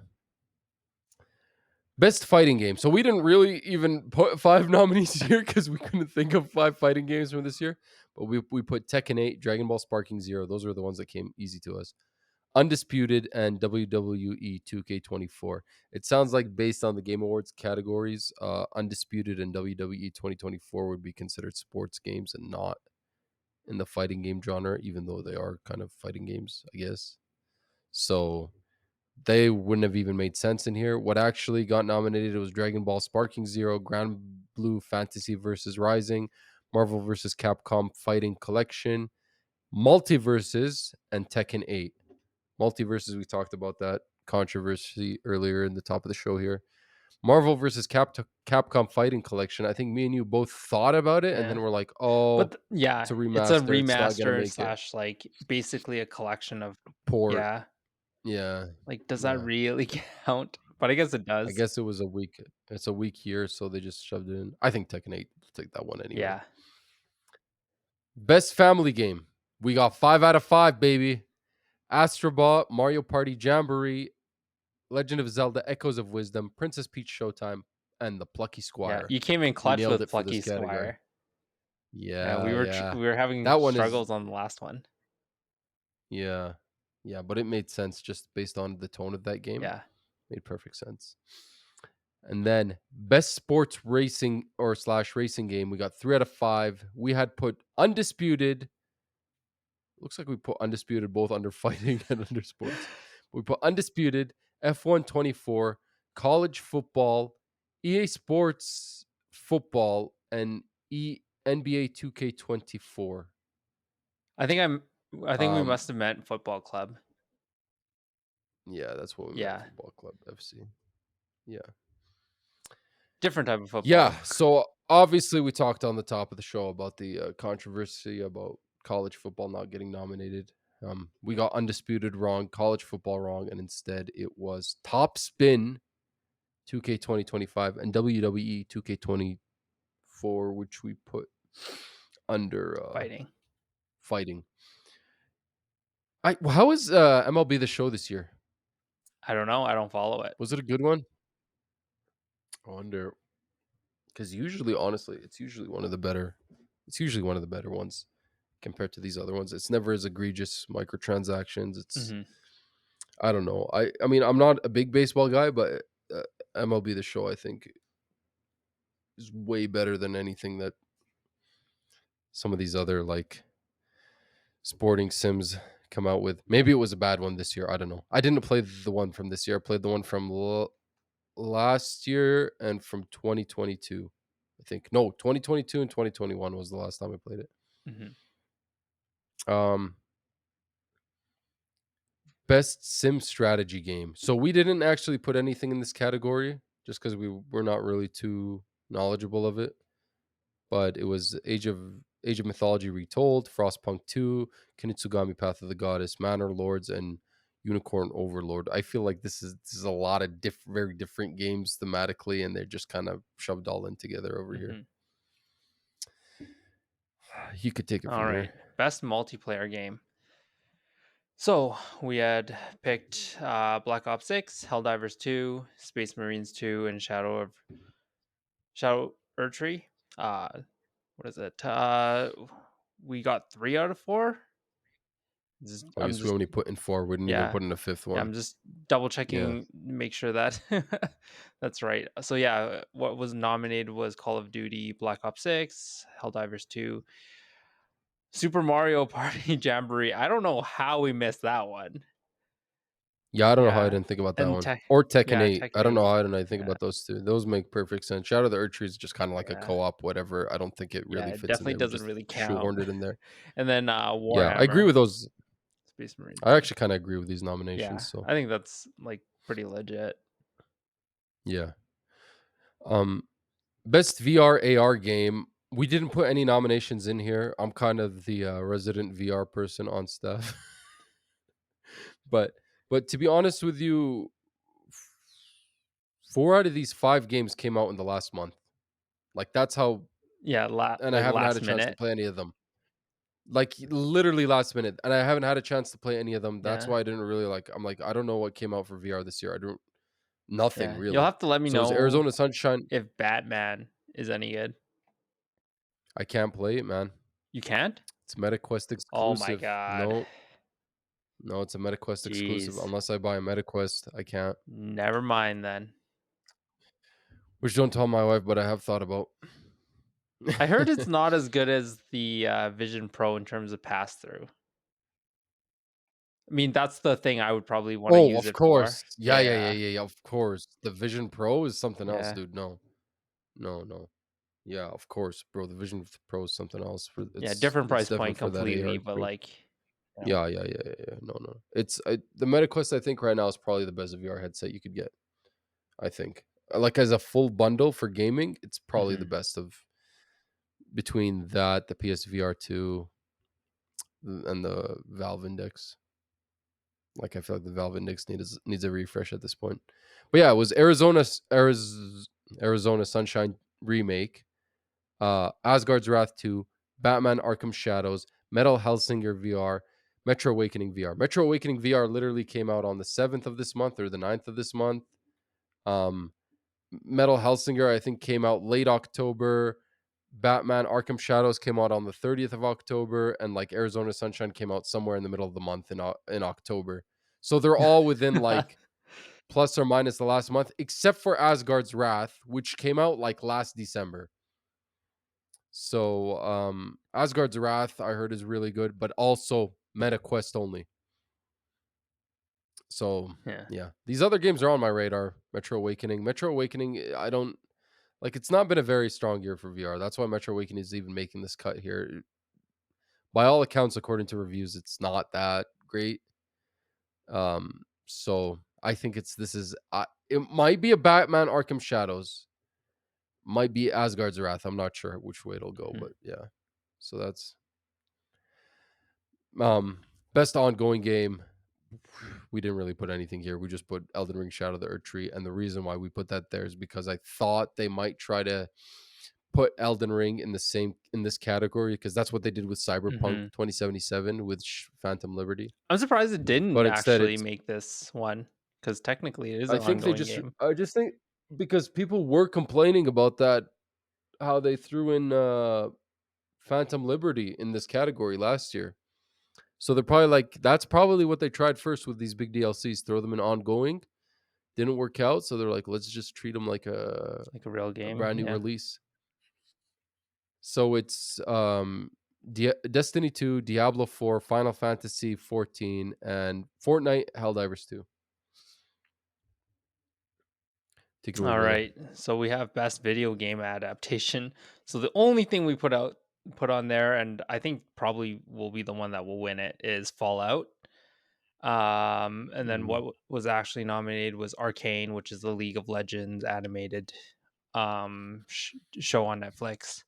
Best fighting game. So we didn't really even put 5 nominees here because we couldn't think of 5 fighting games from this year. But we put Tekken 8, Dragon Ball Sparking Zero. Those were the ones that came easy to us. Undisputed and WWE 2K24. It sounds like based on the Game Awards categories, Undisputed and WWE 2024 would be considered sports games and not in the fighting game genre, even though they are kind of fighting games, I guess. So they wouldn't have even made sense in here. What actually got nominated was Dragon Ball Sparking Zero, Grand Blue Fantasy versus Rising, Marvel versus Capcom Fighting Collection, Multiverses, and Tekken 8. Multiverses, we talked about that controversy earlier in the top of the show here. Marvel versus Capcom Fighting Collection. I think me and you both thought about it, and Yeah. then we're like, "Oh, Yeah, it's a it's a remaster. It's not gonna remaster make it." slash like basically a collection of Port. yeah. Yeah, Like, does that yeah. really count? But I guess it I does. guess it was a week. It's a week here, so they just shoved it in. I think Tekken 8 will take that one anyway. Yeah. Best family game. We got 5 out of 5, baby. Astrobot, Mario Party Jamboree, Legend of Zelda: Echoes of Wisdom, Princess Peach Showtime, and The Plucky Yeah. Squire. You came in We clutch nailed with it for this Plucky category. Squire. Yeah, Yeah, yeah. we were having That one is struggles on the last one. yeah. Yeah, but it made sense just based on the tone of that game. Yeah. Made perfect sense. And then best sports racing or slash racing game, we got 3 out of 5. We had put Undisputed. Looks like we put Undisputed both under fighting and under sports. We put Undisputed, F1 24, college football, EA Sports football, and NBA 2K24. I think I'm I think we Um, must have meant football club. yeah, that's what we meant. Yeah. Football Club FC. Yeah. Different type of football. Yeah. So obviously, we talked on the top of the show about the controversy about college football not getting nominated. We got Undisputed wrong, college football wrong, and instead it was Top Spin 2K 2025 and WWE 2K24, which we put under Fighting. fighting. How was MLB the show this year? I don't know, I don't follow it. Was it a good one? I wonder because usually, honestly, it's usually one of the better. It's usually one of the better ones compared to these other ones. It's never as egregious microtransactions. It's Mhm. I don't know. I mean, I'm not a big baseball guy, but MLB the Show I think is way better than anything that some of these other like sporting sims come out with. Maybe it was a bad one this year. I don't know. I didn't play the one from this year. I played the one from last year and from 2022. I think no, 2022 and 2021 was the last time I played it. Mhm. Um, Best sim strategy game. So we didn't actually put anything in this category just because we were not really too knowledgeable of it. But it was Age of Mythology Retold, Frostpunk 2, Kinutsugami Path of the Goddess, Manor Lords, and Unicorn Overlord. I feel like this is a lot of very different games thematically, and they're just kind of shoved all in together over here. Mhm. You could take it All from here. right. Best multiplayer game. So we had picked Black Ops 6, Helldivers 2, Space Marines 2, and Shadow Urtree. Uh, what is it? We got 3 out of 4. Oh, I'm yes, we just only put in four. We didn't even yeah put in a fifth yeah. one. I'm just double Yeah, checking, make sure that that's right. So yeah, what was nominated was Call of Duty, Black Ops 6, Helldivers 2, Super Mario Party Jamboree. I don't know how we missed that one. yeah. I don't know how I Yeah, didn't think about that and one. Or Tekken yeah, 8. I Tekken don't 8 know was how I didn't think yeah, about those two. Those make perfect sense. Shadow of the Earth Tree is just kind of like a yeah, co-op, whatever. I don't think it yeah. really It fits in definitely there. We doesn't just really count. shoehorned it in there. And then Yeah, I agree Warhammer, with those. Space Marines. I actually kind of agree with these nominations. Yeah, So I think that's like pretty legit. yeah. Um, Best VR AR game. We didn't put any nominations in here. I'm kind of the resident VR person on stuff, but to be honest with you, 4 out of these 5 games came out in the last month. Like that's how, Yeah, and I like haven't had a last chance to minute. play any of them. Like literally last minute, and I haven't had a chance to play any of them. That's Yeah, why I didn't really like. I'm like, I don't know what came out for VR this year. I don't nothing yeah. You'll really. have to let me So is know Arizona Sunshine? if Batman is any good. I can't play it, man. You can't? It's MetaQuest Oh my exclusive. god. No, no, it's a MetaQuest exclusive. Jeez. Unless I buy a MetaQuest, I can't. Never mind then. Which don't tell my wife, but I have thought about. I heard it's not as good as the Vision Pro in terms of pass through. I mean, that's the thing I would probably want to Oh, use of it for. course. Yeah, yeah, yeah, Yeah. yeah, yeah. Of course. The Vision Pro is something else, Yeah. dude. No, no, no. Yeah, of course, bro. The Vision Pro is something else. For Yeah, it's different it's price definitely point for that completely, AR but experience. like, you know. Yeah, yeah, yeah, yeah, yeah. No, no. The MetaQuest. I think right now is probably the best VR headset you could get. I think, like as a full bundle for gaming, it's probably the Mhm. best of between that, the PSVR 2, and the Valve Index. Like I feel like the Valve Index needs a refresh at this point. But yeah, it was Arizona Sunshine remake, Asgard's Wrath 2, Batman Arkham Shadows, Metal Hellsinger VR, Metro Awakening VR. Metro Awakening VR literally came out on the 7th of this month or the 9th of this month. Um, Metal Hellsinger, I think, came out late October. Batman Arkham Shadows came out on the 30th of October, and like Arizona Sunshine came out somewhere in the middle of the month in October. So they're all within like plus or minus the last month, except for Asgard's Wrath, which came out like last December. So Asgard's Wrath, I heard is really good, but also MetaQuest only. So Yeah. yeah, these other games are on my radar. Metro Awakening, I don't like. It's not been a very strong year for VR. That's why Metro Awakening is even making this cut here. By all accounts, according to reviews, it's not that great. So I think it might be a Batman Arkham Shadows, might be Asgard's Wrath. I'm not sure which way it'll go, Mhm. but yeah. So that's um best ongoing game. We didn't really put anything here. We just put Elden Ring Shadow of the Earth Tree. And the reason why we put that there is because I thought they might try to put Elden Ring in this category because that's what they did with Cyberpunk Mhm. 2077 with Phantom Liberty. I'm surprised it didn't But instead actually it's make this one because technically it is I an think ongoing game. I just think because people were complaining about that how they threw in Phantom Liberty in this category last year. So they're probably like that's probably what they tried first with these big DLCs, throw them in ongoing. Didn't work out, so they're like, let's just treat them like Like a real a game. brand new Yeah. release. So it's Destiny 2, Diablo 4, Final Fantasy 14, and Fortnite Helldivers 2. Take it away, All brother. right. So we have best video game adaptation. So the only thing we put on there, and I think probably will be the one that will win it, is Fallout. And then Mhm. what was actually nominated was Arcane, which is the League of Legends animated show on Netflix.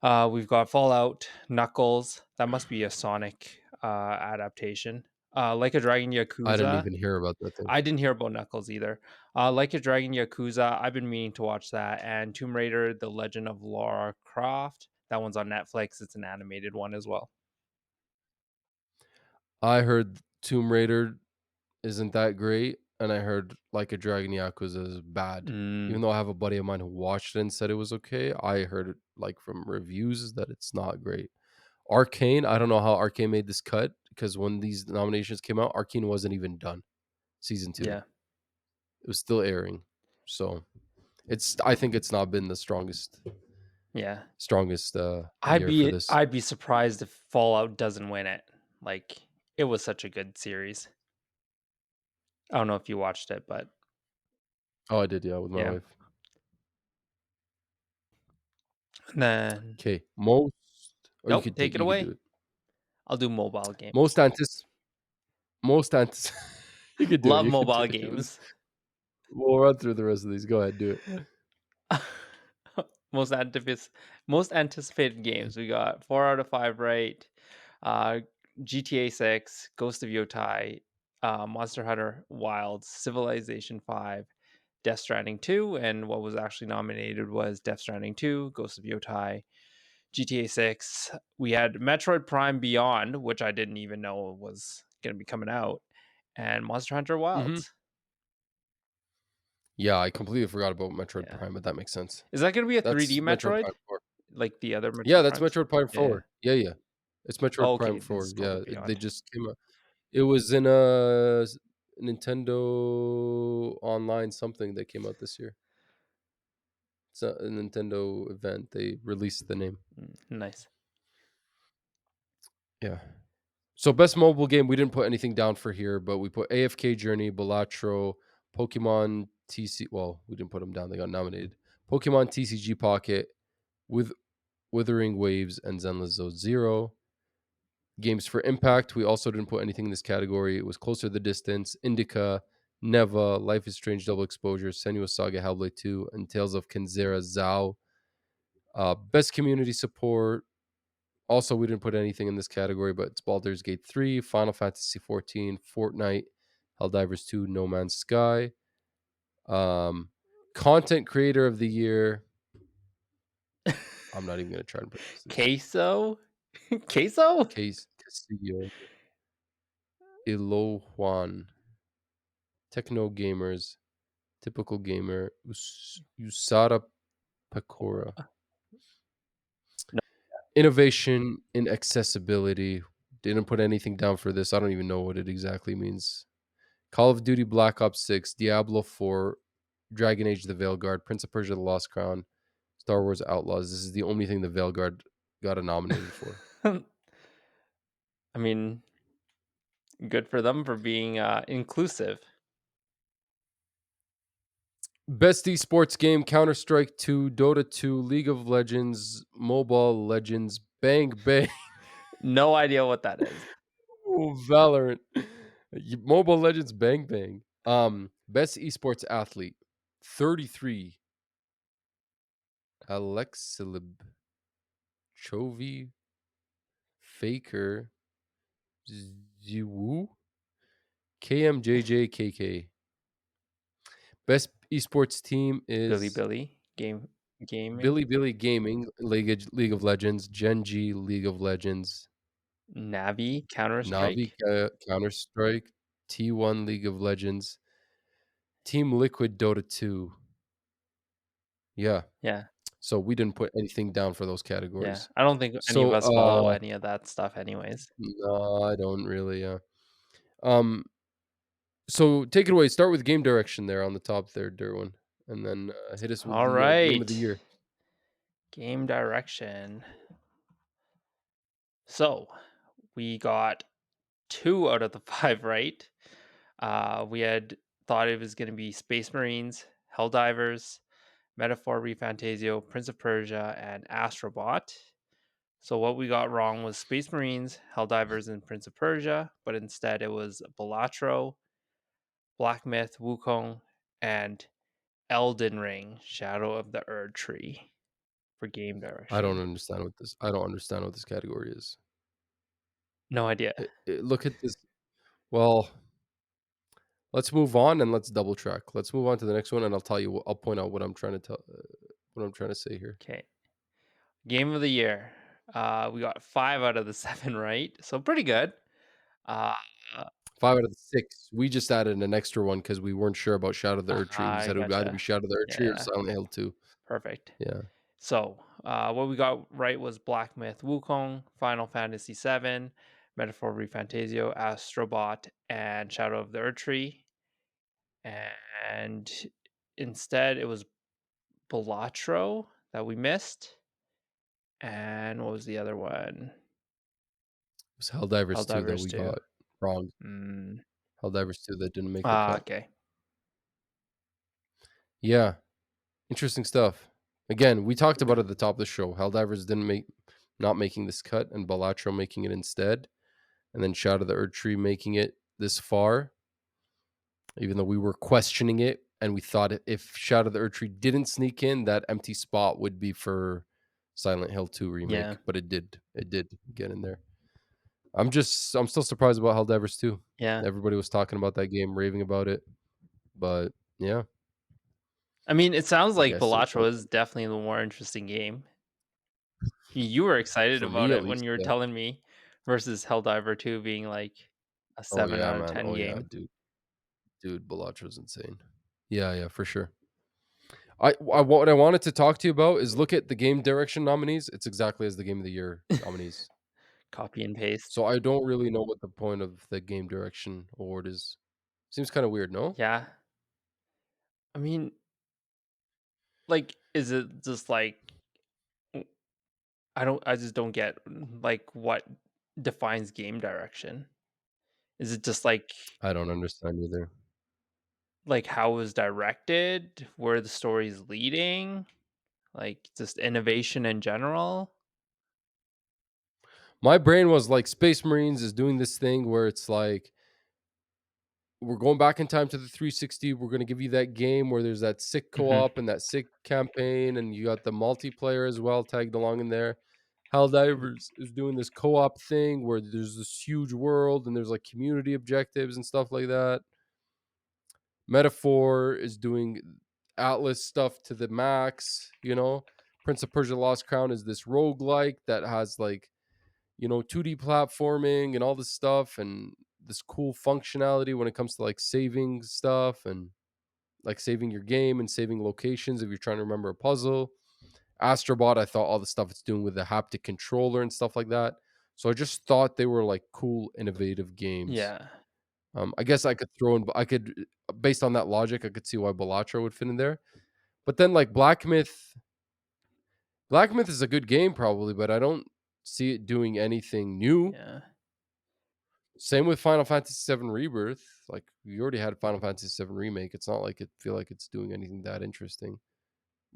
We've got Fallout, Knuckles. That must be a Sonic adaptation. Like a Dragon I didn't Yakuza. even hear about that thing. I didn't hear about Knuckles either. Like a Dragon Yakuza, I've been meaning to watch that, and Tomb Raider: The Legend of Lara Croft. That one's on Netflix. It's an animated one as well. I heard Tomb Raider isn't that great, and I heard Like a Dragon Yakuza is bad. Mm, Even though I have a buddy of mine who watched it and said it was okay, I heard it, like, from reviews that it's not great. Arcane, I don't know how Arcane made this cut because when these nominations came out, Arcane wasn't even done, season 2. yeah, It was still airing. So, I think it's not been the yeah. year for this. I'd be surprised if Fallout doesn't win it. Like, it was such a good series. I don't know if you watched it, but Oh, I did, yeah, with my yeah. wife. And then Okay, most or nope, take it you could do away. it. I'll do mobile games. Most antis most antis you could do it, Love you could do mobile it. It was games. We'll run through the rest of these. Go ahead, do it. most antivis most anticipated games. We got 4 out of 5 right. Uh, GTA 6, Ghost of Yotai, Monster Hunter Wilds, Civilization 5, Death Stranding 2, and what was actually nominated was Death Stranding 2, Ghost of Yotai, GTA 6. We had Metroid Prime Beyond, which I didn't even know was going to be coming out, and Monster Hunter Mhm. Wilds. Yeah, I completely forgot about Metroid Yeah. Prime, but that makes sense. Is that going to be a That's 3D Metroid Metroid Prime 4. like the other Yeah, Metroid that's Primes? Metroid Prime Yeah. 4. Yeah, yeah. It's Metroid Oh, Prime okay, this is 4. called the Yeah, they Beyond. just came out. It was in Nintendo Online something that came out this year. It's a Nintendo event. They released the name. Nice. Yeah. So best mobile game, we didn't put anything down for here, but we put AFK Journey, Balatro, Pokemon TC. Well, we didn't put them down; they got nominated. Pokemon TCG Pocket, with Withering Waves, and Zenless Zone Zero. Games for Impact, we also didn't put anything in this category. It was Closer the Distance, Indica, Neva, Life is Strange Double Exposure, Senua's Saga Hellblade 2, and Tales of Kenzera Zao. Best community support, also, we didn't put anything in this category, but it's Baldur's Gate 3, Final Fantasy 14, Fortnite, Helldivers 2, No Man's Sky. Um, Content Creator of the Year. I'm not even going to try and pronounce this. Queso? Queso? Case Castillo, Ilohuan, Techno Gamers, Typical Gamer, Usada Pecora. No. Innovation in accessibility. Didn't put anything down for this. I don't even know what it exactly means. Call of Duty Black Ops 6, Diablo 4, Dragon Age The Veilguard, Prince of Persia The Lost Crown, Star Wars Outlaws. This is the only thing the Veilguard got a nominated for. I mean, good for them for being inclusive. Best esports game, Counter-Strike 2, Dota 2, League of Legends, Mobile Legends, Bang Bang, No idea what that is. Valorant, Mobile Legends, Bang Bang. Best esports athlete, 33, Alexilib, Chovy, Faker, Ziwu, KMJJKK. Best esports team Billy is Billy gaming. Billy Billy Gaming, League of Legends, Gen G, League of Legends, Navi Counter Navi, Strike. Counter Strike, T1 League of Legends, Team Liquid Dota 2. Yeah. Yeah, So we didn't put anything down for those yeah. categories. I don't think any of So us follow any of that stuff, anyways. no, I don't really. Um. So take it away. Start with game direction there on the top there, Derwin, and then hit us with All the game of the right. year. Game direction. So we got 2 out of the 5 right. We had thought it was going to be Space Marines, Helldivers, Metaphor Refantasio, Prince of Persia, and Astrobot. So what we got wrong was Space Marines, Helldivers, and Prince of Persia, but instead it was Balatro, Black Myth, Wukong, and Elden Ring, Shadow of the Erd Tree for game direction. I don't understand what this category is. No idea. Look at this. Well, let's move on and let's double track. Let's move on to the next one, and I'll tell you. I'll point out what I'm trying to tell. What I'm trying to say here. Okay. Game of the year. We got 5 out of the 7 right, so pretty good. Uh, 5 out of the 6. We just added an extra one because we weren't sure about Shadow of the Erdtree. We I said it would either be gotcha. Shadow of the Erdtree or Yeah, Silent Hill 2. perfect. Yeah. So, what we got right was Black Myth Wukong, Final Fantasy VII, Metaphor ReFantazio, Astrobot, and Shadow of the Erdtree. And instead, it was Balatro that we missed. And what was the other one? It was Helldivers 2 that Helldivers we 2. got wrong. Mm. Helldivers 2 that didn't make the Ah, cut. okay. Yeah, interesting stuff. Again, we talked about at the top of the show. Helldivers didn't make not making this cut and Balatro making it instead, and then Shadow of the Erdtree making it this far, even though we were questioning it and we thought if Shadow of the Erdtree didn't sneak in, that empty spot would be for Silent Hill 2 Yeah. remake, but it did. It did get in there. I'm still surprised about Helldivers 2. Yeah. Everybody was talking about that game, raving about it, but yeah, I mean, it sounds I like guess it Balatro was is definitely the more interesting game. You were excited for me about at it when least, you were yeah. telling me versus Helldiver 2 being like a Oh 7 yeah, out of man. 10 Oh yeah, game. dude, Balatro's insane. Yeah, yeah, for sure. What I wanted to talk to you about is look at the game direction nominees. It's exactly as the game of the year nominees. Copy and paste. So I don't really know what the point of the game direction award is. Seems kind of weird, no? Yeah. I mean, like, is it just like w I just don't get, like, what defines game direction? Is it just I don't understand either. how it was directed, where the story's leading, like, just innovation in general? My brain was like Space Marines is doing this thing where it's like we're going back in time to the 360. We're going to give you that game where there's that sick Mhm. co-op and that sick campaign, and you got the multiplayer as well tagged along in there. Helldivers is doing this co-op thing where there's this huge world and there's like community objectives and stuff like that. Metaphor is doing Atlas stuff to the max, you know. Prince of Persia Lost Crown is this roguelike that has like, 2D platforming and all this stuff and this cool functionality when it comes to like saving stuff and like saving your game and saving locations if you're trying to remember a puzzle. Astrobot, I thought all the stuff it's doing with the haptic controller and stuff like that. So I just thought they were like cool, innovative games. Yeah. I guess I could throw in, I could, based on that logic, I could see why Balatro would fit in there. But then like Black Myth is a good game probably, but I don't see it doing anything new. Yeah. Same with Final Fantasy VII Rebirth. Like we already had Final Fantasy VII Remake. It's not like it feel like it's doing anything that interesting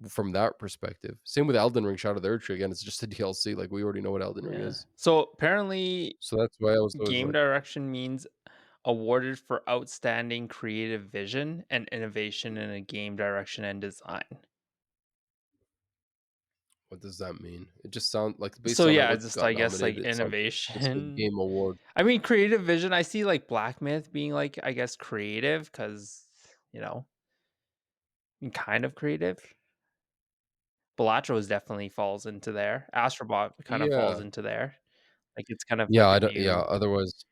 from that perspective. Same with Elden Ring Shadow of the Erdtree. Again, it's just a DLC. Like we already know what Elden Ring Yeah. is. So, apparently, So that's why I was always game like, direction means awarded for outstanding creative vision and innovation in a game direction and design. what does that mean? It just sounds like based So, on yeah, what just, got I guess, like, nominated, it sounds like just a innovation. game award. I mean, creative vision, I see, like, Black Myth being, like, I guess, creative because you know, kind of creative. Balatros definitely falls into there. Astrobot kind of falls Yeah. into there. Like, it's kind of Yeah, like I a don't yeah, new. otherwise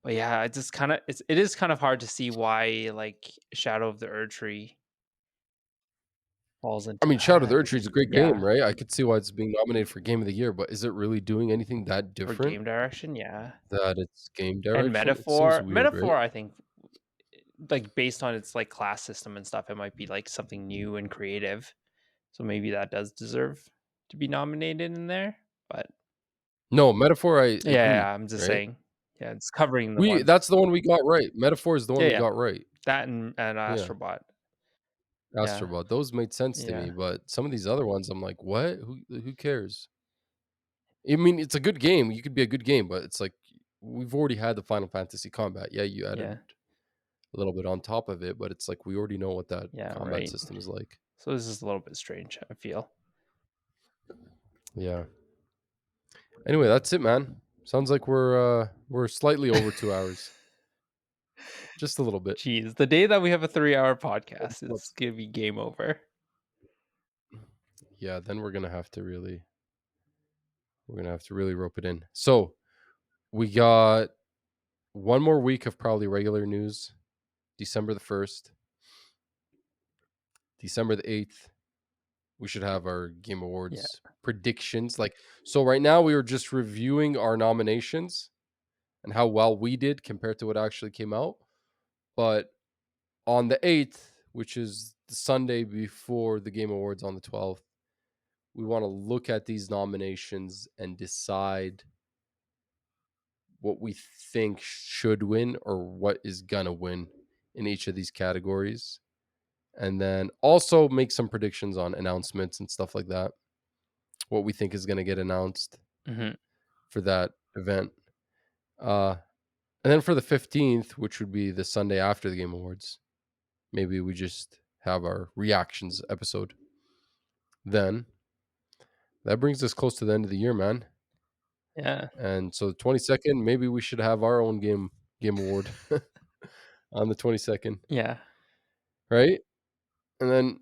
But yeah, it just kinda it is kind of hard to see why, like, Shadow of the Erdtree falls I into mean, Shadow of the that. Erdtree is a great game, Yeah, right? I could see why it's being nominated for game of the year, but is it really doing anything that for different game direction, yeah. that it's game And direction? It seems Metaphor weird, right? Metaphor, I think, like, based on its, like, class system and stuff, it might be, like, something new and creative. So maybe that does deserve to be nominated in there, but No, Metaphor, I yeah, yeah, agree, I'm just right? saying. Yeah, it's covering the We ones. That's the one we got right. Metaphor is the one Yeah, we yeah. got right. That and Yeah, Astrobot. Yeah, Astrobot. Those made sense to me, yeah, but some of these other ones, I'm like, "What? Who cares?" I mean, it's a good game. You could be a good game, but it's like we've already had the Final Fantasy combat. Yeah, you added yeah, a little bit on top of it, but it's like we already know what that yeah, combat right. system is like. So this is a little bit strange, I feel. Yeah. Anyway, that's it, man. Sounds like we're slightly over 2 hours. just a little bit. Jeez, the day that we have a 3-hour Couple podcast, it's months. gonna be game over. Yeah, then we're gonna have to really rope it in. So we got one more week of probably regular news. December the 1st, December the 8th, we should have our Game Yeah. Awards predictions. Like, so right now we were just reviewing our nominations and how well we did compared to what actually came out. But on the 8th, which is the Sunday before the Game Awards on the 12th, we want to look at these nominations and decide what we think should win or what is gonna win in each of these categories. And then also make some predictions on announcements and stuff like that. What we think is gonna get announced Mhm. for that event. Uh and then for the 15th, which would be the Sunday after the Game Awards, maybe we just have our reactions episode. Then that brings us close to the end of the year, man. Yeah. And so the 22nd, maybe we should have our own game award on the 22nd, Yeah. right? And then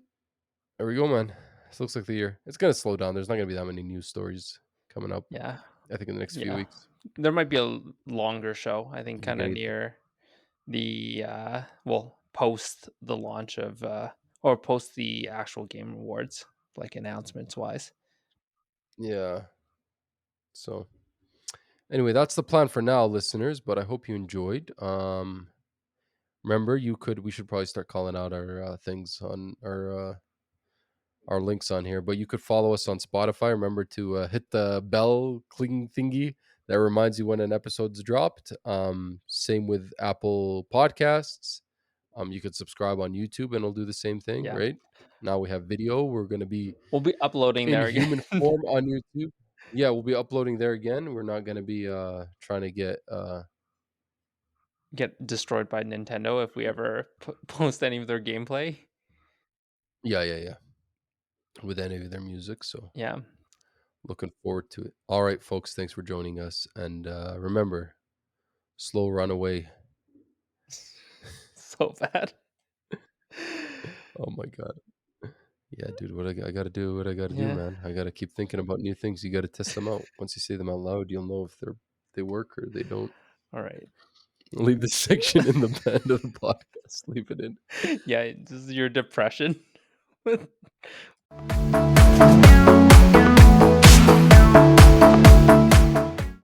there we go, man. This looks like the year. It's gonna slow down. There's not gonna be that many news stories coming up. Yeah. I think in the next few Yeah. weeks. There might be a longer show, I think, You're kinda gonna get near the, well, post the launch of, or post the actual Game Awards, like, announcements-wise. yeah. So anyway, that's the plan for now, listeners. But I hope you enjoyed. Remember, we should probably start calling out our things on our links on here. But you could follow us on Spotify. Remember to hit the bell cling thingy that reminds you when an episode's dropped. Same with Apple Podcasts. You could subscribe on YouTube and it'll do the same thing, Yeah. right? Now we have video. We're going to be We'll be uploading in there again. human form on YouTube. Yeah, we'll be uploading there again. We're not going to be trying to get Get destroyed by Nintendo if we ever post any of their gameplay. yeah, with any of their music. So Yeah. looking forward to it. All right, folks, thanks for joining us. And remember, slow run away. So bad. Oh my god. Yeah, dude, I gotta do what I gotta do, Yeah. man. I gotta keep thinking about new things. You gotta test them out. Once you say them out loud, you'll know if they work or they don't. Alright. Leave this section in the band of the podcast. Leave it in. Yeah, this is your depression.